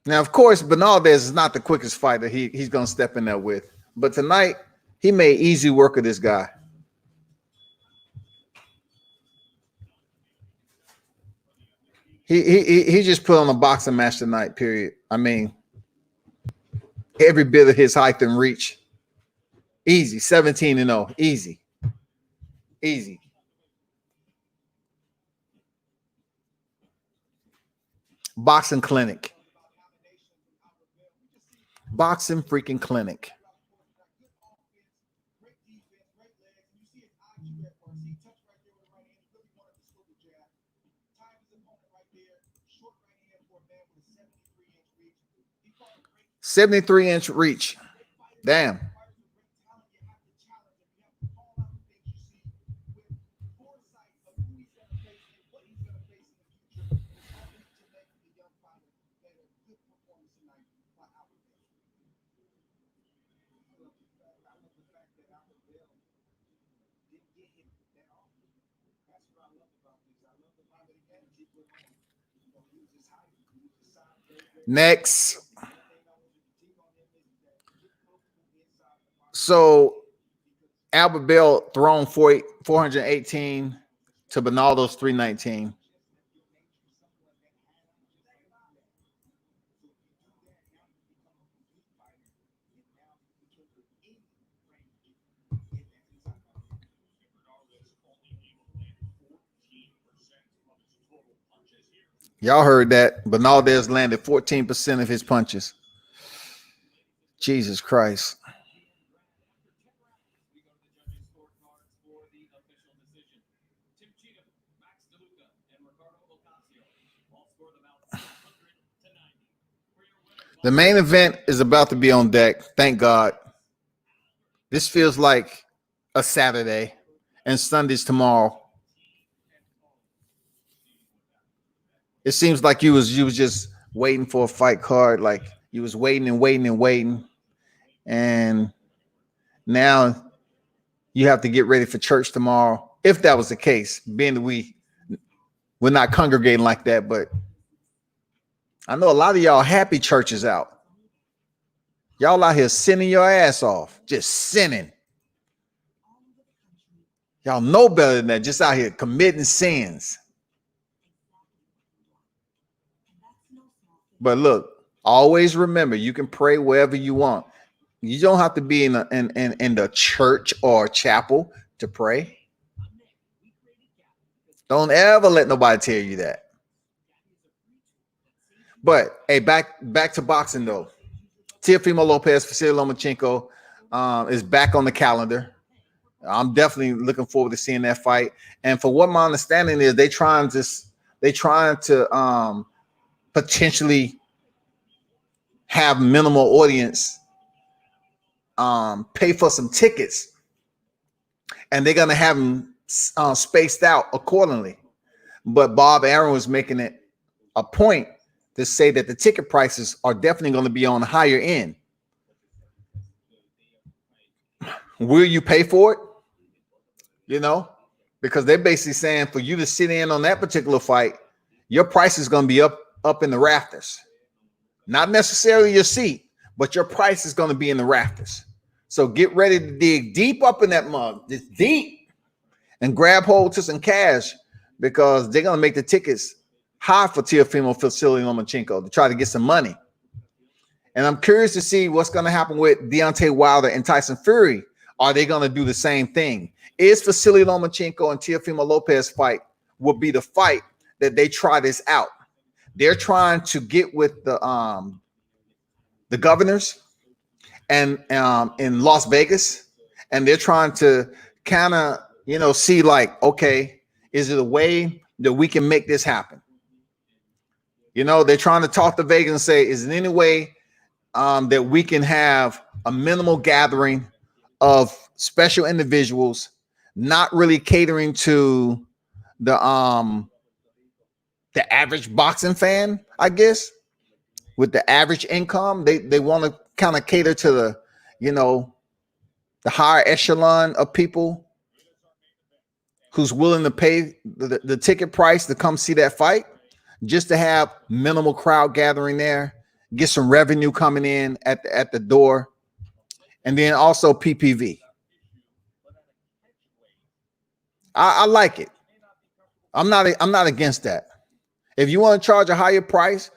Now, of course, Bernaldez is not the quickest fighter he's going to step in there with. But tonight, he made easy work of this guy. He just put on a boxing match tonight, period. I mean, every bit of his height and reach. Easy, 17-0. Easy. Easy. Boxing clinic. Boxing freaking clinic. He touched right there with the right hand. He really wanted to slow the jab. Timed his opponent right there. Short right hand for a man with a 73-inch reach. He fought a great 73-inch reach. Damn. Next. So Albert Bell thrown 418 to Bernaldo's 319. Y'all heard that. Bernaldez landed 14% of his punches. Jesus Christ. The main event is about to be on deck. Thank God. This feels like a Saturday, and Sunday's tomorrow. It seems like you was just waiting for a fight card, like you was waiting and waiting and waiting, and now you have to get ready for church tomorrow. If that was the case, being that we're not congregating like that, but I know a lot of y'all happy church is out. Y'all out here sinning your ass off, just sinning. Y'all know better than that, just out here committing sins. But look, always remember, you can pray wherever you want. You don't have to be in the church or chapel to pray. Don't ever let nobody tell you that. But hey, back to boxing though. Teofimo Lopez, Vasily Lomachenko is back on the calendar. I'm definitely looking forward to seeing that fight. And for what my understanding is, they trying to potentially have minimal audience, pay for some tickets, and they're gonna have them spaced out accordingly. But Bob Aaron was making it a point to say that the ticket prices are definitely going to be on the higher end. Will you pay for it? You know, because they're basically saying for you to sit in on that particular fight, your price is going to be up in the rafters. Not necessarily your seat, but your price is going to be in the rafters. So get ready to dig deep up in that mug, just deep, and grab hold to some cash, because they're going to make the tickets high for Teofimo Vasily Lomachenko to try to get some money. And I'm curious to see what's going to happen with Deontay Wilder and Tyson Fury. Are they going to do the same thing? Is Vasily Lomachenko and Teofimo Lopez fight will be the fight that they try this out? They're trying to get with the governors and in Las Vegas, and they're trying to kind of, you know, see like, okay, is it a way that we can make this happen? You know, they're trying to talk to Vegas and say, is there any way that we can have a minimal gathering of special individuals, not really catering to the average boxing fan, I guess, with the average income. They want to kind of cater to the, you know, the higher echelon of people who's willing to pay the ticket price to come see that fight, just to have minimal crowd gathering there, get some revenue coming in at the door, and then also PPV. I like it. I'm not against that. If you want to charge a higher price,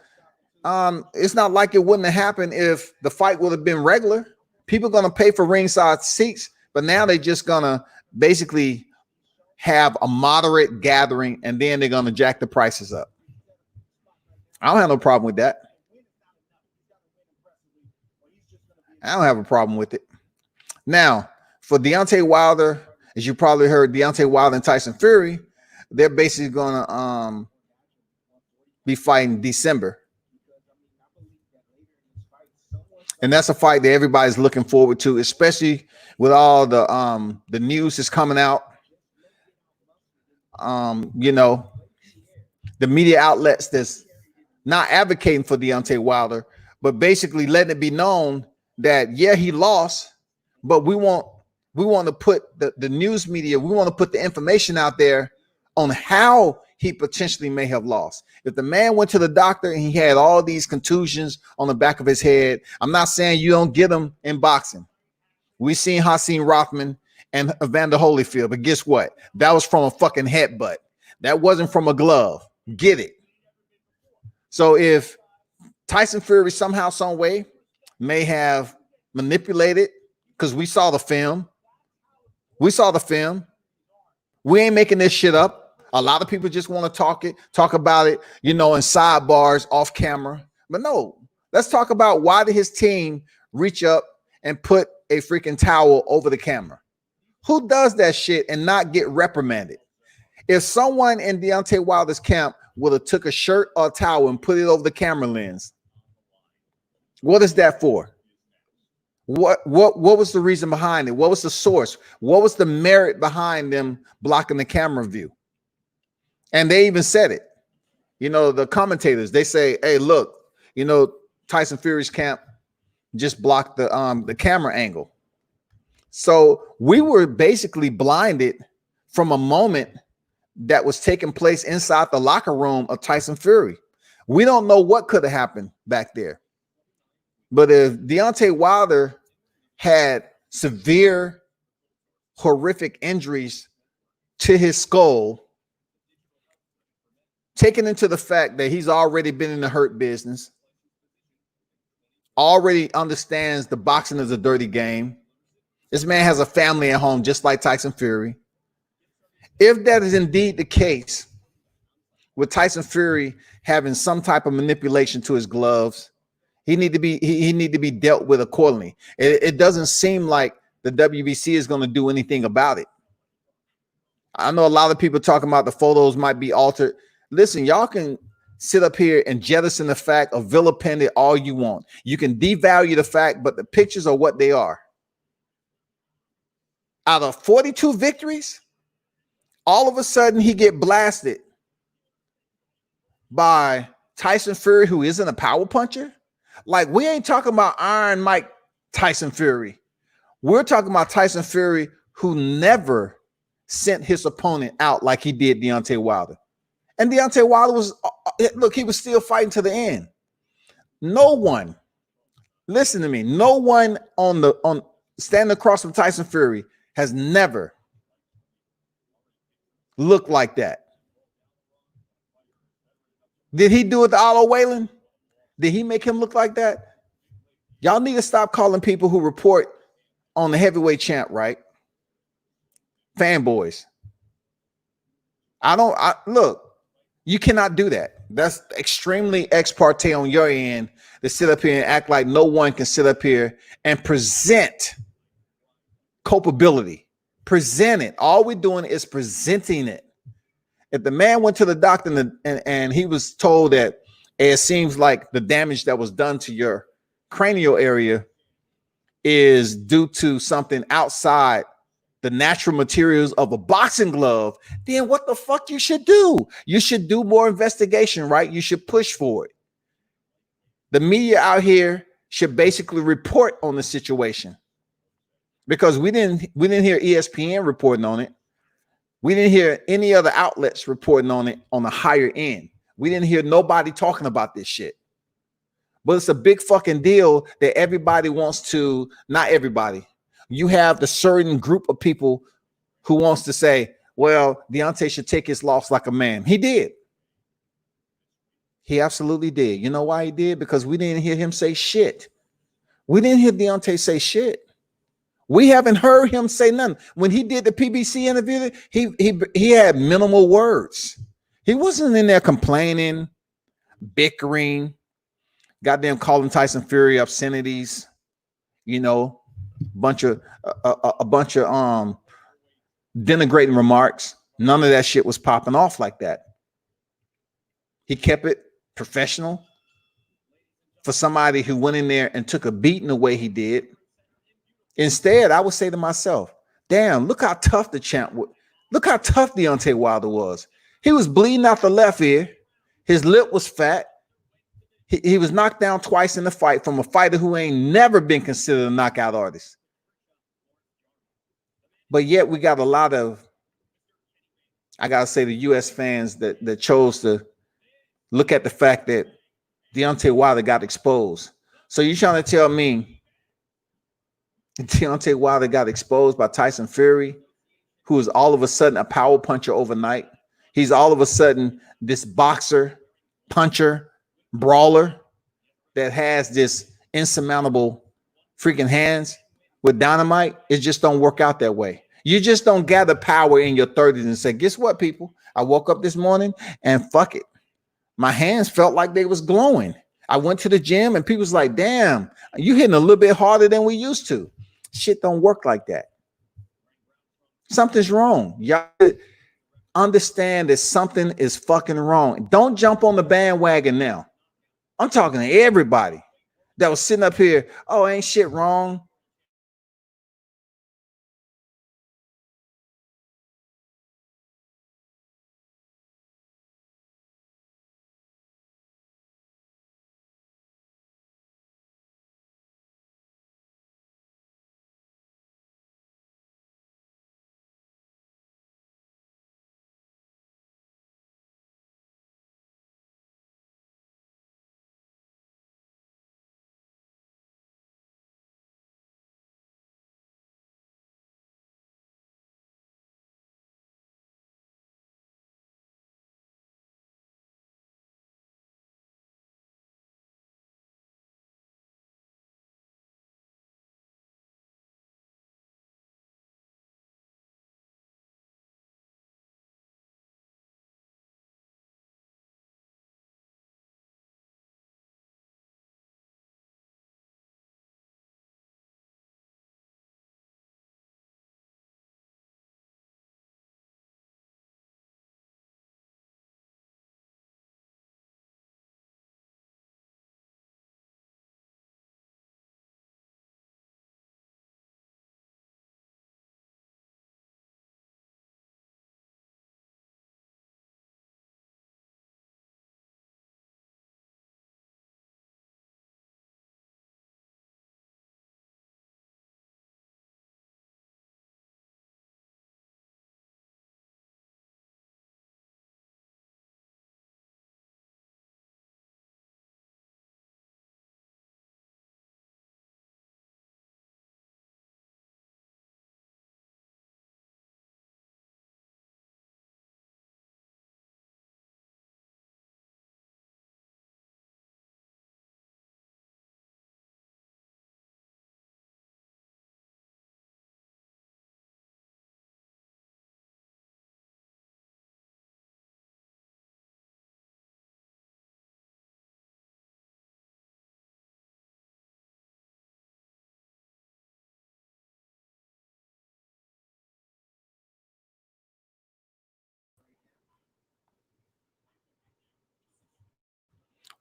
it's not like it wouldn't have happened if the fight would have been regular. People are going to pay for ringside seats, but now they're just going to basically have a moderate gathering, and then they're going to jack the prices up. I don't have no problem with that. I don't have a problem with it. Now, for Deontay Wilder, as you probably heard, Deontay Wilder and Tyson Fury, they're basically going to be fighting December. And that's a fight that everybody's looking forward to, especially with all the news that's coming out. You know, the media outlets that's not advocating for Deontay Wilder, but basically letting it be known that, yeah, he lost, but we want to put the news media, we want to put the information out there on how he potentially may have lost. If the man went to the doctor and he had all these contusions on the back of his head, I'm not saying you don't get them in boxing. We seen Hakeem Rothman and Evander Holyfield, but guess what? That was from a fucking headbutt. That wasn't from a glove. Get it? So if Tyson Fury somehow, some way may have manipulated, because we saw the film. We ain't making this shit up. A lot of people just want to talk about it, you know, in sidebars off camera. But no, let's talk about, why did his team reach up and put a freaking towel over the camera? Who does that shit and not get reprimanded? If someone in Deontay Wilder's camp would have took a shirt or a towel and put it over the camera lens, what is that for? What was the reason behind it? What was the source? What was the merit behind them blocking the camera view? And they even said it. You know, the commentators, they say, hey, look, you know, Tyson Fury's camp just blocked the camera angle. So we were basically blinded from a moment that was taking place inside the locker room of Tyson Fury. We don't know what could have happened back there. But if Deontay Wilder had severe, horrific injuries to his skull, taken into the fact that he's already been in the hurt business, already understands the boxing is a dirty game. This man has a family at home, just like Tyson Fury. If that is indeed the case, with Tyson Fury having some type of manipulation to his gloves, he need to be dealt with accordingly. It doesn't seem like the WBC is going to do anything about it. I know a lot of people talking about the photos might be altered. Listen, y'all can sit up here and jettison the fact of vilipend it all you want. You can devalue the fact, but the pictures are what they are. Out of 42 victories, all of a sudden he get blasted by Tyson Fury, who isn't a power puncher. Like, we ain't talking about Iron Mike Tyson Fury. We're talking about Tyson Fury, who never sent his opponent out like he did Deontay Wilder. And Deontay Wilder was, look, he was still fighting to the end. No one, listen to me, no one on standing across from Tyson Fury has never looked like that. Did he do it to Otto Whalen? Did he make him look like that? Y'all need to stop calling people who report on the heavyweight champ, right? Fanboys. Look, you cannot do that. That's extremely ex parte on your end to sit up here and act like no one can sit up here and present culpability. Present it. All we're doing is presenting it. If the man went to the doctor and he was told that it seems like the damage that was done to your cranial area is due to something outside the natural materials of a boxing glove, then what the fuck you should do? You should do more investigation, right? You should push for it. The media out here should basically report on the situation, because we didn't hear ESPN reporting on it. We didn't hear any other outlets reporting on it on the higher end. We didn't hear nobody talking about this shit. But it's a big fucking deal that everybody wants to, not everybody. You have the certain group of people who wants to say, well, Deontay should take his loss like a man. He did. He absolutely did. You know why he did? Because we didn't hear him say shit. We didn't hear Deontay say shit. We haven't heard him say nothing. When he did the PBC interview, he had minimal words. He wasn't in there complaining, bickering, goddamn calling Tyson Fury obscenities, you know, a bunch of denigrating remarks. None of that shit was popping off like that. He kept it professional for somebody who went in there and took a beating the way he did. Instead, I would say to myself, damn, look how tough the champ was. Look how tough Deontay Wilder was. He was bleeding out the left ear. His lip was fat. He was knocked down twice in the fight from a fighter who ain't never been considered a knockout artist. But yet we got a lot of, I got to say, the U.S. fans that chose to look at the fact that Deontay Wilder got exposed. So you're trying to tell me Deontay Wilder got exposed by Tyson Fury, who is all of a sudden a power puncher overnight? He's all of a sudden this boxer, puncher, brawler that has this insurmountable freaking hands with dynamite. It just don't work out that way. You just don't gather power in your 30s and say, guess what, people? I woke up this morning and fuck it. My hands felt like they was glowing. I went to the gym and people was like, damn, you hitting a little bit harder than we used to. Shit don't work like that. Something's wrong. Y'all understand that something is fucking wrong. Don't jump on the bandwagon now. I'm talking to everybody that was sitting up here. Oh, ain't shit wrong.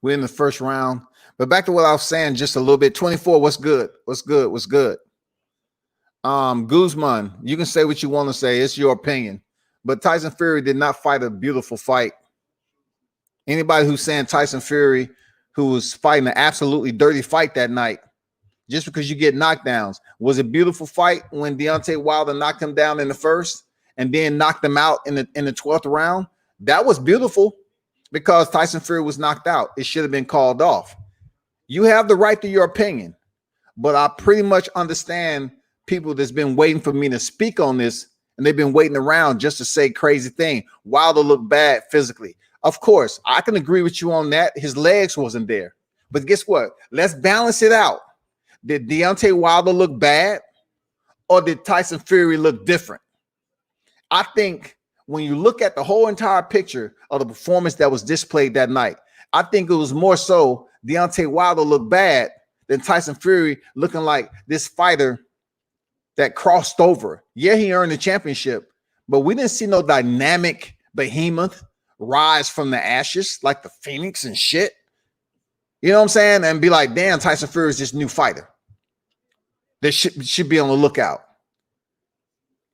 We're in the first round. But back to what I was saying just a little bit. 24, what's good? What's good? What's good? Guzman, you can say what you want to say. It's your opinion. But Tyson Fury did not fight a beautiful fight. Anybody who's saying Tyson Fury, who was fighting an absolutely dirty fight that night, just because you get knockdowns, was a beautiful fight when Deontay Wilder knocked him down in the first and then knocked him out in the 12th round. That was beautiful because Tyson Fury was knocked out. It should have been called off. You have the right to your opinion, but I pretty much understand people that's been waiting for me to speak on this, and they've been waiting around just to say crazy thing. Wilder looked bad physically. Of course, I can agree with you on that. His legs wasn't there. But guess what? Let's balance it out. Did Deontay Wilder look bad, or did Tyson Fury look different? I think when you look at the whole entire picture of the performance that was displayed that night, I think it was more so Deontay Wilder looked bad than Tyson Fury looking like this fighter that crossed over. Yeah, he earned the championship, but we didn't see no dynamic behemoth rise from the ashes like the Phoenix and shit. You know what I'm saying? And be like, damn, Tyson Fury is this new fighter that should be on the lookout.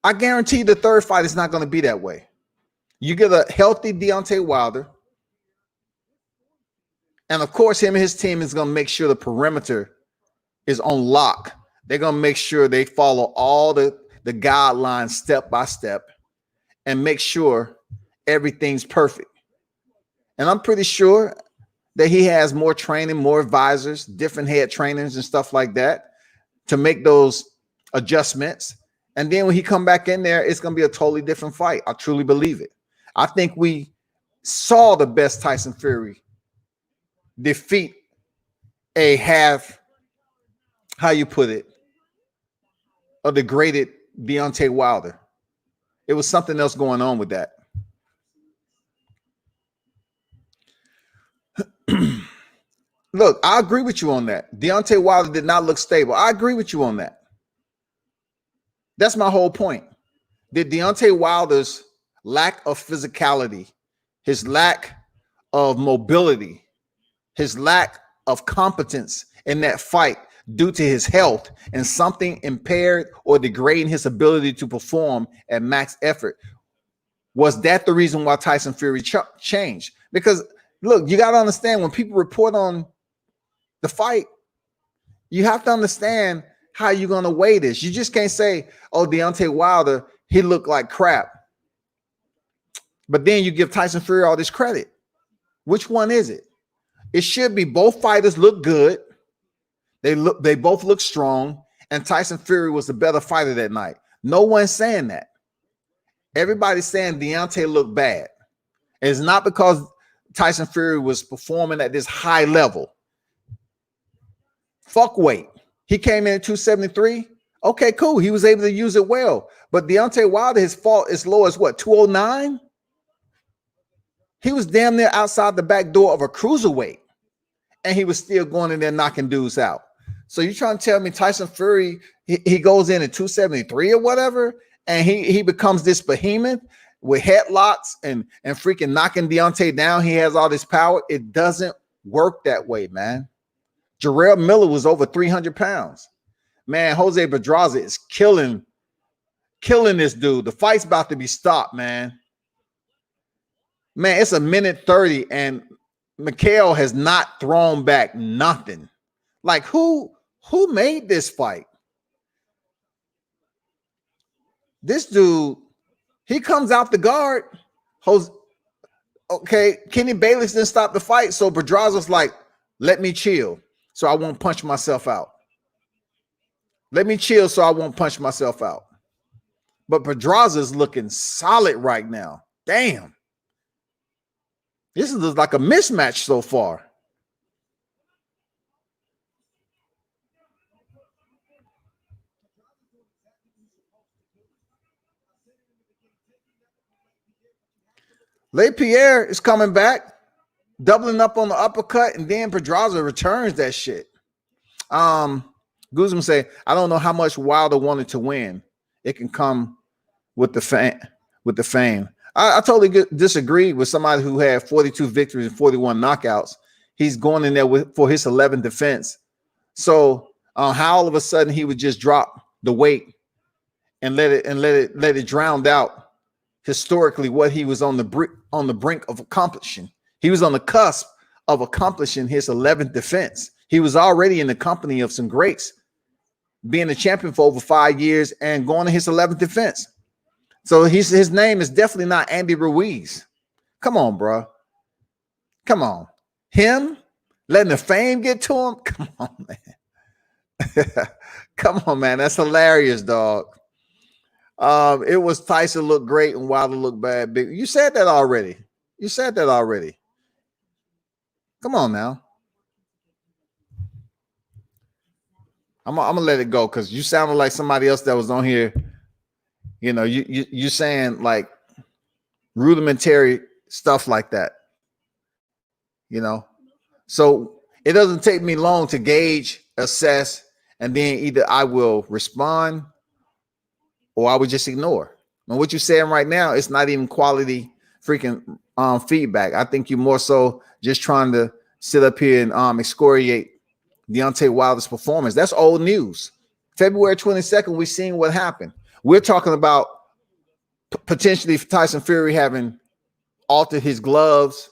I guarantee the third fight is not going to be that way. You get a healthy Deontay Wilder, and of course, him and his team is going to make sure the perimeter is on lock. They're going to make sure they follow all the guidelines step by step and make sure everything's perfect. And I'm pretty sure that he has more training, more advisors, different head trainers and stuff like that to make those adjustments. And then when he come back in there, it's going to be a totally different fight. I truly believe it. I think we saw the best Tyson Fury defeat a half, how you put it, a degraded Deontay Wilder. It was something else going on with that. Look, I agree with you on that. Deontay Wilder did not look stable. I agree with you on that. That's my whole point. Did Deontay Wilder's lack of physicality, his lack of mobility, his lack of competence in that fight due to his health and something impaired or degrading his ability to perform at max effort? Was that the reason why Tyson Fury changed? Because look, you got to understand when people report on the fight, you have to understand how you're going to weigh this. You just can't say, oh, Deontay Wilder, he looked like crap. But then you give Tyson Fury all this credit. Which one is it? It should be both fighters look good. They both look strong, and Tyson Fury was the better fighter that night. No one's saying that. Everybody's saying Deontay looked bad. And it's not because Tyson Fury was performing at this high level. Fuck weight. He came in at 273. Okay, cool. He was able to use it well. But Deontay Wilder, his fault as low as what, 209? He was damn near outside the back door of a cruiserweight, and he was still going in there knocking dudes out. So you're trying to tell me Tyson Fury, he goes in at 273 or whatever, and he becomes this behemoth with headlocks and freaking knocking Deontay down. He has all this power. It doesn't work that way, man. Jarrell Miller was over 300 pounds. Man, Jose Pedraza is killing this dude. The fight's about to be stopped, man. Man, it's a minute 30, and Mikkel has not thrown back nothing. Like, who made this fight? This dude, he comes out the guard. Okay, Kenny Bayless didn't stop the fight, so Pedraza's like, let me chill so I won't punch myself out. Let me chill so I won't punch myself out. But Pedraza's looking solid right now. Damn. This is like a mismatch so far. LesPierre is coming back, doubling up on the uppercut, and then Pedraza returns that shit. Guzman say, I don't know how much Wilder wanted to win. It can come with the fame. I totally disagree with somebody who had 42 victories and 41 knockouts. he's going in there for his 11th defense. So how all of a sudden he would just drop the weight and let it drown out historically what he was on the brink of accomplishing. He was on the cusp of accomplishing his 11th defense. He was already in the company of some greats, being a champion for over 5 years and going to his 11th defense. So his name is definitely not Andy Ruiz. Come on, bro. Come on. Him letting the fame get to him? Come on, man. Come on, man. That's hilarious, dog. It was Tyson looked great and Wilder looked bad. Big. You said that already. You said that already. Come on now. I'm gonna let it go because you sounded like somebody else that was on here. You know, you saying like rudimentary stuff like that. You know, so it doesn't take me long to gauge, assess, and then either I will respond or I would just ignore. And what you're saying right now, it's not even quality freaking feedback. I think you're more so just trying to sit up here and excoriate Deontay Wilder's performance. That's old news. February 22nd, we're seeing what happened. We're talking about potentially Tyson Fury having altered his gloves.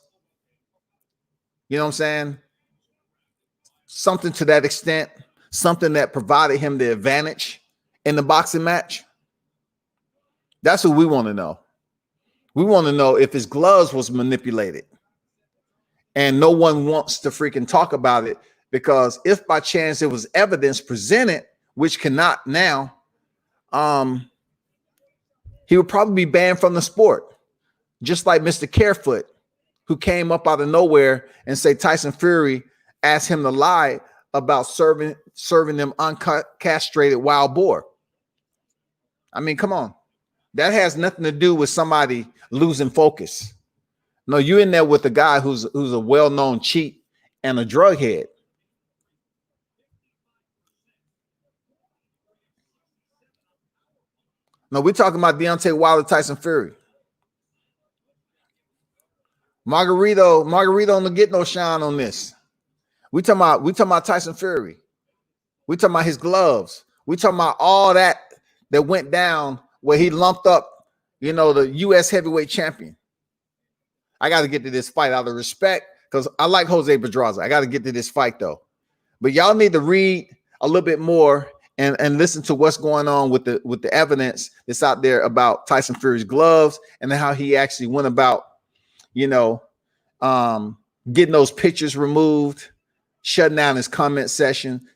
You know what I'm saying? Something to that extent, something that provided him the advantage in the boxing match. That's what we want to know. We want to know if his gloves was manipulated. And no one wants to freaking talk about it because if by chance it was evidence presented, which cannot now, he would probably be banned from the sport. Just like Mr. Carefoot, who came up out of nowhere and say Tyson Fury asked him to lie about serving them uncastrated wild boar. I mean, come on. That has nothing to do with somebody losing focus. No, you're in there with a guy who's a well-known cheat and a drug head. No, we're talking about Deontay Wilder, Tyson Fury. Margarito don't get no shine on this. We talking about Tyson Fury. We talking about his gloves. We talking about all that went down where he lumped up, the U.S. heavyweight champion. I got to get to this fight out of respect because I like Jose Pedraza. I got to get to this fight though. But y'all need to read a little bit more and listen to what's going on with the evidence that's out there about Tyson Fury's gloves and how he actually went about, getting those pictures removed, shutting down his comment section,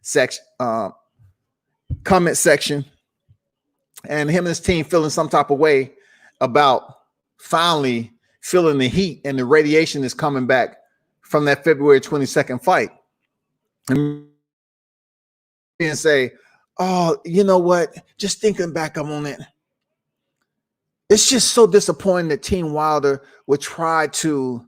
and him and his team feeling some type of way about finally feeling the heat and the radiation is coming back from that February 22nd fight. And say, oh, you know what? Just thinking back on it, it's just so disappointing that Team Wilder would try to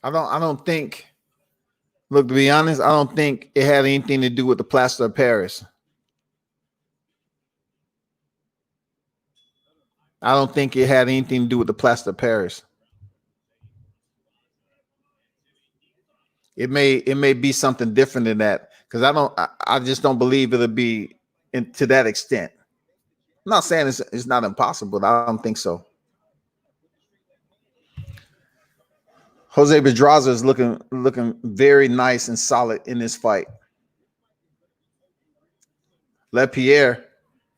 I don't think. Look, to be honest, I don't think it had anything to do with the plaster of Paris. I don't think it had anything to do with the plaster of Paris. It may be something different than that because I just don't believe it'll be to that extent. I'm not saying it's not impossible, but I don't think so. Jose Pedraza is looking very nice and solid in this fight. LesPierre,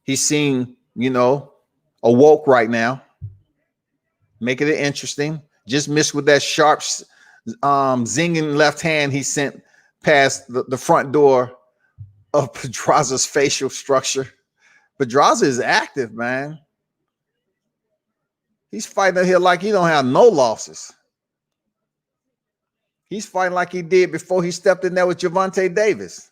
he's seeing, awoke right now, making it interesting. Just missed with that sharp, zinging left hand he sent past the front door of Pedraza's facial structure. Pedraza is active, man. He's fighting here like he don't have no losses. He's fighting like he did before he stepped in there with Gervonta Davis.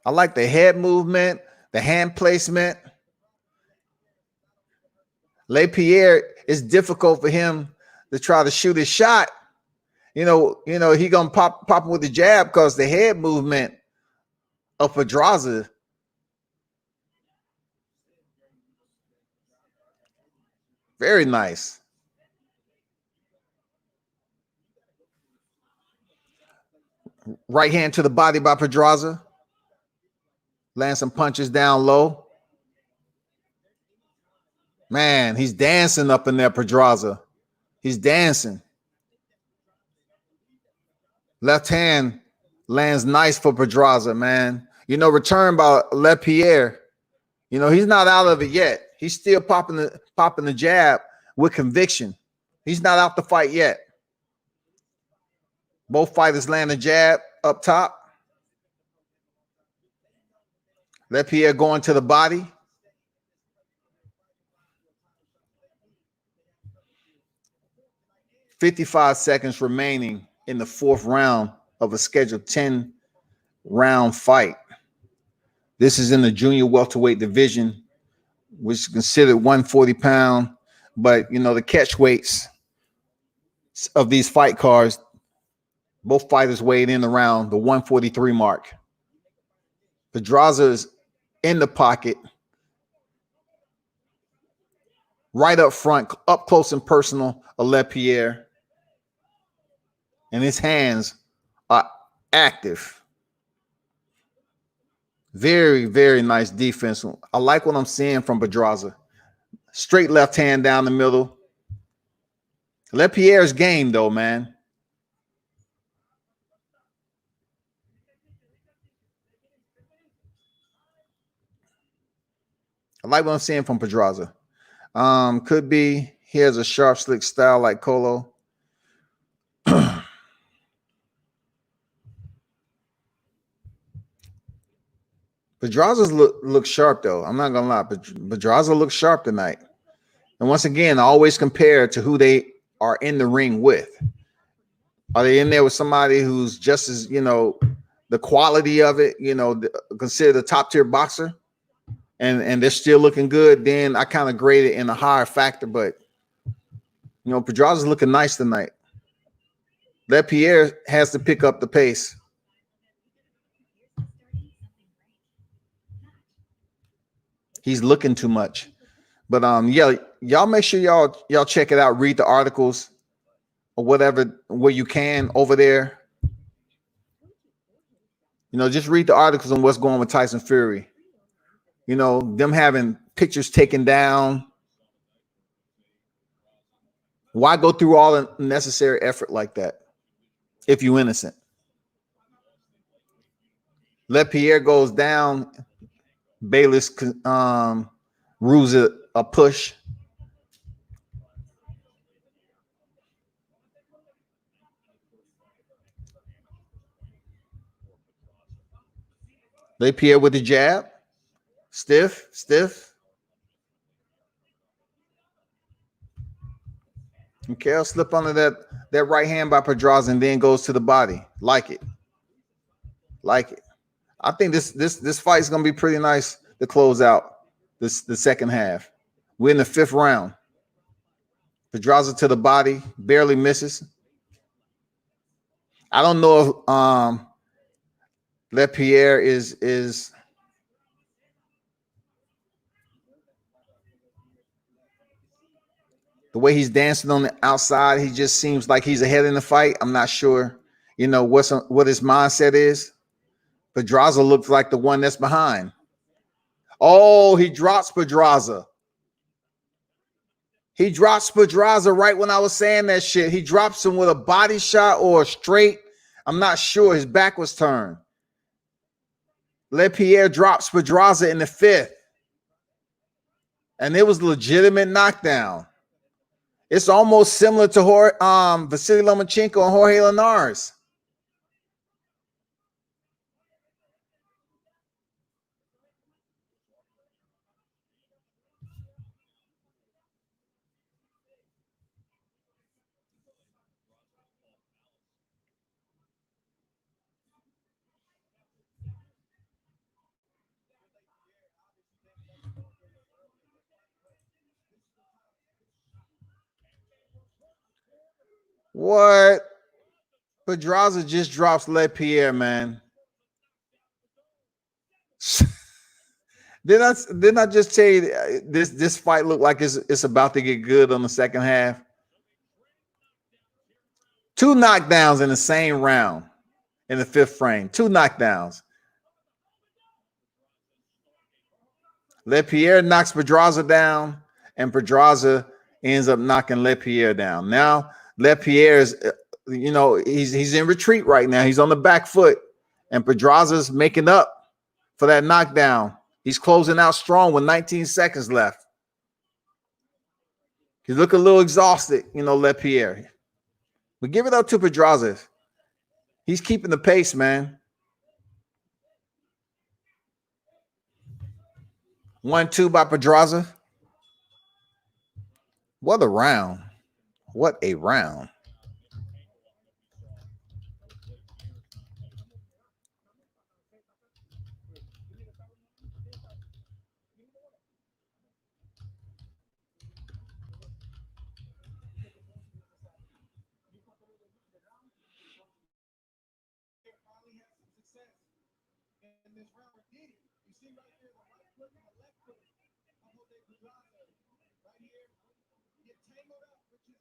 I like the head movement, the hand placement. LesPierre, it's difficult for him to try to shoot his shot. He gonna pop him with the jab because the head movement of Pedraza. Very nice. Right hand to the body by Pedraza. Land some punches down low. Man, he's dancing up in there, Pedraza. He's dancing. Left hand lands nice for Pedraza, man. Return by LesPierre. He's not out of it yet. He's still popping the jab with conviction. He's not out the fight yet. Both fighters land a jab up top. LesPierre going to the body. $55 seconds remaining in the fourth round of a scheduled 10-round fight. This is in the junior welterweight division, which is considered 140 pound. But, the catch weights of these fight cards, both fighters weighed in around the 143 mark. Pedraza is in the pocket, right up front, up close and personal of LesPierre. And his hands are active. Very, very nice defense. I like what I'm seeing from Pedraza. Straight left hand down the middle. LesPierre's game, though, man. I like what I'm seeing from Pedraza. Could be he has a sharp, slick style like Colo. Pedraza looks sharp, though. I'm not gonna lie, but Pedraza looks sharp tonight. And once again, I always compare to who they are in the ring with. Are they in there with somebody who's just as, the quality of it, considered a top tier boxer, and they're still looking good? Then I kind of grade it in a higher factor. But Pedraza's looking nice tonight. LesPierre has to pick up the pace. He's looking too much. But y'all make sure y'all check it out, read the articles or whatever where you can over there. Just read the articles on what's going on with Tyson Fury. Them having pictures taken down. Why go through all the necessary effort like that if you're innocent? LesPierre goes down. Bayless rules a push. LesPierre with the jab. Stiff. Okay, I'll slip under that right hand by Pedraza and then goes to the body. Like it. I think this fight is gonna be pretty nice to close out the second half. We're in the fifth round. Pedraza to the body, barely misses. I don't know if LesPierre is the way he's dancing on the outside. He just seems like he's ahead in the fight. I'm not sure, what his mindset is. Pedraza looks like the one that's behind. Oh, he drops Pedraza. He drops Pedraza right when I was saying that shit. He drops him with a body shot or a straight. I'm not sure. His back was turned. LesPierre drops Pedraza in the 5th. And it was a legitimate knockdown. It's almost similar to Vasily Lomachenko and Jorge Linares. What? Pedraza just drops LesPierre, man. Didn't I just tell you this fight looked like it's about to get good on the second half? 2 knockdowns in the same round in the 5th frame. 2 knockdowns. LesPierre knocks Pedraza down, and Pedraza ends up knocking LesPierre down. Now LesPierre is, he's in retreat right now. He's on the back foot, and Pedraza's making up for that knockdown. He's closing out strong with 19 seconds left. He look a little exhausted, LesPierre. But give it up to Pedraza. He's keeping the pace, man. 1-2 by Pedraza. What a round. What a round. finally had some success in this round. Did he? You see right there the right foot and the left foot of Jose Pedraza right here. Get tangled up, which is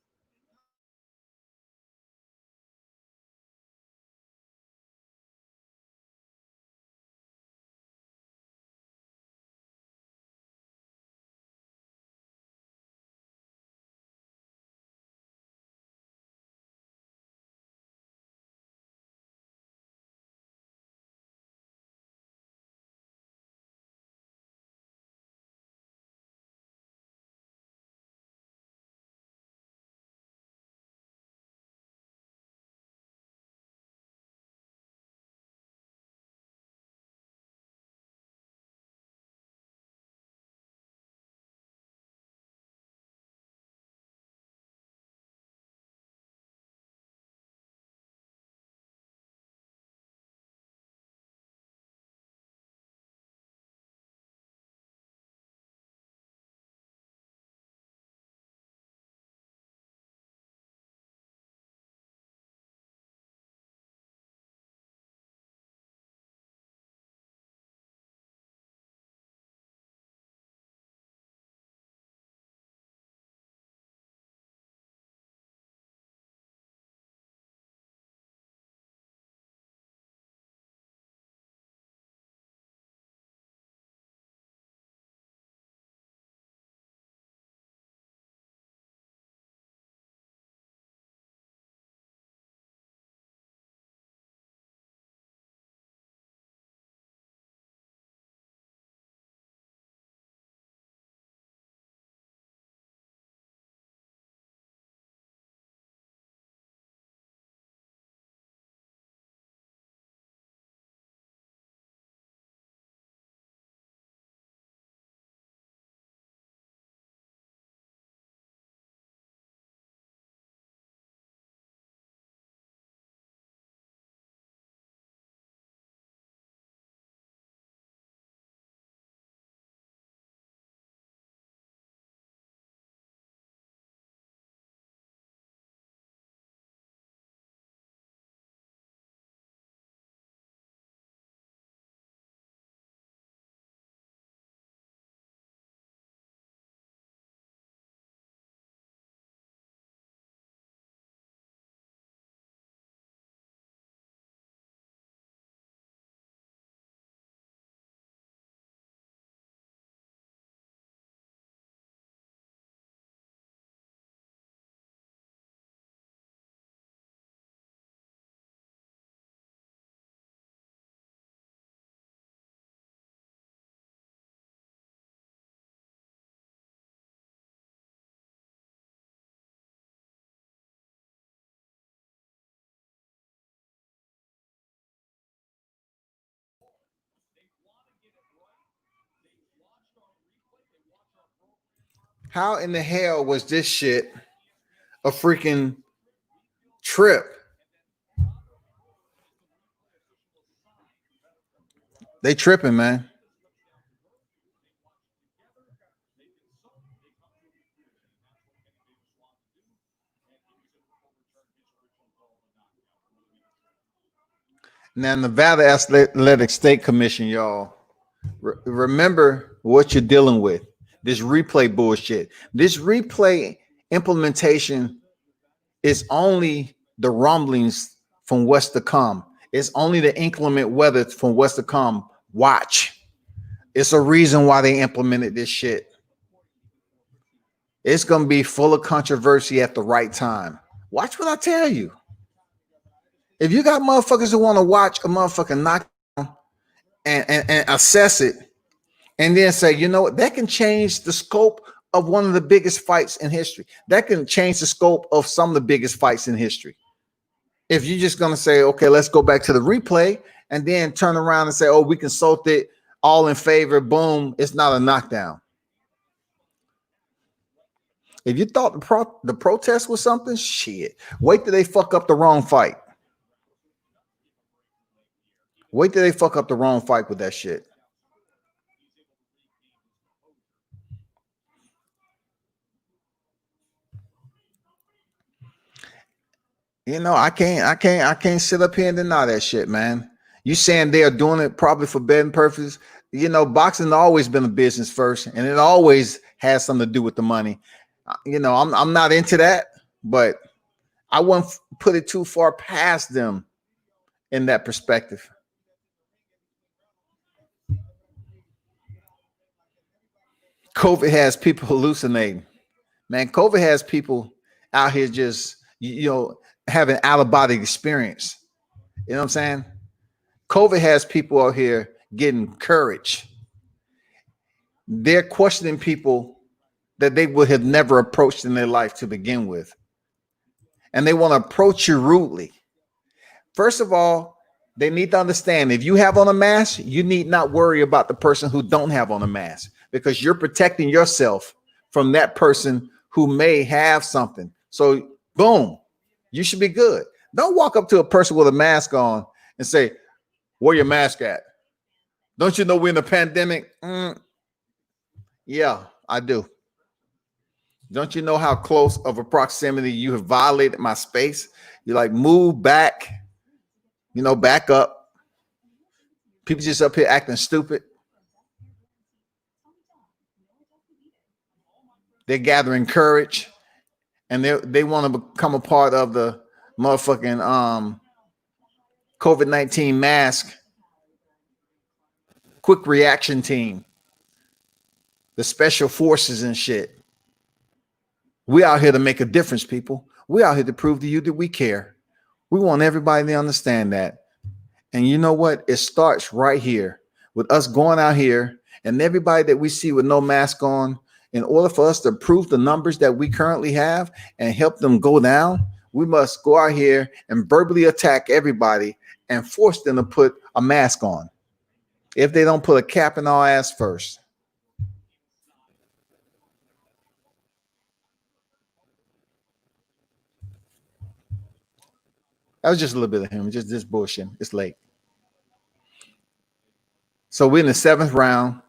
How in the hell was this shit a freaking trip? They tripping, man. Now, Nevada Athletic State Commission, y'all, remember what you're dealing with. This replay bullshit. This replay implementation is only the rumblings from what's to come. It's only the inclement weather from what's to come. Watch. It's a reason why they implemented this shit. It's going to be full of controversy at the right time. Watch what I tell you. If you got motherfuckers who want to watch a motherfucking knockdown and assess it, and then say, you know what, that can change the scope of one of the biggest fights in history. That can change the scope of some of the biggest fights in history. If you're just going to say, okay, let's go back to the replay, and then turn around and say, oh, we consulted, all in favor, boom, it's not a knockdown. If you thought the protest was something, shit, wait till they fuck up the wrong fight. Wait till they fuck up the wrong fight with that shit. You know, I can't sit up here and deny that shit, man. You saying they are doing it probably for betting purposes? You know, boxing has always been a business first, and it always has something to do with the money. You know, I'm not into that, but I wouldn't put it too far past them in that perspective. COVID has people hallucinating. Man, COVID has people out here just, you know, having out-of-body experience. You know what I'm saying? COVID has people out here getting courage. They're questioning people that they would have never approached in their life to begin with. And they want to approach you rudely. First of all, they need to understand if you have on a mask, you need not worry about the person who don't have on a mask, because you're protecting yourself from that person who may have something. So boom, you should be good. Don't walk up to a person with a mask on and say, where your mask at? Don't you know we're in a pandemic? Yeah, I do. Don't you know how close of a proximity you have violated my space? You're like, move back, you know, back up. People just up here acting stupid. They're gathering courage, and they want to become a part of the motherfucking COVID-19 mask quick reaction team, the special forces and shit. We out here to make a difference, people. We out here to prove to you that we care. We want everybody to understand that. And you know what? It starts right here with us going out here, and everybody that we see with no mask on, in order for us to prove the numbers that we currently have and help them go down, we must go out here and verbally attack everybody and force them to put a mask on if they don't put a cap in our ass first. That was just a little bit of him, just this bullshit. It's late. So we're in the 7th round.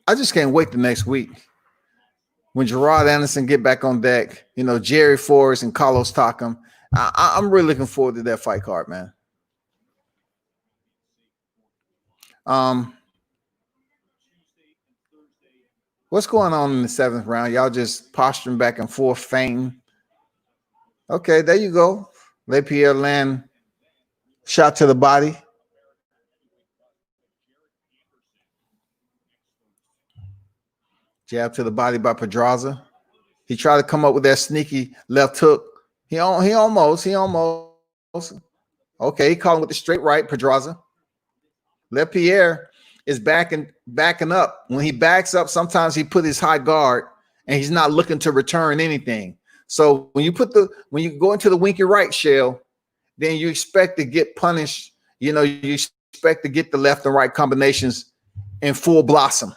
I just can't wait the next week when Gerard Anderson get back on deck. You know, Jerry Forrest and Carlos Takam. I'm really looking forward to that fight card, man. What's going on in the 7th round? Y'all just posturing back and forth, fainting. Okay, there you go. LesPierre land shot to the body. Jab to the body by Pedraza. He tried to come up with that sneaky left hook. He almost. Okay, he caught him with the straight right, Pedraza. LesPierre is backing up. When he backs up, sometimes he put his high guard and he's not looking to return anything. So when you go into the winky right shell, then you expect to get punished. You know, you expect to get the left and right combinations in full blossom.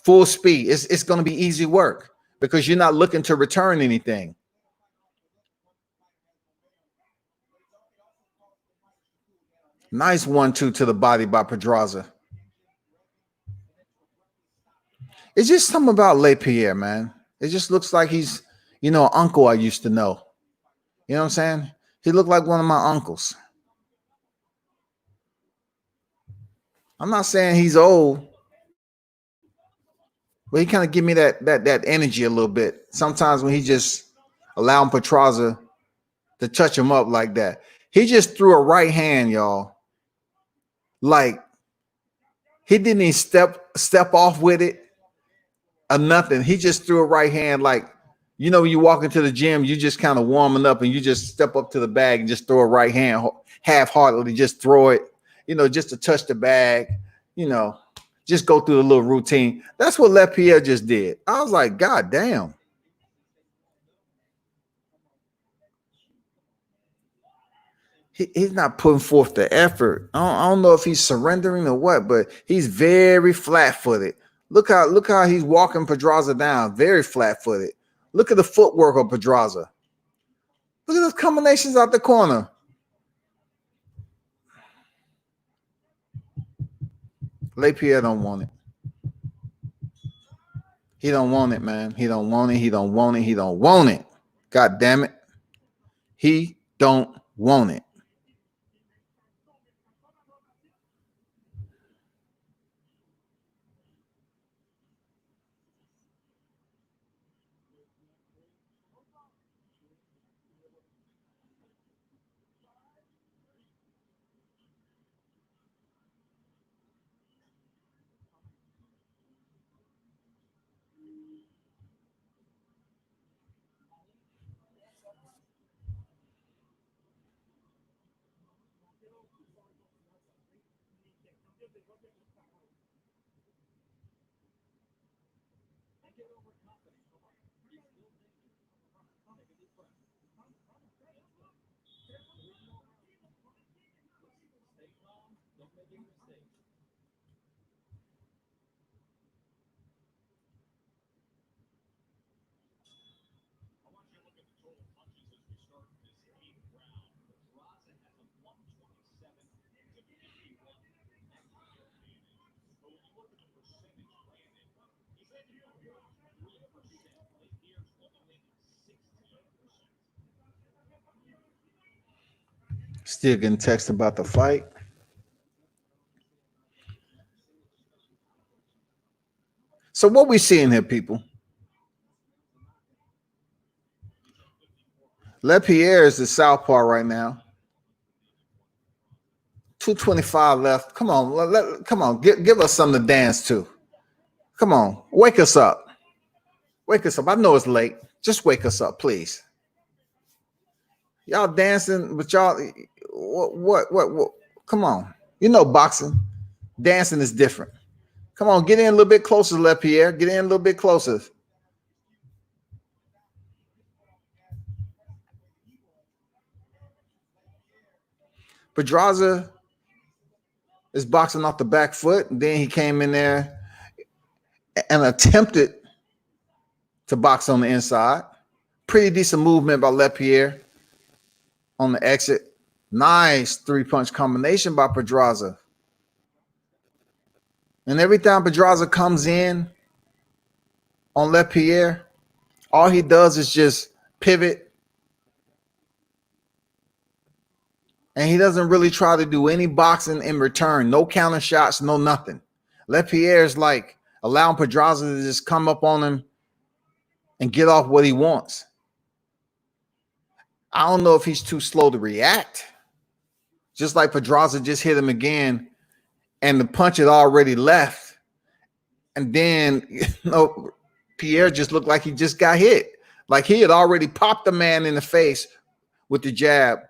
full speed. It's going to be easy work because you're not looking to return anything. Nice 1-2 to the body by Pedraza. It's just something about LesPierre, man. It just looks like he's, an uncle I used to know. You know what I'm saying? He looked like one of my uncles. I'm not saying he's old, but he kind of give me that energy a little bit. Sometimes when he just allowing Pedraza to touch him up like that. He just threw a right hand, y'all. Like he didn't even step off with it or nothing. He just threw a right hand like, when you walk into the gym, you just kind of warming up and you just step up to the bag and just throw a right hand half-heartedly, just throw it, just to touch the bag, just go through the little routine. That's what LesPierre just did. I was like, God damn. He's not putting forth the effort. I don't know if he's surrendering or what, but he's very flat-footed. Look how he's walking Pedraza down, very flat-footed. Look at the footwork of Pedraza. Look at those combinations out the corner. LesPierre don't want it. He don't want it, man. He don't want it. He don't want it. He don't want it. God damn it. He don't want it. I want you to look at the total punches as we start this 8th round. Pedraza has a 127 to 51 accuracy advantage. But when you look at the percentage, Brandon, he's at 3%. LesPierre's only 16%. Still getting text about the fight. So what we seeing here, people? LesPierre is the southpaw right now. 225 left. Come on, come on. Give us something to dance to. Come on, wake us up. Wake us up. I know it's late. Just wake us up, please. Y'all dancing, but y'all, what? Come on. Boxing. Dancing is different. Come on, get in a little bit closer, LesPierre. Get in a little bit closer. Pedraza is boxing off the back foot. And then he came in there and attempted to box on the inside. Pretty decent movement by LesPierre on the exit. Nice 3-punch combination by Pedraza. And every time Pedraza comes in on LesPierre, all he does is just pivot. And he doesn't really try to do any boxing in return. No counter shots, no nothing. LesPierre is like allowing Pedraza to just come up on him and get off what he wants. I don't know if he's too slow to react. Just like Pedraza just hit him again and the punch had already left. And then, Pierre just looked like he just got hit. Like he had already popped the man in the face with the jab.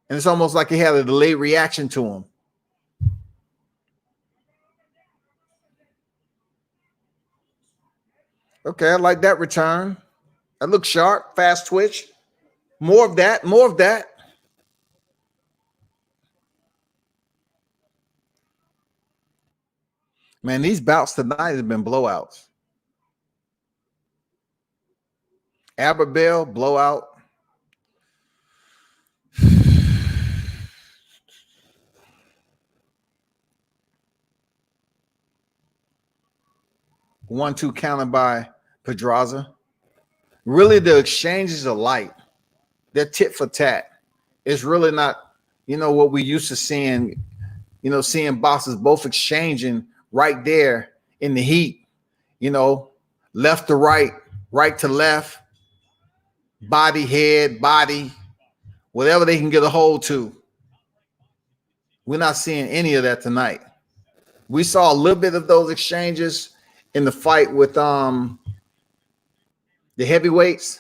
And it's almost like he had a delayed reaction to him. Okay, I like that return. That looks sharp, fast twitch. More of that, more of that. Man, these bouts tonight have been blowouts. Albert Bell, blowout. One-two counted by Pedraza. Really, the exchanges are light. They're tit for tat. It's really not, what we used to seeing, seeing boxers both exchanging right there in the heat, left to right, right to left, body, head, body, whatever they can get a hold to. We're not seeing any of that tonight. We saw a little bit of those exchanges in the fight with the heavyweights,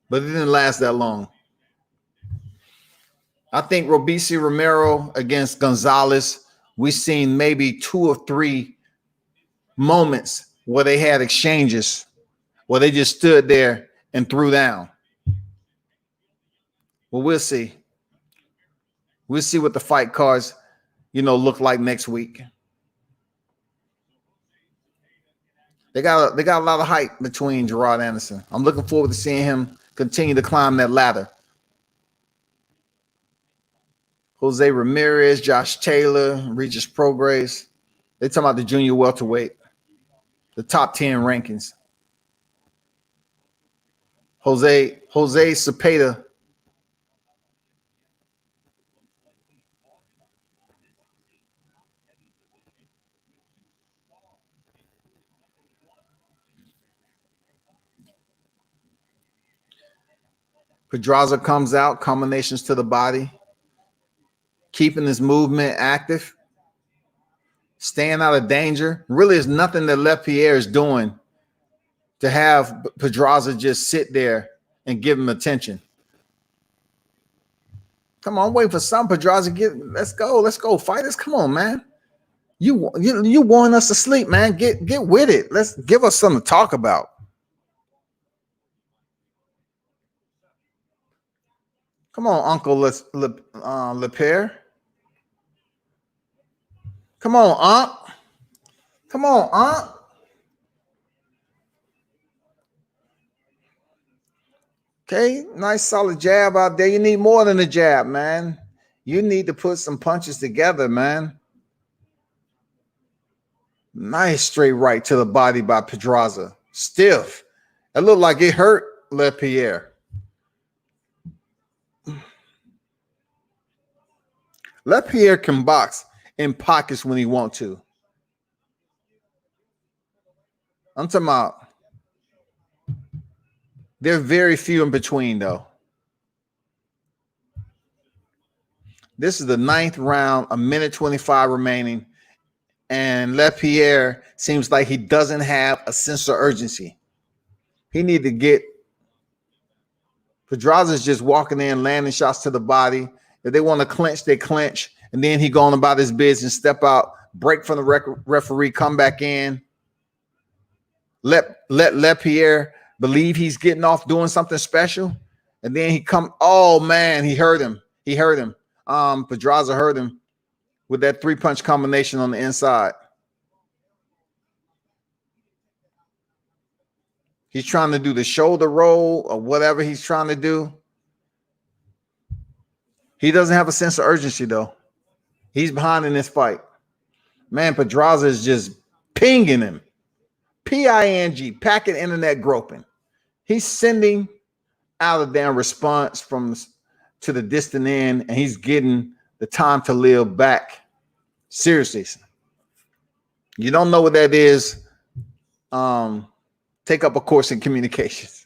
but it didn't last that long. I think Robeisy Romero against Gonzales, we've seen maybe 2 or 3 moments where they had exchanges, where they just stood there and threw down. Well, we'll see. We'll see what the fight cards, look like next week. They got a lot of hype between Gerard Anderson. I'm looking forward to seeing him continue to climb that ladder. Jose Ramirez, Josh Taylor, Regis Prograis. They're talking about the junior welterweight, the top 10 rankings. Jose Cepeda. Pedraza comes out, combinations to the body, keeping his movement active, staying out of danger. Really, is nothing that LesPierre is doing to have Pedraza just sit there and give him attention. Come on, I'm waiting for some Pedraza. Let's go, fighters. Come on, man. You want us to sleep, man. Get with it. Let's give us something to talk about. Come on, Uncle LesPierre. Come on, Unc. Come on, Unc. Okay, nice solid jab out there. You need more than a jab, man. You need to put some punches together, man. Nice straight right to the body by Pedraza. Stiff. It looked like it hurt LesPierre. LesPierre can box in pockets when he wants to. I'm talking about they're very few in between, though. This is the 9th round, 1:25 remaining, and LesPierre seems like he doesn't have a sense of urgency. He need to get Pedraza's just walking in, landing shots to the body. If they want to clinch, they clinch, and then he going about his business, step out, break from the referee, come back in. Let LesPierre believe he's getting off doing something special, and then he come. Oh man, he hurt him. Pedraza hurt him with that 3-punch combination on the inside. He's trying to do the shoulder roll or whatever he's trying to do. He doesn't have a sense of urgency, though. He's behind in this fight. Man, Pedraza is just pinging him. P-I-N-G, packet internet groping. He's sending out a damn response to the distant end, and he's getting the time to live back. Seriously. You don't know what that is. Take up a course in communications.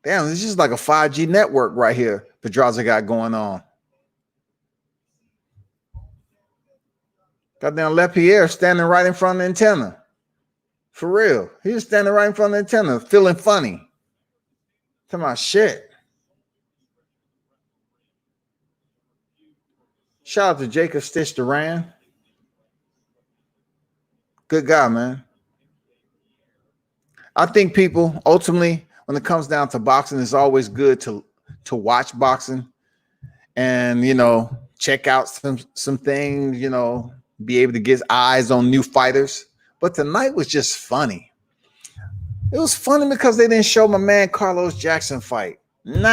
Damn, this is like a 5G network right here Pedraza got going on. Goddamn LesPierre standing right in front of the antenna. For real. He was standing right in front of the antenna, feeling funny. Talking about shit. Shout out to Jacob Stitch Duran. Good guy, man. I think people ultimately, when it comes down to boxing, it's always good to watch boxing and check out some things, be able to get eyes on new fighters. But tonight was just funny. It was funny because they didn't show my man Carlos Jackson fight. And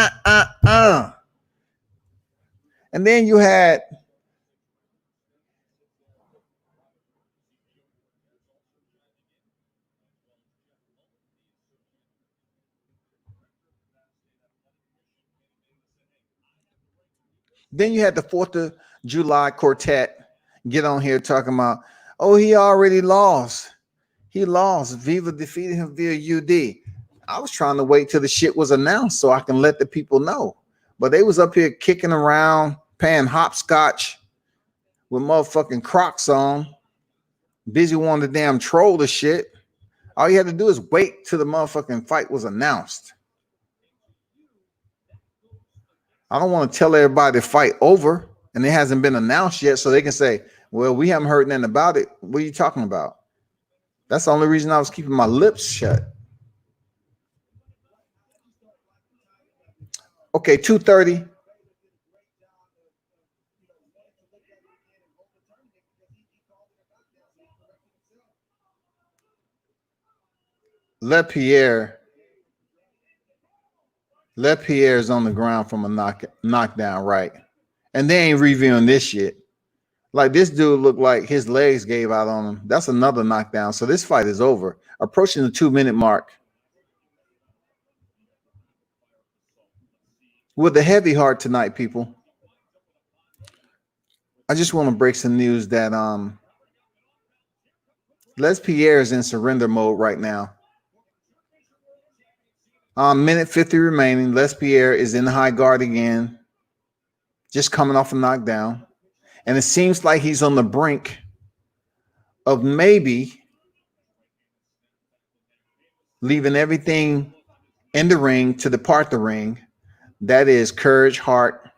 then you had the 4th of July quartet get on here talking about, oh, he already lost. He lost. Viva defeated him via UD. I was trying to wait till the shit was announced so I can let the people know. But they was up here kicking around, playing hopscotch with motherfucking Crocs on, busy wanting to damn troll the shit. All you had to do is wait till the motherfucking fight was announced. I don't want to tell everybody the fight over and it hasn't been announced yet so they can say, well, we haven't heard nothing about it. What are you talking about? That's the only reason I was keeping my lips shut. Okay, 2:30. LesPierre is on the ground from a knockdown, right? And they ain't reviewing this shit. Like, this dude looked like his legs gave out on him. That's another knockdown. So this fight is over. Approaching the 2-minute mark. With a heavy heart tonight, people. I just want to break some news that LesPierre is in surrender mode right now. Minute 50 remaining. LesPierre is in the high guard again. Just coming off a knockdown. And it seems like he's on the brink of maybe leaving everything in the ring to depart the ring. That is courage, heart,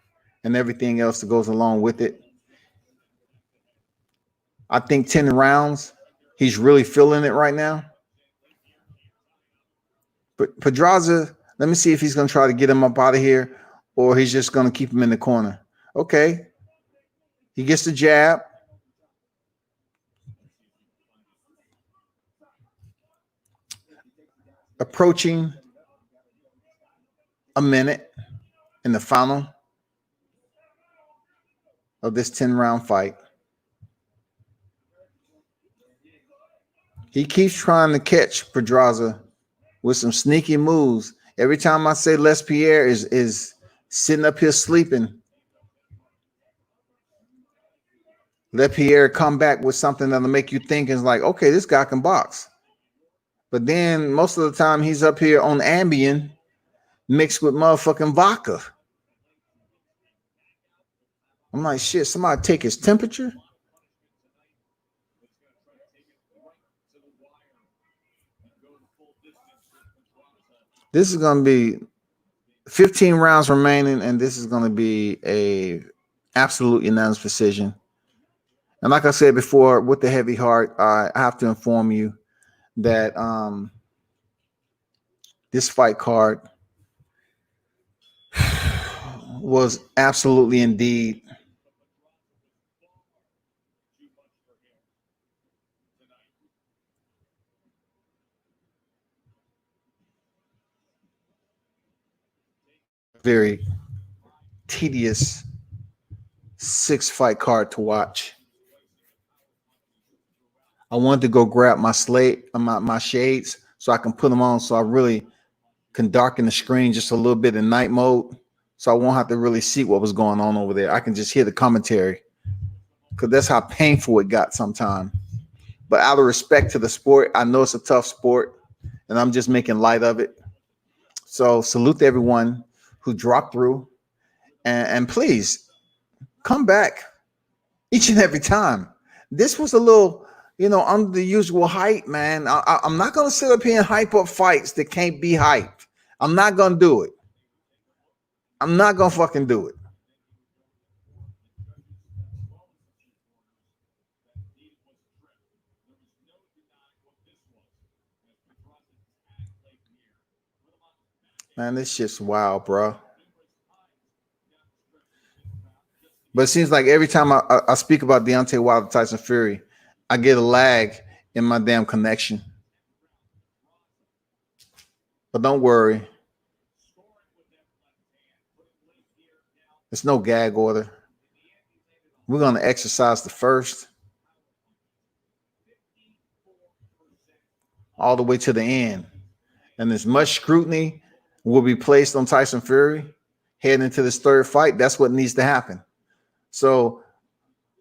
and everything else that goes along with it. I think 10 rounds, he's really feeling it right now. But Pedraza, let me see if he's going to try to get him up out of here or he's just going to keep him in the corner. Okay. He gets the jab. Approaching a minute in the final of this 10-round fight. He keeps trying to catch Pedraza with some sneaky moves. Every time I say LesPierre is sitting up here sleeping, LesPierre come back with something that'll make you think it's like, okay, this guy can box. But then most of the time he's up here on Ambien mixed with motherfucking vodka. I'm like, shit, somebody take his temperature? This is going to be 15 rounds remaining, and this is going to be a absolute unanimous decision. And like I said before, with the heavy heart, I have to inform you that this fight card was absolutely indeed very tedious 6-fight card to watch. I wanted to go grab my slate, my shades, so I can put them on so I really can darken the screen just a little bit in night mode so I won't have to really see what was going on over there. I can just hear the commentary because that's how painful it got sometimes. But out of respect to the sport, I know it's a tough sport, and I'm just making light of it. So salute to everyone who dropped through, and please come back each and every time. This was a little, under the usual hype, man. I'm not going to sit up here and hype up fights that can't be hyped. I'm not going to do it. I'm not going to fucking do it. Man, this shit's wild, bro. But it seems like every time I speak about Deontay Wilder, Tyson Fury, I get a lag in my damn connection. But don't worry. There's no gag order. We're going to exercise the first all the way to the end. And as much scrutiny will be placed on Tyson Fury heading into this third fight. That's what needs to happen. So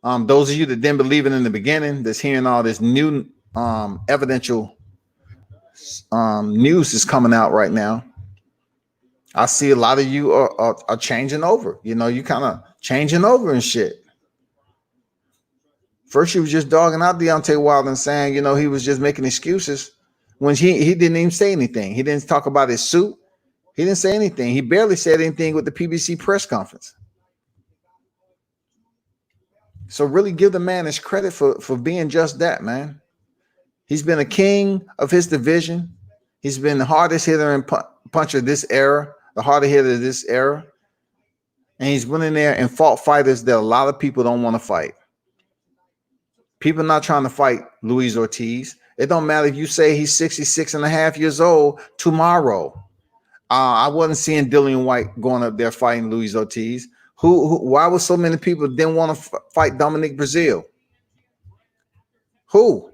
those of you that didn't believe it in the beginning, that's hearing all this new evidential news is coming out right now. I see a lot of you are changing over. You know, you kind of changing over and shit. First, you was just dogging out Deontay Wilder and saying, you know, he was just making excuses when he didn't even say anything. He didn't talk about his suit. He didn't say anything. He barely said anything with the PBC press conference. So really give the man his credit for being just that, man. He's been a king of his division. He's been the hardest hitter and puncher of this era, the hardest hitter of this era. And he's went in there and fought fighters that a lot of people don't want to fight. People not trying to fight Luis Ortiz. It don't matter if you say he's 66 and a half years old tomorrow. I wasn't seeing Dillian White going up there fighting Luis Ortiz. Why was so many people didn't want to fight Dominic Brazil? Who?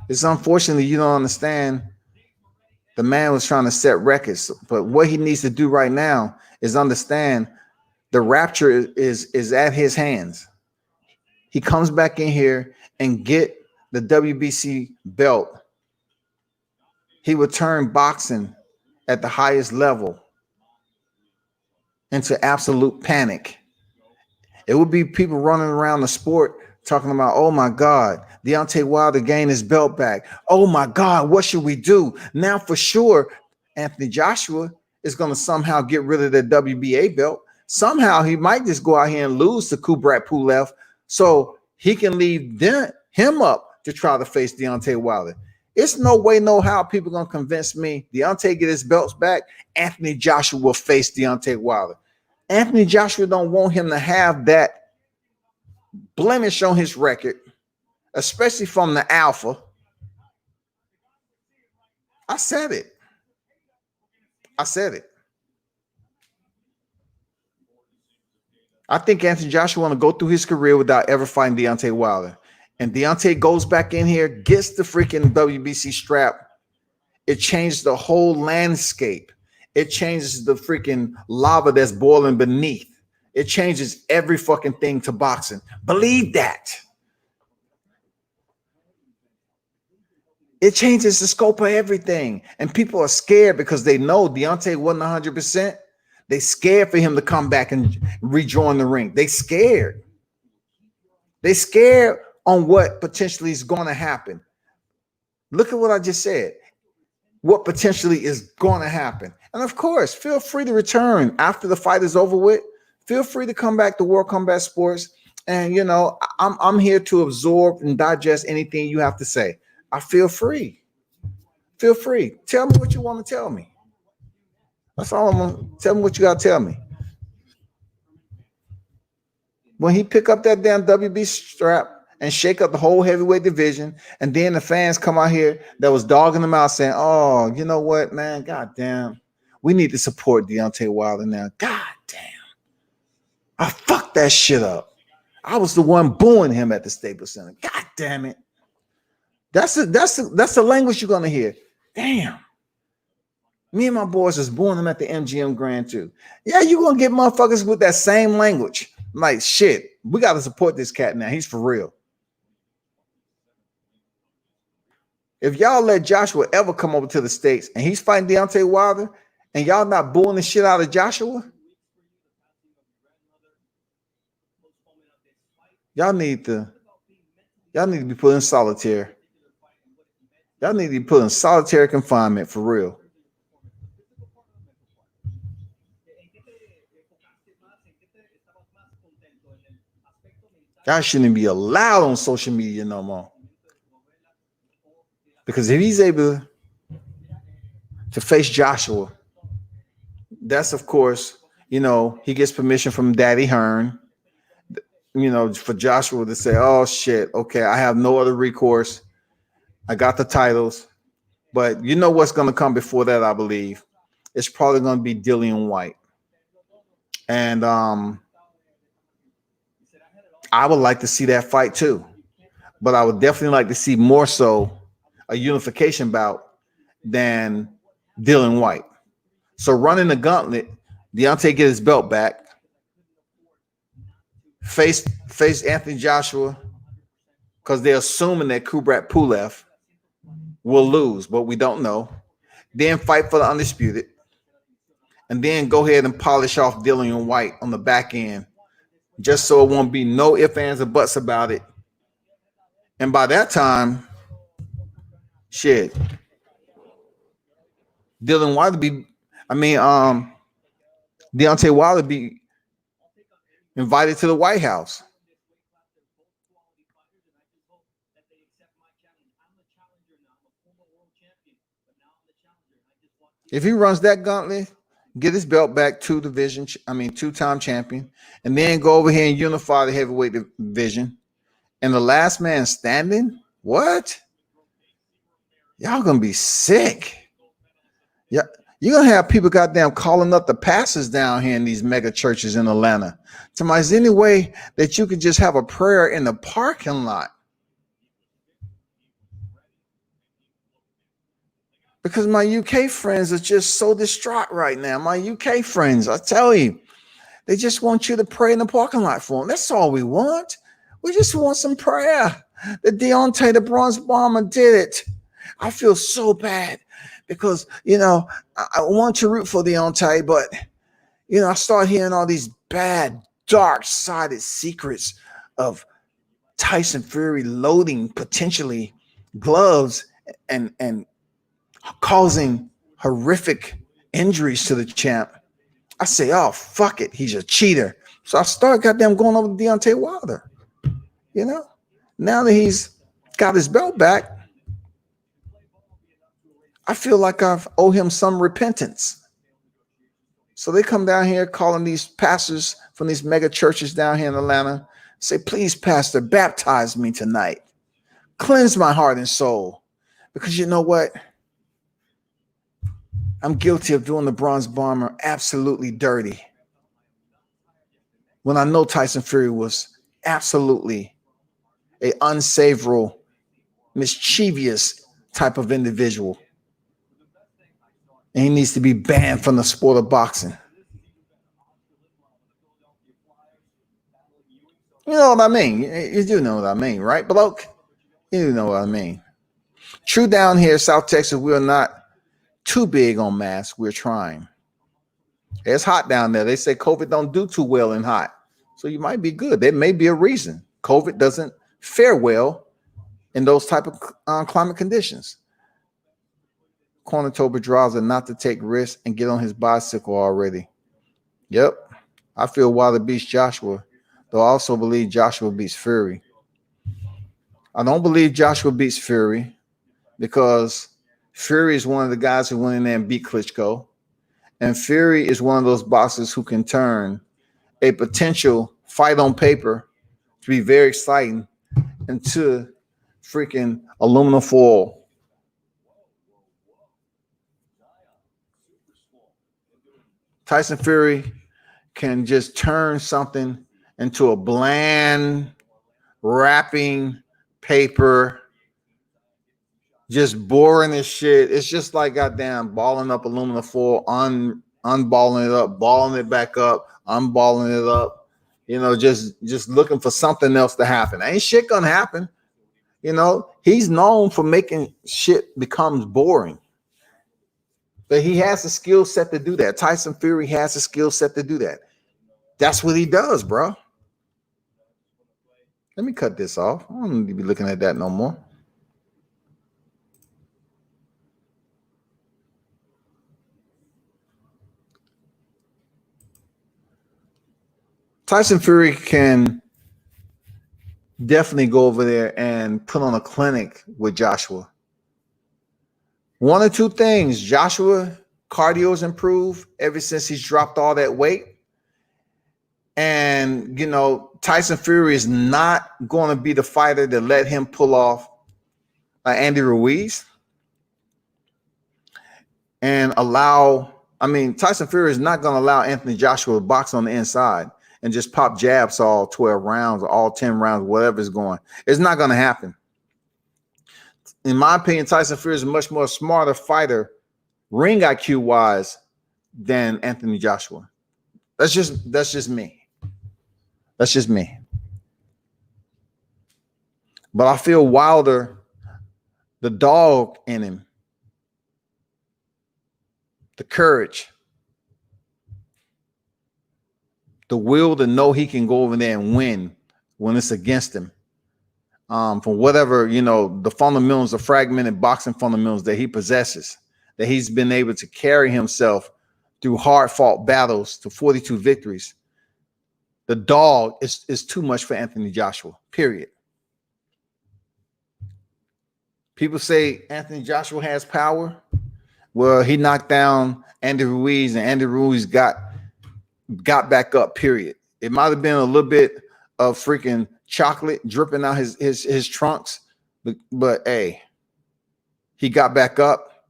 It's unfortunately you don't understand. The man was trying to set records, but what he needs to do right now is understand the rapture is at his hands. He comes back in here and get the WBC belt. He would turn boxing at the highest level into absolute panic. It would be people running around the sport talking about, oh my God, Deontay Wilder gained his belt back. Oh my God, what should we do? Now for sure, Anthony Joshua is going to somehow get rid of the WBA belt. Somehow he might just go out here and lose to Kubrat Pulev so he can leave him up to try to face Deontay Wilder. It's no way, no how people going to convince me Deontay get his belts back, Anthony Joshua will face Deontay Wilder. Anthony Joshua don't want him to have that blemish on his record, especially from the Alpha. I said it. I think Anthony Joshua want to go through his career without ever fighting Deontay Wilder. And Deontay goes back in here, gets the freaking WBC strap. It changes the whole landscape. It changes the freaking lava that's boiling beneath. It changes every fucking thing to boxing. Believe that. It changes the scope of everything. And people are scared because they know Deontay wasn't 100%. They scared for him to come back and rejoin the ring. They scared. They scared on what potentially is going to happen. Look at what I just said. What potentially is going to happen. And of course, feel free to return after the fight is over with. Feel free to come back to World Combat Sports. And, you know, I'm here to absorb and digest anything you have to say. I feel free. Feel free. Tell me what you want to tell me. That's all I'm going to tell me what you got to tell me. When he pick up that damn WB strap and shake up the whole heavyweight division, and then the fans come out here that was dogging him out saying, oh, you know what, man? God damn. We need to support Deontay Wilder now. God damn. I fucked that shit up. I was the one booing him at the Staples Center. God damn it. That's the language you're gonna hear. Damn. Me and my boys is booing him at the MGM Grand too. Yeah, you're gonna get motherfuckers with that same language. Like shit, we gotta support this cat now. He's for real. If y'all let Joshua ever come over to the States and he's fighting Deontay Wilder and y'all not booing the shit out of Joshua, y'all need to be put in solitary. Y'all need to be put in solitary confinement for real. Y'all shouldn't be allowed on social media no more. Because if he's able to face Joshua, that's of course, he gets permission from Daddy Hearn, for Joshua to say, oh shit, okay, I have no other recourse. I got the titles. But you know what's going to come before that, I believe. It's probably going to be Dillian White. And I would like to see that fight too. But I would definitely like to see more so a unification bout than Dillian White. So running the gauntlet, Deontay get his belt back, face Anthony Joshua, because they're assuming that Kubrat Pulev will lose, but we don't know. Then fight for the undisputed, and then go ahead and polish off Dillian White on the back end, just so it won't be no ifs, ands, or buts about it. And by that time, shit, Dillian White would be, Deontay Wilder be invited to the White House. If he runs that gauntlet, get his belt back, two-time champion, and then go over here and unify the heavyweight division. And the last man standing? What? Y'all gonna be sick. Yeah, you're gonna have people goddamn calling up the pastors down here in these mega churches in Atlanta. Somebody, is there any way that you could just have a prayer in the parking lot? Because my UK friends are just so distraught right now. My UK friends, I tell you, they just want you to pray in the parking lot for them. That's all we want. We just want some prayer. The Deontay, the Bronze Bomber, did it. I feel so bad because, I want to root for Deontay, but, I start hearing all these bad, dark-sided secrets of Tyson Fury loading potentially gloves and causing horrific injuries to the champ. I say, oh, fuck it. He's a cheater. So I start goddamn going over to Deontay Wilder. Now that he's got his belt back, I feel like I owe him some repentance. So they come down here calling these pastors from these mega churches down here in Atlanta, say, please, pastor, baptize me tonight. Cleanse my heart and soul. Because you know what? I'm guilty of doing the Bronze Bomber absolutely dirty. When I know Tyson Fury was absolutely an unsavory, mischievous type of individual. And he needs to be banned from the sport of boxing. You know what I mean? You do know what I mean, right, bloke? You know what I mean. True, down here, South Texas, we're not too big on masks. We're trying. It's hot down there. They say COVID don't do too well in hot. So you might be good. There may be a reason. COVID doesn't fare well in those type of climate conditions. Corner told Pedraza not to take risks and get on his bicycle already. Yep. I feel Wilder beats Joshua, though I also believe Joshua beats Fury. I don't believe Joshua beats Fury because Fury is one of the guys who went in there and beat Klitschko. And Fury is one of those boxers who can turn a potential fight on paper to be very exciting into freaking aluminum foil. Tyson Fury can just turn something into a bland wrapping paper, just boring as shit. It's just like goddamn balling up aluminum foil, unballing it up, balling it back up, unballing it up. Just looking for something else to happen. Ain't shit gonna happen. He's known for making shit becomes boring. But he has a skill set to do that. Tyson Fury has a skill set to do that. That's what he does, bro. Let me cut this off. I don't need to be looking at that no more. Tyson Fury can definitely go over there and put on a clinic with Joshua. One or two things. Joshua Cardio's improved ever since he's dropped all that weight. And, Tyson Fury is not going to be the fighter to let him pull off Andy Ruiz and Tyson Fury is not going to allow Anthony Joshua to box on the inside and just pop jabs all 12 rounds or all 10 rounds, whatever is going. It's not going to happen. In my opinion, Tyson Fury is a much more smarter fighter, ring IQ wise, than Anthony Joshua. That's just me. That's just me. But I feel Wilder, the dog in him, the courage, the will to know he can go over there and win when it's against him. From whatever, the fundamentals, the fragmented boxing fundamentals that he possesses, that he's been able to carry himself through hard-fought battles to 42 victories. The dog is too much for Anthony Joshua, period. People say Anthony Joshua has power. Well, he knocked down Andy Ruiz, and Andy Ruiz got back up, period. It might have been a little bit of freaking chocolate dripping out his trunks, but hey, he got back up,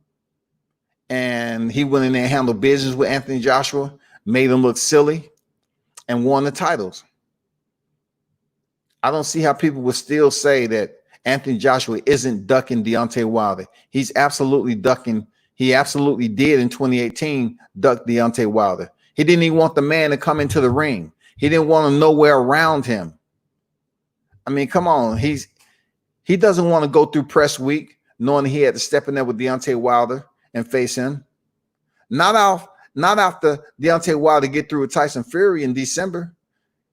and he went in there and handled business with Anthony Joshua, made him look silly, and won the titles. I don't see how people would still say that Anthony Joshua isn't ducking Deontay Wilder. He's absolutely ducking. He absolutely did in 2018 duck Deontay Wilder. He didn't even want the man to come into the ring. He didn't want him nowhere around him. I mean, come on. He doesn't want to go through press week knowing he had to step in there with Deontay Wilder and face him. Not after Deontay Wilder get through with Tyson Fury in December.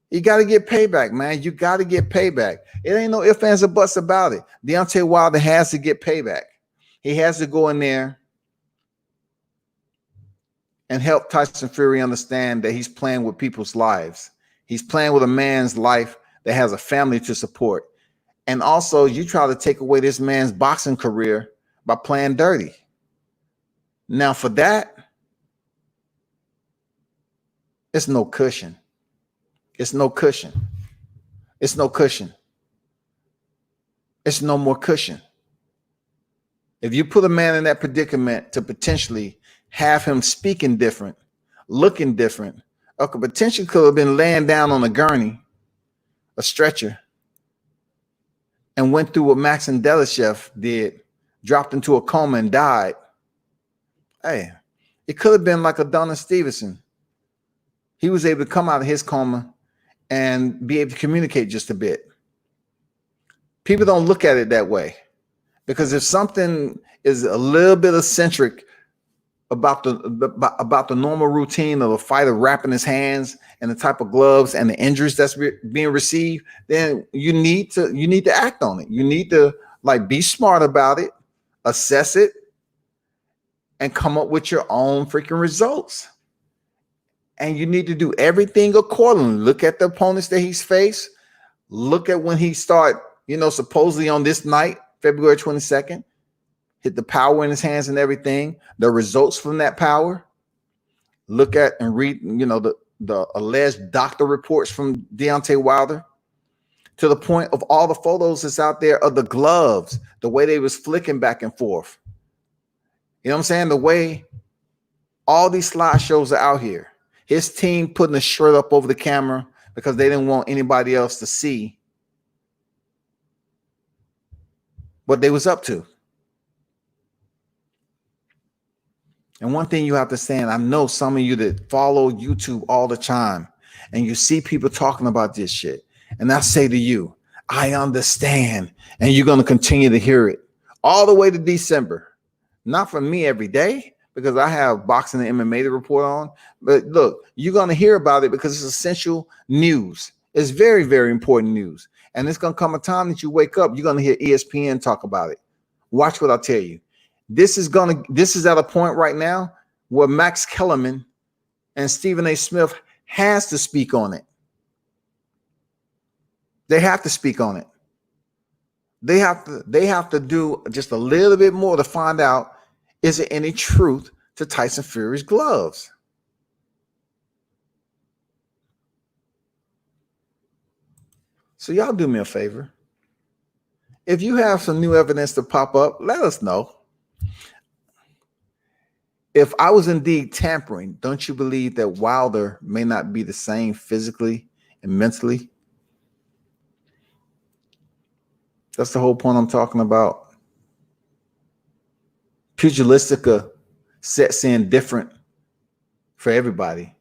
You got to get payback, man. You got to get payback. It ain't no ifs, ands, or buts about it. Deontay Wilder has to get payback. He has to go in there and help Tyson Fury understand that he's playing with people's lives. He's playing with a man's life that has a family to support. And also, you try to take away this man's boxing career by playing dirty. Now, for that, it's no cushion. It's no cushion. It's no cushion. It's no more cushion. If you put a man in that predicament to potentially have him speaking different, looking different, or potentially could have been laying down on a gurney, a stretcher, and went through what Maxim Delishev did, dropped into a coma and died. Hey, it could have been like Adan Stevenson. He was able to come out of his coma and be able to communicate just a bit. People don't look at it that way, because if something is a little bit eccentric about the normal routine of a fighter wrapping his hands and the type of gloves and the injuries that's being received, then you need to act on it. You need to be smart about it, assess it, and come up with your own freaking results. And you need to do everything accordingly. Look at the opponents that he's faced. Look at when he start, supposedly on this night, February 22nd, hit the power in his hands and everything, the results from that power. Look at and read, the alleged doctor reports from Deontay Wilder, to the point of all the photos that's out there of the gloves, the way they was flicking back and forth. You know what I'm saying? The way all these slideshows are out here. His team putting a shirt up over the camera because they didn't want anybody else to see what they was up to. And one thing you have to say, and I know some of you that follow YouTube all the time, and you see people talking about this shit, and I say to you, I understand, and you're going to continue to hear it all the way to December. Not from me every day, because I have boxing and MMA to report on. But look, you're going to hear about it because it's essential news. It's very, very important news. And it's going to come a time that you wake up, you're going to hear ESPN talk about it. Watch what I tell you. This is at a point right now where Max Kellerman and Stephen A. Smith has to speak on it. They have to speak on it. They have to do just a little bit more to find out, is there any truth to Tyson Fury's gloves. So y'all do me a favor. If you have some new evidence to pop up, let us know. If I was indeed tampering, don't you believe that Wilder may not be the same physically and mentally? That's the whole point I'm talking about. Pugilistica sets in different for everybody.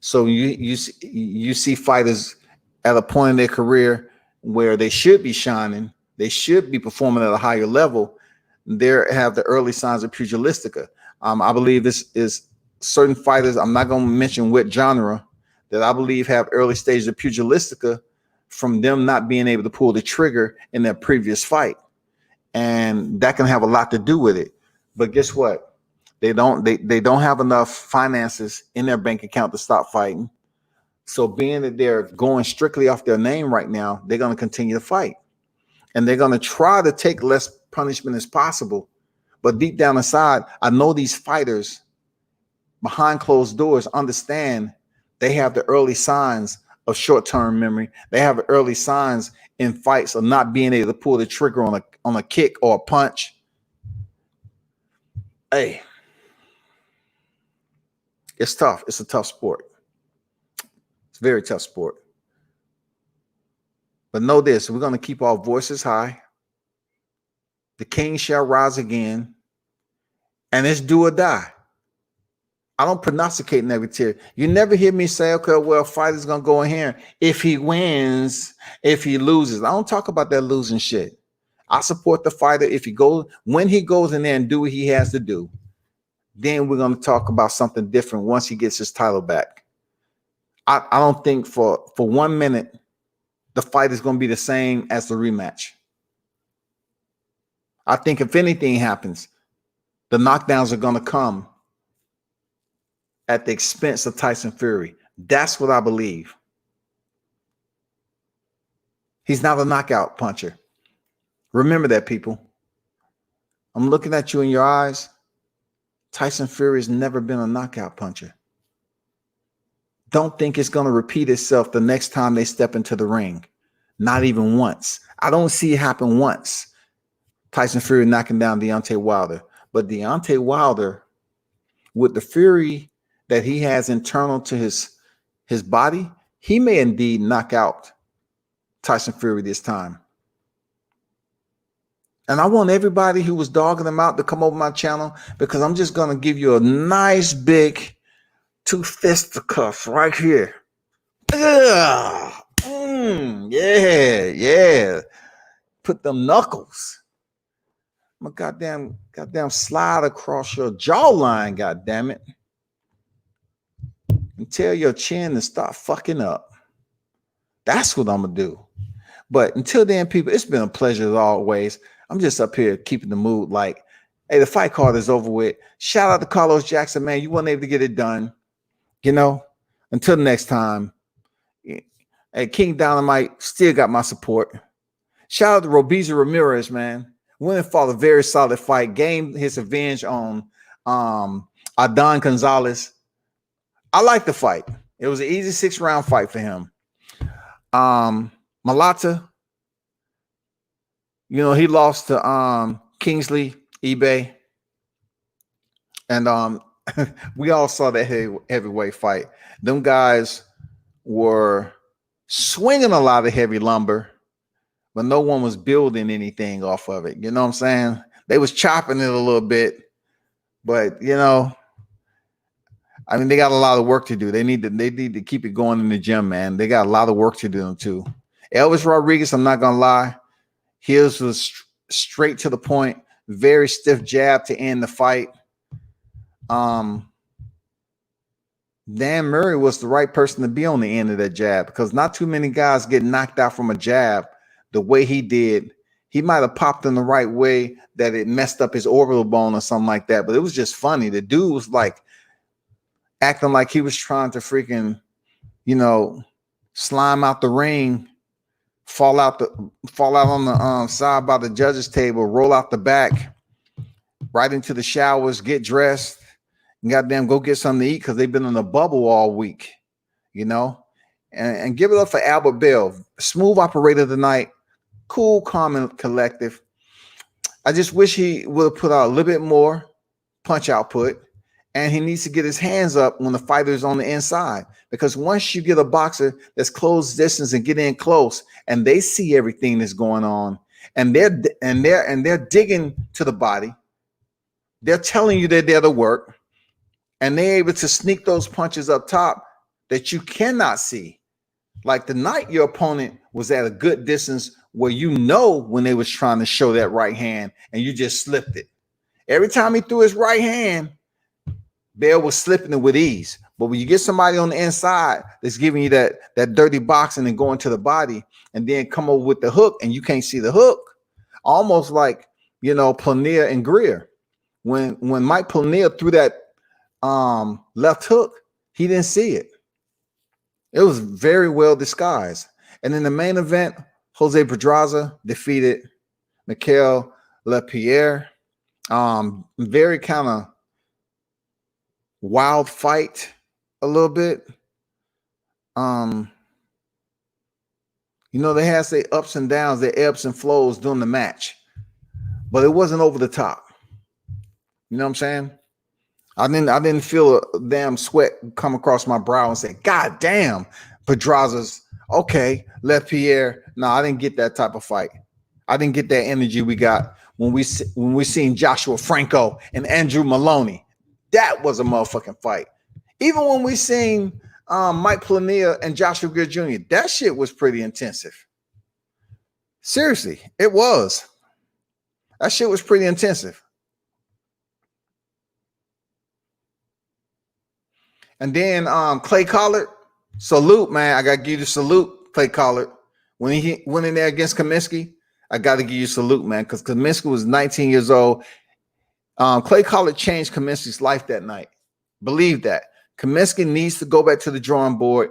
So you see fighters at a point in their career where they should be shining, they should be performing at a higher level. They have the early signs of pugilistica. I believe this is certain fighters, I'm not going to mention what genre, that I believe have early stages of pugilistica from them not being able to pull the trigger in their previous fight. And that can have a lot to do with it. But guess what? They don't have enough finances in their bank account to stop fighting. So being that they're going strictly off their name right now, they're going to continue to fight. And they're going to try to take less punishment as possible. But deep down inside, I know these fighters behind closed doors understand they have the early signs of short-term memory. They have the early signs in fights of not being able to pull the trigger on a kick or a punch. Hey, it's tough. It's a tough sport. It's a very tough sport. But know this, we're going to keep our voices high. The king shall rise again. And it's do or die. I don't prognosticate negativity. You never hear me say, okay, well, fighter's going to go in here. If he wins, if he loses. I don't talk about that losing shit. I support the fighter if he goes, when he goes in there and do what he has to do. Then we're going to talk about something different once he gets his title back. I don't think for 1 minute the fight is going to be the same as the rematch. I think if anything happens, the knockdowns are going to come at the expense of Tyson Fury. That's what I believe. He's not a knockout puncher. Remember that, people. I'm looking at you in your eyes. Tyson Fury has never been a knockout puncher. Don't think it's going to repeat itself the next time they step into the ring. Not even once. I don't see it happen once. Tyson Fury knocking down Deontay Wilder. But Deontay Wilder, with the fury that he has internal to his body, he may indeed knock out Tyson Fury this time. And I want everybody who was dogging him out to come over my channel, because I'm just going to give you a nice big 2 fisticuffs right here. Yeah. Put them knuckles. I'm a goddamn slide across your jawline, goddamn it. And tell your chin to stop fucking up. That's what I'm gonna do. But until then, people, it's been a pleasure as always. I'm just up here keeping the mood like, hey, the fight card is over with. Shout out to Carlos Jackson, man. You weren't able to get it done. You know, until next time. Hey, King Dynamite still got my support. Shout out to Robeisy Ramirez, man. Winning fought a very solid fight. Gained his revenge on Adan Gonzales. I like the fight. It was an easy 6-round fight for him. Mailata, you know, he lost to Kingsley, Ibeh. And we all saw that heavyweight fight. Them guys were swinging a lot of heavy lumber, but no one was building anything off of it. You know what I'm saying? They was chopping it a little bit, but you know, I mean, they got a lot of work to do. They need to keep it going in the gym, man. They got a lot of work to do too. Elvis Rodriguez, I'm not gonna lie, his was straight to the point, very stiff jab to end the fight. Dan Murray was the right person to be on the end of that jab, because not too many guys get knocked out from a jab the way he did. He might have popped in the right way that it messed up his orbital bone or something like that, but it was just funny. The dude was like acting like he was trying to freaking, you know, slime out the ring, fall out on the side by the judges table, roll out the back, right into the showers, get dressed, Goddamn, go get something to eat because they've been in a bubble all week, you know. And give it up for Albert Bell, smooth operator tonight, cool, calm, and collective. I just wish he would have put out a little bit more punch output, and he needs to get his hands up when the fighter is on the inside, because once you get a boxer that's close distance and get in close, and they see everything that's going on, and they're digging to the body, they're telling you they're there to work, and they're able to sneak those punches up top that you cannot see. Like tonight, your opponent was at a good distance where you know when they was trying to show that right hand and you just slipped it. Every time he threw his right hand, Bell was slipping it with ease. But when you get somebody on the inside that's giving you that dirty boxing and going to the body and then come over with the hook and you can't see the hook, almost like, you know, Planier and Greer. When Mike Planier threw that left hook, he didn't see it. It was very well disguised. And in the main event, Jose Pedraza defeated Mikkel LesPierre. Very kind of wild fight a little bit. You know, they had their ups and downs, their ebbs and flows during the match, but it wasn't over the top. You know what I'm saying? I didn't feel a damn sweat come across my brow and say, God damn, Pedraza's okay. LesPierre. No, I didn't get that type of fight. I didn't get that energy we got when we seen Joshua Franco and Andrew Maloney. That was a motherfucking fight. Even when we seen Mike Planier and Joshua Greer Jr., that shit was pretty intensive. Seriously, it was. That shit was pretty intensive. And then Clay Collard, salute, man. I got to give you the salute, Clay Collard. When he went in there against Kaminsky, I got to give you a salute, man, because Kaminsky was 19 years old. Clay Collard changed Kaminsky's life that night. Believe that. Kaminsky needs to go back to the drawing board,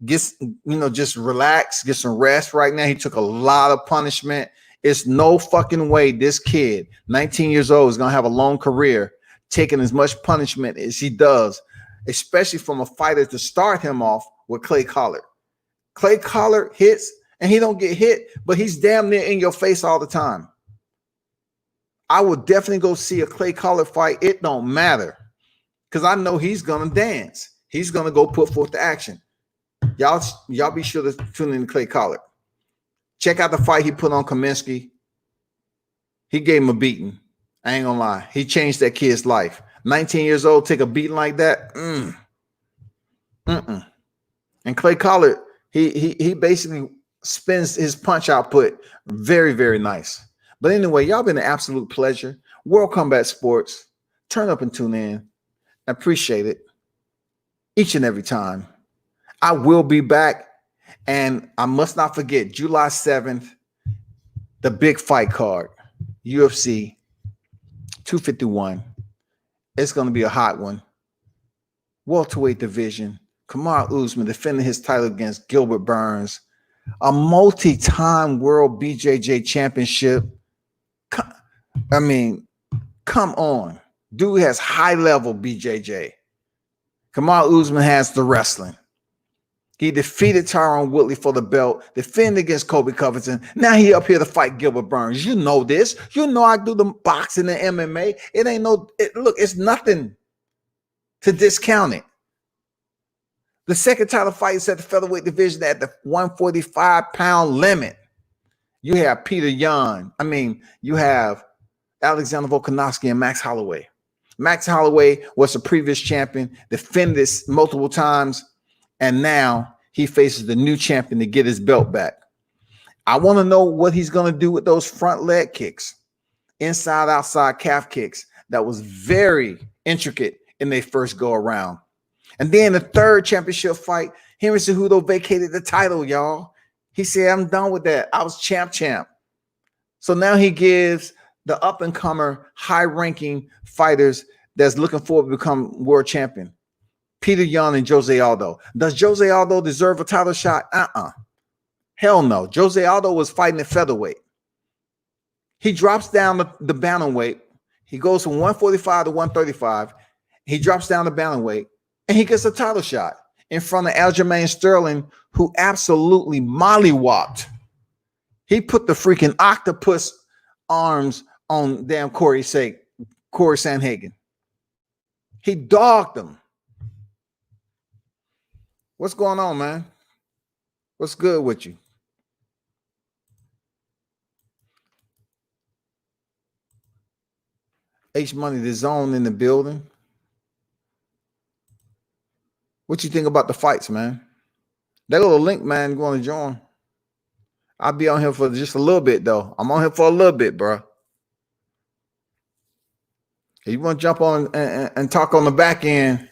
just relax, get some rest right now. He took a lot of punishment. It's no fucking way this kid, 19 years old, is going to have a long career taking as much punishment as he does, especially from a fighter to start him off with Clay Collard. Clay Collard hits, and he don't get hit, but he's damn near in your face all the time. I would definitely go see a Clay Collard fight. It don't matter, because I know he's going to dance. He's going to go put forth the action. Y'all be sure to tune in to Clay Collard. Check out the fight he put on Kaminsky. He gave him a beating. I ain't going to lie. He changed that kid's life. 19 years old, take a beating like that. And Clay Collard, he basically spins his punch output very, very nice. But anyway, y'all been an absolute pleasure. World Combat Sports. Turn up and tune in. I appreciate it each and every time. I will be back, and I must not forget July 7th, the big fight card, UFC 251. It's going to be a hot one. Welterweight division. Kamaru Usman defending his title against Gilbert Burns. A multi-time world BJJ championship. I mean, come on. Dude has high-level BJJ. Kamaru Usman has the wrestling. He defeated Tyron Woodley for the belt, defended against Kobe Covington. Now he up here to fight Gilbert Burns. You know this. You know I do the boxing and MMA. It ain't look, it's nothing to discount it. The second title fight is at the featherweight division at the 145-pound limit. You have Peter Yan. You have Alexander Volkanovski and Max Holloway. Max Holloway was the previous champion, defended this multiple times, and now he faces the new champion to get his belt back. I want to know what he's going to do with those front leg kicks, inside, outside calf kicks. That was very intricate in their first go around. And then the third championship fight, Henry Cejudo vacated the title, y'all. He said, I'm done with that. I was champ. So now he gives the up-and-comer, high-ranking fighters that's looking forward to become world champion, Peter Yan and Jose Aldo. Does Jose Aldo deserve a title shot? Hell no. Jose Aldo was fighting at featherweight. He drops down the bantamweight. He goes from 145 to 135, He drops down the bantamweight, and he gets a title shot in front of Aljamain Sterling, who absolutely mollywopped. He put the freaking octopus arms on damn Corey Sandhagen. He dogged him. What's going on, man? What's good with you? H Money, the zone in the building. What you think about the fights, man? That little link, man, you want to join? I'll be on here for just a little bit, though. I'm on here for a little bit, bro. If you want to jump on and talk on the back end,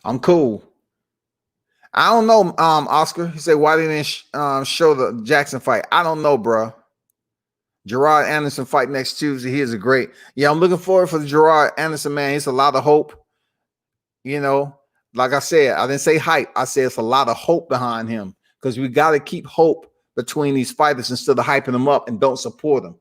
I'm cool. I don't know, Oscar. He said, why didn't show the Jackson fight? I don't know, bro. Gerard Anderson fight next Tuesday. He is a great. Yeah, I'm looking forward for the Gerard Anderson, man. It's a lot of hope. You know, like I said, I didn't say hype. I said it's a lot of hope behind him because we got to keep hope between these fighters instead of hyping them up and don't support them.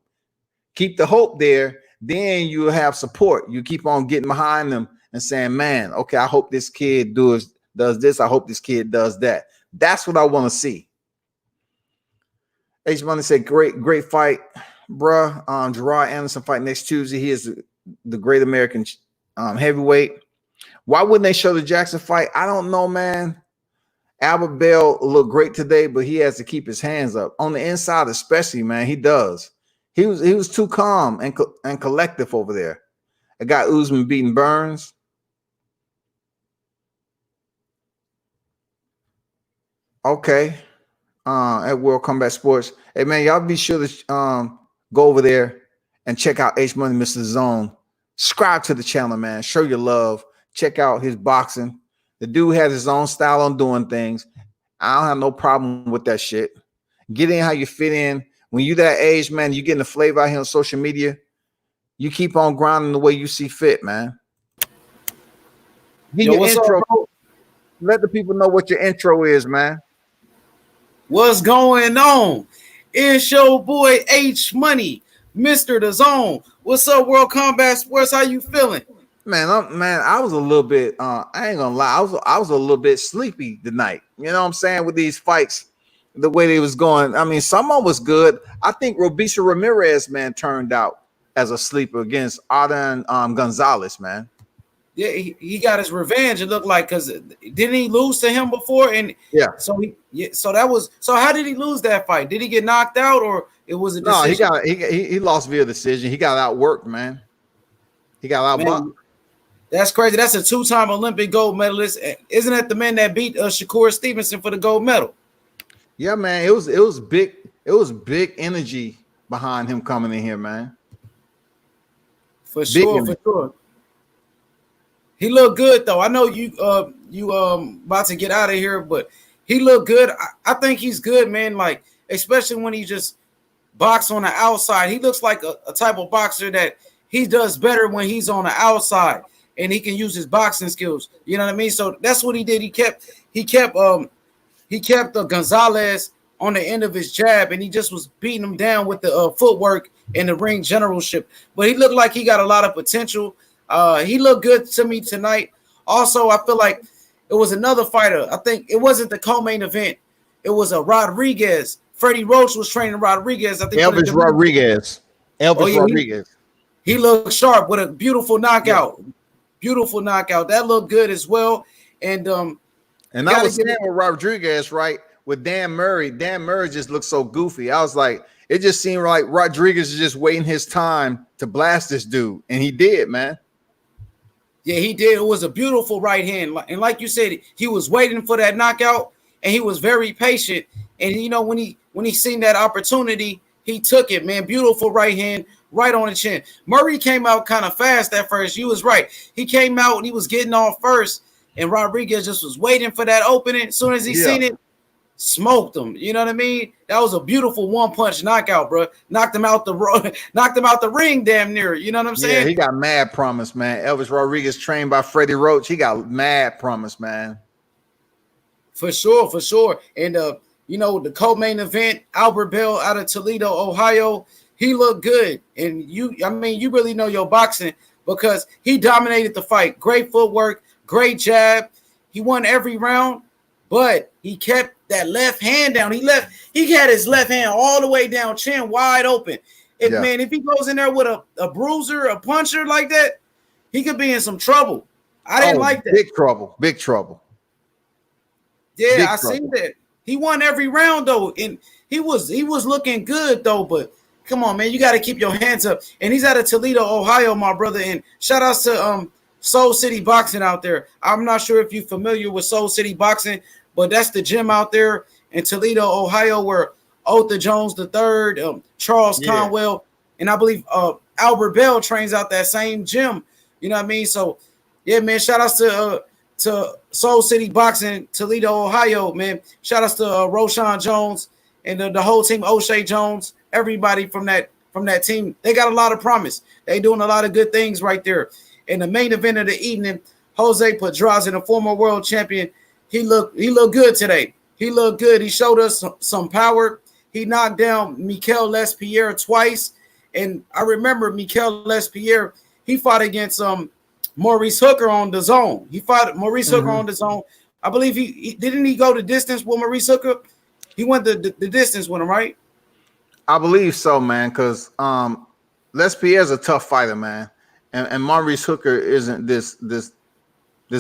Keep the hope there. Then you have support. You keep on getting behind them and saying, man, okay, I hope this kid does this. I hope this kid does that. That's what I want to see. H Money said, great fight, bruh. Gerard Anderson fight next Tuesday. He is the great American heavyweight. Why wouldn't they show the Jackson fight? I don't know, man. Albert Bell looked great today, but he has to keep his hands up. On the inside, especially, man, he does. He was too calm and collective over there. I got Usman beating Burns. Okay. At World Combat Sports. Hey, man, y'all be sure to go over there and check out H Money Mr. Zone. Subscribe to the channel, man. Show your love. Check out his boxing. The dude has his own style on doing things. I don't have no problem with that shit. Get in how you fit in. When you that age, man, you getting the flavor out here on social media. You keep on grinding the way you see fit, man. Get your intro. Up, let the people know what your intro is, man. What's going on? It's your boy H Money, Mr. The Zone. What's up, World Combat Sports? How you feeling? Man, I was a little bit. I ain't gonna lie. I was a little bit sleepy tonight. You know what I'm saying? With these fights, the way they was going. I mean, some of them was good. I think Robeisy Ramirez, man, turned out as a sleeper against Adan Gonzales, man. Yeah, he got his revenge. It looked like, because didn't he lose to him before? And yeah, so how did he lose that fight? Did he get knocked out, or it was a decision? No, he lost via decision. He got outworked, man. He got outboxed. That's crazy. That's a two-time Olympic gold medalist. Isn't that the man that beat Shakur Stevenson for the gold medal? Yeah, man. It was big. It was big energy behind him coming in here, man. For sure. He looked good though. I know you about to get out of here, but he looked good. I think he's good, man. Like, especially when he just box on the outside. He looks like a type of boxer that he does better when he's on the outside and he can use his boxing skills. You know what I mean? So that's what he did. He kept the Gonzales on the end of his jab, and he just was beating him down with the footwork and the ring generalship. But he looked like he got a lot of potential. He looked good to me tonight. Also, I feel like it was another fighter. I think it wasn't the co-main event. It was a Rodriguez. Freddie Roach was training Rodriguez. I think Elvis Rodriguez. Rodriguez. He looked sharp with a beautiful knockout. Yeah. Beautiful knockout. That looked good as well. And I was saying with Rodriguez, right? With Dan Murray just looked so goofy. I was like, it just seemed like Rodriguez is just waiting his time to blast this dude, and he did, man. Yeah, he did. It was a beautiful right hand, and like you said, he was waiting for that knockout, and he was very patient. And you know, when he seen that opportunity, he took it, man. Beautiful right hand, right on the chin. Murray came out kind of fast at first. You was right. He came out and he was getting off first, and Rodriguez just was waiting for that opening. As soon as he seen it, smoked him. You know what I mean? That was a beautiful one-punch knockout, bro. Knocked him out the ring damn near. You know what I'm saying? Yeah, he got mad promise, man. Elvis Rodriguez trained by Freddie Roach. He got mad promise, man. For sure. And you know, the co-main event, Albert Bell out of Toledo, Ohio. he looked good. And you really know your boxing because he dominated the fight. Great footwork, great jab. He won every round, but he kept that left hand down. He had his left hand all the way down, chin wide open. If he goes in there with a bruiser, a puncher like that, he could be in some trouble. I didn't like that. Big trouble. Yeah, I seen that. He won every round though, and he was looking good though. But come on, man, you got to keep your hands up. And he's out of Toledo, Ohio, my brother. And shout outs to Soul City Boxing out there. I'm not sure if you're familiar with Soul City Boxing, but that's the gym out there in Toledo, Ohio, where Otha Jones III, Charles Conwell, and I believe Albert Bell trains out that same gym. You know what I mean? So, yeah, man, shout outs to Soul City Boxing, Toledo, Ohio, man. Shout outs to Roshan Jones and the whole team, O'Shea Jones, everybody from that team. They got a lot of promise. They doing a lot of good things right there. In the main event of the evening, Jose Pedraza, the former world champion, he looked good today. He looked good. He showed us some power. He knocked down Mikkel LesPierre twice. And I remember Mikkel LesPierre, he fought against Maurice Hooker on the zone. He fought Maurice Hooker on the zone. I believe he didn't he go the distance with Maurice Hooker? He went the distance with him, right? I believe so, man, because LesPierre's a tough fighter, man. And Maurice Hooker isn't this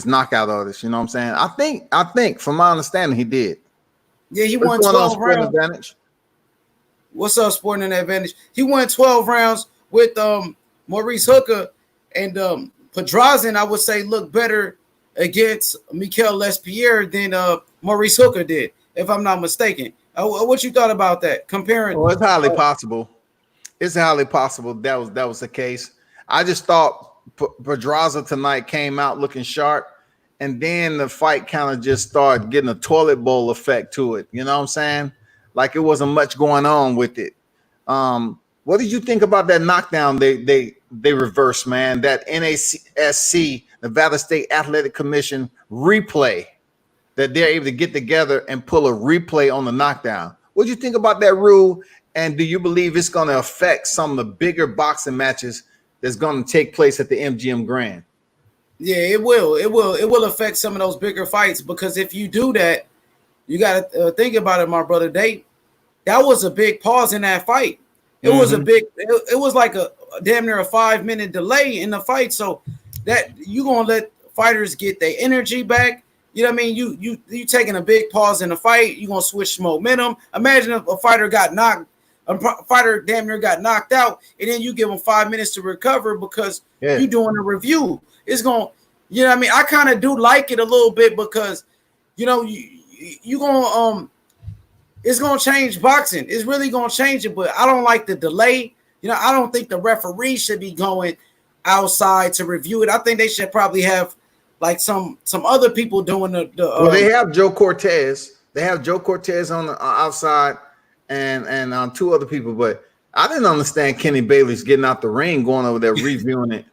knockout artist, you know what I'm saying? I think from my understanding, he did. Yeah, he won 12 rounds. Advantage? What's up, Sporting Advantage? He won 12 rounds with Maurice Hooker, and Pedraza, I would say, looked better against Mikkel LesPierre than Maurice Hooker did, if I'm not mistaken. What you thought about that? Comparing? Well, it's highly possible. It's highly possible that was the case. I just thought Pedraza tonight came out looking sharp, and then the fight kind of just started getting a toilet bowl effect to it. You know what I'm saying? Like it wasn't much going on with it. What did you think about that knockdown they reversed, man? That NASC, Nevada State Athletic Commission replay that they're able to get together and pull a replay on the knockdown. What do you think about that rule? And do you believe it's going to affect some of the bigger boxing matches that's going to take place at the MGM Grand? Yeah, it will. It will affect some of those bigger fights, because if you do that, you got to think about it, my brother. That was a big pause in that fight. It was a big. It was like a damn near a 5-minute delay in the fight. So that you gonna let fighters get their energy back. You know what I mean? You taking a big pause in the fight. You gonna switch momentum. Imagine if a fighter damn near got knocked out, and then you give him 5 minutes to recover because you doing a review. It's gonna, you know what I mean? I kind of do like it a little bit because, you know, you gonna it's gonna change boxing. It's really gonna change it, but I don't like the delay. You know, I don't think the referee should be going outside to review it. I think they should probably have like some other people doing the well, they have Joe Cortez. They have Joe Cortez on the outside and two other people, but I didn't understand Kenny Bailey's getting out the ring, going over there reviewing it.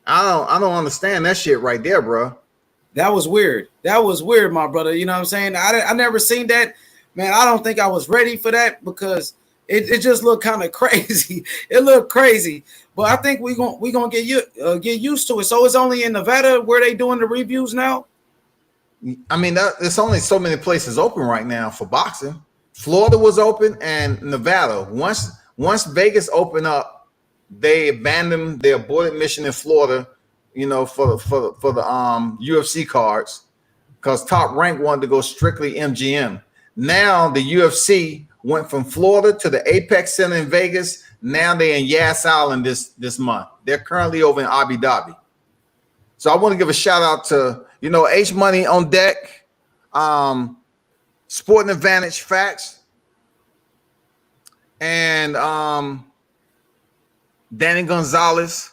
I don't understand that shit right there, bro. That was weird. That was weird, my brother. You know what I'm saying? I never seen that. Man, I don't think I was ready for that because it just looked kind of crazy. It looked crazy. But I think we're gonna get used to it. So it's only in Nevada where they doing the reviews now? I mean, there's only so many places open right now for boxing. Florida was open and Nevada. Once Vegas opened up, they abandoned their aborted mission in Florida, you know, for the UFC cards, because Top Rank wanted to go strictly MGM. Now the UFC went from Florida to the Apex Center in Vegas. Now they're in Yas Island this month. They're currently over in Abu Dhabi. So I want to give a shout out to, you know, H Money on deck, Sporting Advantage Facts, and Danny Gonzales.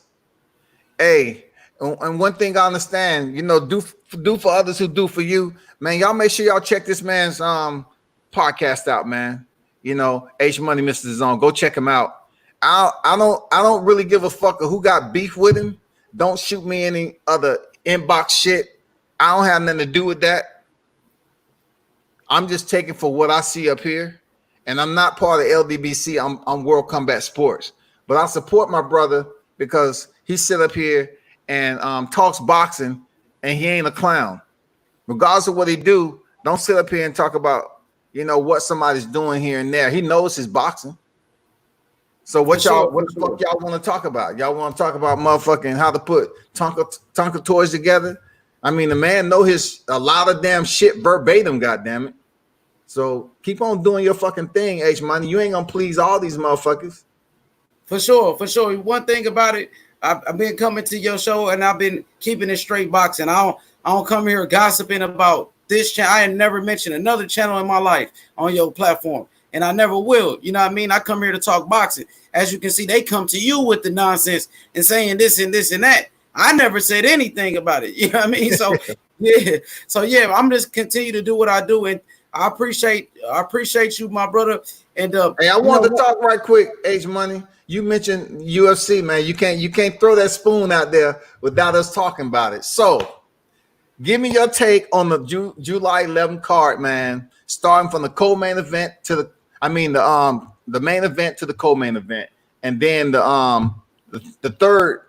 Hey, and one thing I understand, you know, do for others who do for you, man. Y'all make sure y'all check this man's podcast out, man. You know, H Money Mr. Zone. Go check him out. I don't really give a fuck of who got beef with him. Don't shoot me any other inbox shit. I don't have nothing to do with that. I'm just taking for what I see up here. and I'm not part of LDBC. I'm World Combat Sports, but I support my brother because he sit up here and talks boxing, and he ain't a clown. Regardless of what he do, don't sit up here and talk about what somebody's doing here and there. He knows his boxing. So what the fuck y'all want to talk about? Y'all want to talk about motherfucking how to put Tonka toys together? I mean, the man know a lot of damn shit verbatim, goddammit. So keep on doing your fucking thing, H Money. You ain't gonna please all these motherfuckers. For sure. One thing about it, I've been coming to your show and I've been keeping it straight boxing. I don't come here gossiping about this channel. I ain't never mentioned another channel in my life on your platform, and I never will. You know what I mean? I come here to talk boxing. As you can see, they come to you with the nonsense and saying this and this and that. I never said anything about it. You know what I mean? So yeah, I'm just continue to do what I do, and I appreciate you, my brother. And hey, I want to talk right quick, H Money. You mentioned UFC, man. You can't throw that spoon out there without us talking about it. So give me your take on the July 11th card, man. Starting from the co-main event to the main event to the co-main event, and then the third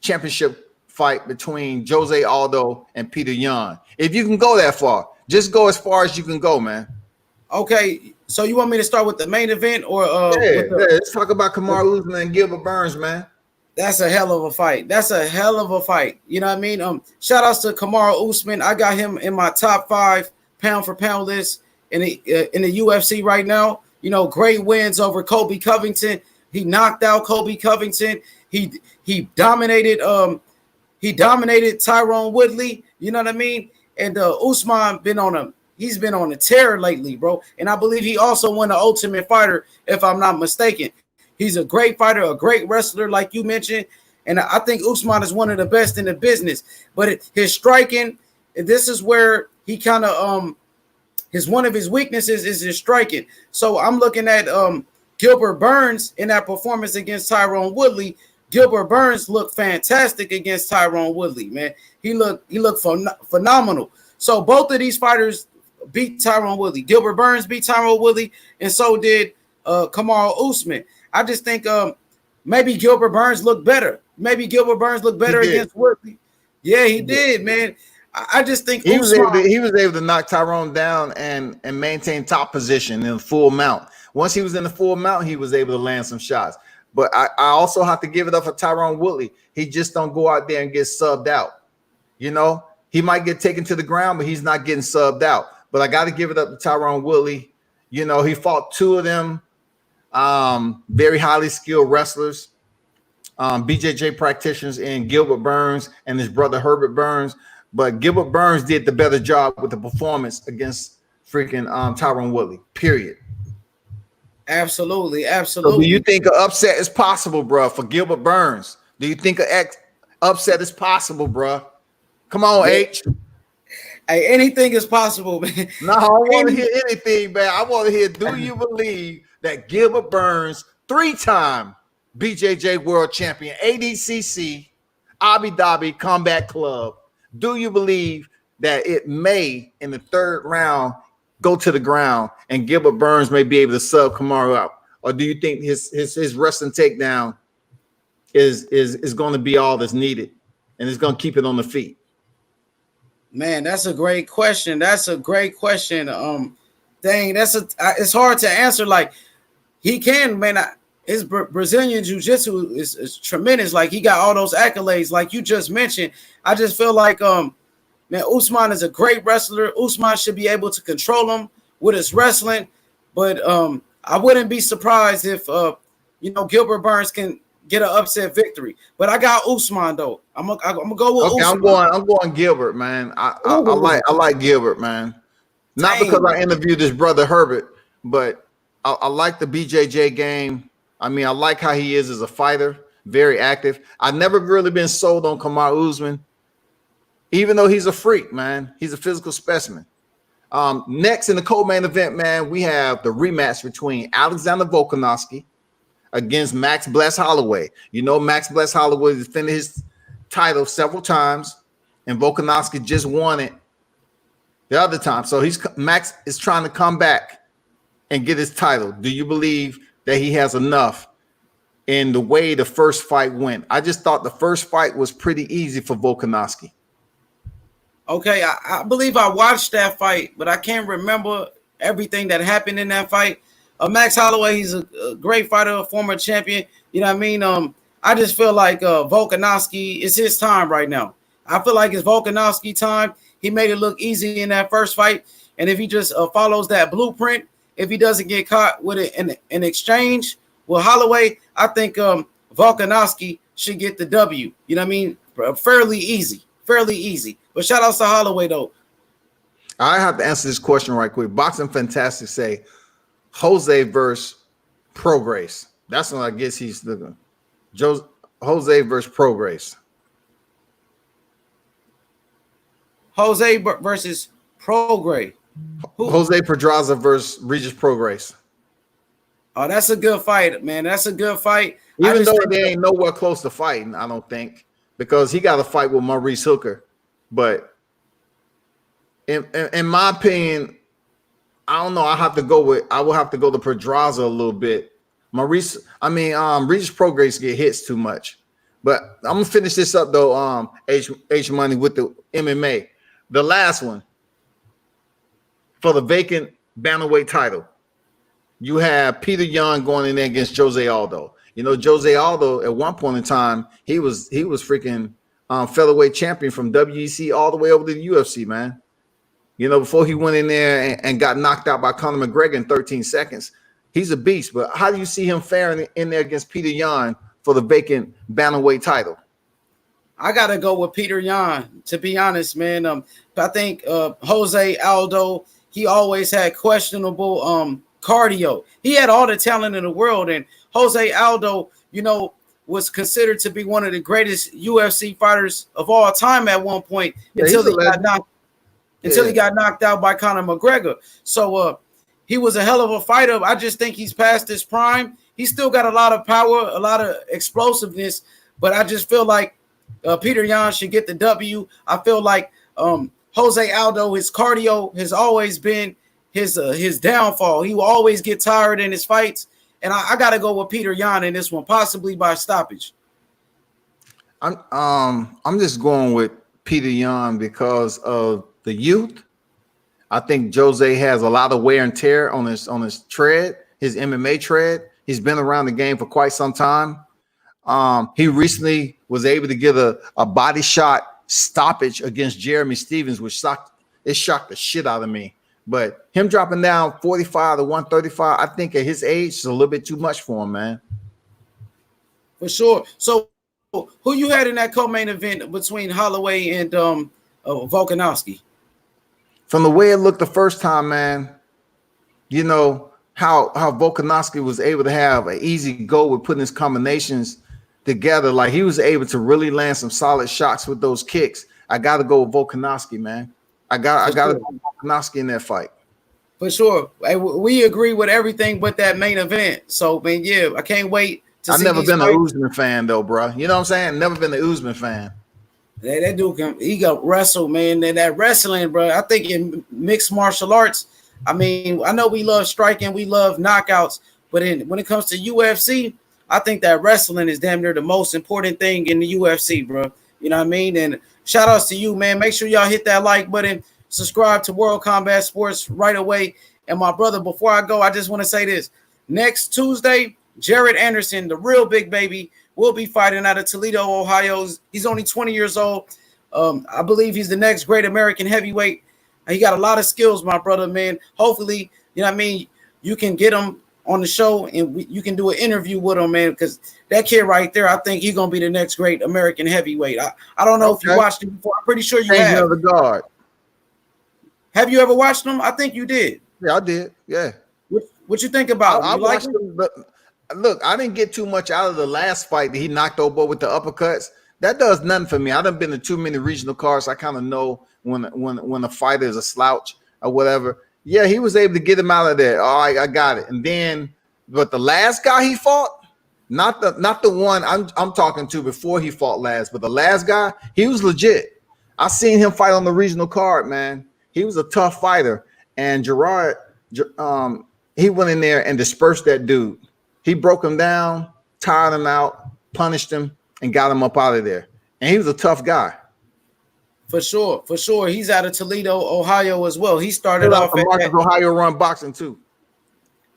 championship fight between Jose Aldo and Peter Yan. If you can go that far, just go as far as you can go, man. Okay, so you want me to start with the main event or let's talk about Kamaru Usman and Gilbert Burns, man. That's a hell of a fight. You know what I mean? Shout outs to Kamaru Usman. I got him in my top 5 pound for pound list in the UFC right now. You know, great wins over Colby Covington. He knocked out Colby Covington. He dominated Tyrone Woodley. You know what I mean? And Usman he's been on a tear lately, bro. And I believe he also won the Ultimate Fighter, if I'm not mistaken. He's a great fighter, a great wrestler, like you mentioned. And I think Usman is one of the best in the business. But his striking, this is where he kind of one of his weaknesses is his striking. So I'm looking at Gilbert Burns in that performance against Tyrone Woodley. Gilbert Burns looked fantastic against Tyrone Woodley, man. He looked phenomenal. So both of these fighters beat Tyrone Woodley. Gilbert Burns beat Tyrone Woodley, and so did Kamaru Usman. I just think maybe Gilbert Burns looked better. Against Woodley. Yeah, he did, man. I just think he was able to knock Tyrone down and maintain top position in full mount. Once he was in the full mount, he was able to land some shots. But I also have to give it up for Tyrone Woodley. He just don't go out there and get subbed out. You know, he might get taken to the ground, but he's not getting subbed out. But I got to give it up to Tyrone Woodley. You know, he fought 2 of them very highly skilled wrestlers, BJJ practitioners in Gilbert Burns and his brother Herbert Burns. But Gilbert Burns did the better job with the performance against freaking Tyrone Woodley, period. Absolutely. So do you think an upset is possible, bro, for Gilbert Burns? Do you think an upset is possible, bro? Come on, H. Hey, anything is possible, man. No, I don't want to hear anything, man. I want to hear, do you believe that Gilbert Burns, 3-time BJJ world champion, ADCC, Abu Dhabi Combat Club, do you believe that it may, in the 3rd round, go to the ground and Gilbert Burns may be able to sub Kamaru out? Or do you think his wrestling takedown is going to be all that's needed and it's going to keep it on the feet? Man, that's a great question. It's hard to answer. Like, he can, man. His Brazilian jiu-jitsu is tremendous. Like, he got all those accolades, like you just mentioned. I just feel like, man, Usman is a great wrestler. Usman should be able to control him with his wrestling. But I wouldn't be surprised if, Gilbert Burns can get an upset victory. But I got Usman, though. I'm gonna go with Usman. I'm going Gilbert, man. I like Gilbert, man. Not because I interviewed his brother Herbert, but I like the BJJ game. I mean, I like how he is as a fighter, very active. I've never really been sold on Kamaru Usman, even though he's a freak, man. He's a physical specimen. Next in the co-main event, man, we have the rematch between Alexander Volkanovski against Max Bless Holloway. You know, Max Bless Holloway defended his title several times, and Volkanovski just won it the other time. So Max is trying to come back and get his title? Do you believe that he has enough in the way the first fight went? I just thought the first fight was pretty easy for Volkanovski. Okay, I believe I watched that fight, but I can't remember everything that happened in that fight. Max Holloway, he's a great fighter, a former champion. You know what I mean? I just feel like Volkanovski is his time right now. I feel like it's Volkanovski time. He made it look easy in that first fight. And if he just follows that blueprint, if he doesn't get caught with it in exchange with Holloway, I think Volkanovski should get the W. You know what I mean? Fairly easy. But shout outs to Holloway, though. I have to answer this question right quick. Boxing Fantastic say Jose versus Prograis. That's what I guess he's looking. Jose versus Prograis. Jose versus Prograis. Jose Pedraza versus Regis Prograis. Oh, that's a good fight, man. That's a good fight. Even though they ain't nowhere close to fighting, I don't think, because he got to fight with Maurice Hooker. But in my opinion, I don't know. I will have to go to Pedraza a little bit. Regis Prograis get hits too much. But I'm gonna finish this up though. H Money with the MMA, the last one for the vacant bantamweight title. You have Peter Yan going in there against Jose Aldo. You know, Jose Aldo at one point in time he was freaking featherweight champion from WEC all the way over to the UFC, man. You know, before he went in there and got knocked out by Conor McGregor in 13 seconds. He's a beast, but how do you see him faring in there against Peter Yan for the vacant bantamweight title? I gotta go with Peter Yan, to be honest, man. I think Jose Aldo, he always had questionable cardio. He had all the talent in the world, and Jose Aldo, you know, was considered to be one of the greatest UFC fighters of all time at one point until he got knocked out by Conor McGregor. So he was a hell of a fighter. I just think he's past his prime. He's still got a lot of power, a lot of explosiveness, but I just feel like Peter Yan should get the W. I feel like Jose Aldo, his cardio has always been his downfall. He will always get tired in his fights, and I got to go with Peter Yan in this one, possibly by stoppage. I'm just going with Peter Yan because of the youth. I think Jose has a lot of wear and tear on his tread, his MMA tread. He's been around the game for quite some time. He recently was able to get a body shot stoppage against Jeremy Stevens, which shocked the shit out of me. But him dropping down 45 to 135, I think at his age is a little bit too much for him, man. For sure. So who you had in that co-main event between Holloway and Volkanovski? From the way it looked the first time, man, you know how Volkanovski was able to have an easy go with putting his combinations together. Like he was able to really land some solid shots with those kicks. I got to go with Volkanovski, man. I got to go with Volkanovski in that fight. For sure. We agree with everything but that main event. So, man, yeah, I can't wait to see. I've never been an Usman fan, though, bro. You know what I'm saying? Never been an Usman fan. That dude, he got wrestle, man. And that wrestling, bro, I think in mixed martial arts, I mean, I know we love striking, we love knockouts, but when it comes to UFC, I think that wrestling is damn near the most important thing in the UFC, bro. You know what I mean? And shout outs to you, man. Make sure y'all hit that like button, subscribe to World Combat Sports right away. And my brother, before I go, I just want to say this. Next Tuesday, Jared Anderson, the real big baby, will be fighting out of Toledo, Ohio. He's only 20 years old. I believe he's the next great American heavyweight. He got a lot of skills, my brother, man. Hopefully, you know what I mean, you can get him on the show and you can do an interview with him, man, because that kid right there, I think he's going to be the next great American heavyweight. I don't know if you watched him before. I'm pretty sure you have. The guard. Have you ever watched him? I think you did. Yeah, I did. Yeah. What you think about him? I watched him, but look, I didn't get too much out of the last fight that he knocked over with the uppercuts. That does nothing for me. I done been to too many regional cards. I kind of know when a fighter is a slouch or whatever. Yeah, he was able to get him out of there. All right, I got it. And then, but the last guy he fought, not the one I'm talking to before he fought last, but the last guy, he was legit. I seen him fight on the regional card, man. He was a tough fighter. And Gerard He went in there and dispersed that dude. He broke him down, tired him out, punished him, and got him up out of there. And he was a tough guy. For sure, for sure. He's out of Toledo, Ohio as well. He started off at Marcus, Ohio run boxing too.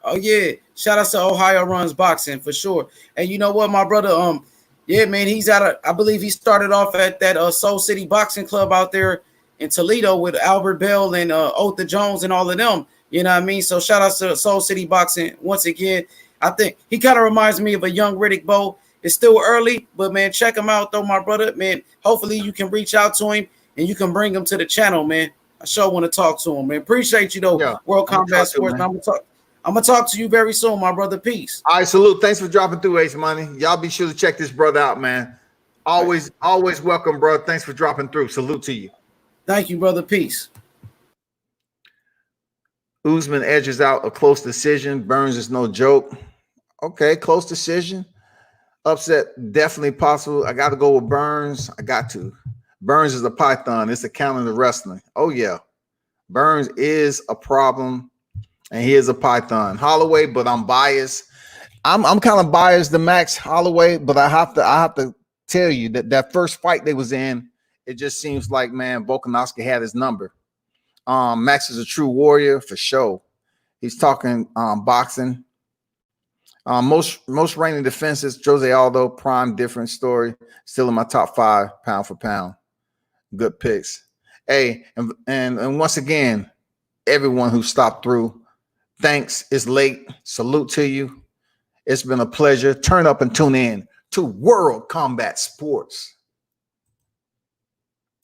Oh yeah, shout out to Ohio Runs Boxing for sure. And you know what, my brother, yeah, man, he's out of. I believe he started off at that Soul City Boxing Club out there in Toledo with Albert Bell and Otha Jones and all of them. You know what I mean? So shout out to Soul City Boxing once again. I think he kind of reminds me of a young Riddick Bowe. It's still early, but man, check him out though, my brother. Man, hopefully you can reach out to him and you can bring him to the channel, man. I sure want to talk to him, man. Appreciate you though, Yeah, World Combat Sports. I'm gonna talk to you very soon, my brother. Peace. All right, salute. Thanks for dropping through, Ace Money. Y'all be sure to check this brother out, man. Always welcome, bro. Thanks for dropping through. Salute to you. Thank you, brother. Peace. Usman edges out a close decision. Burns is no joke. Okay, close decision. Upset, definitely possible. I got to go with Burns. I got to. Burns is a python. It's a counter to wrestling. Oh, yeah. Burns is a problem. And he is a python. Holloway, but I'm biased. I'm kind of biased to Max Holloway, but I have to tell you that first fight they was in, it just seems like, man, Volkanovski had his number. Max is a true warrior for sure. He's talking boxing. Most reigning defenses, Jose Aldo, prime, different story. Still in my top 5, pound for pound. Good picks. Hey, and once again, everyone who stopped through, thanks. It's late. Salute to you. It's been a pleasure. Turn up and tune in to World Combat Sports.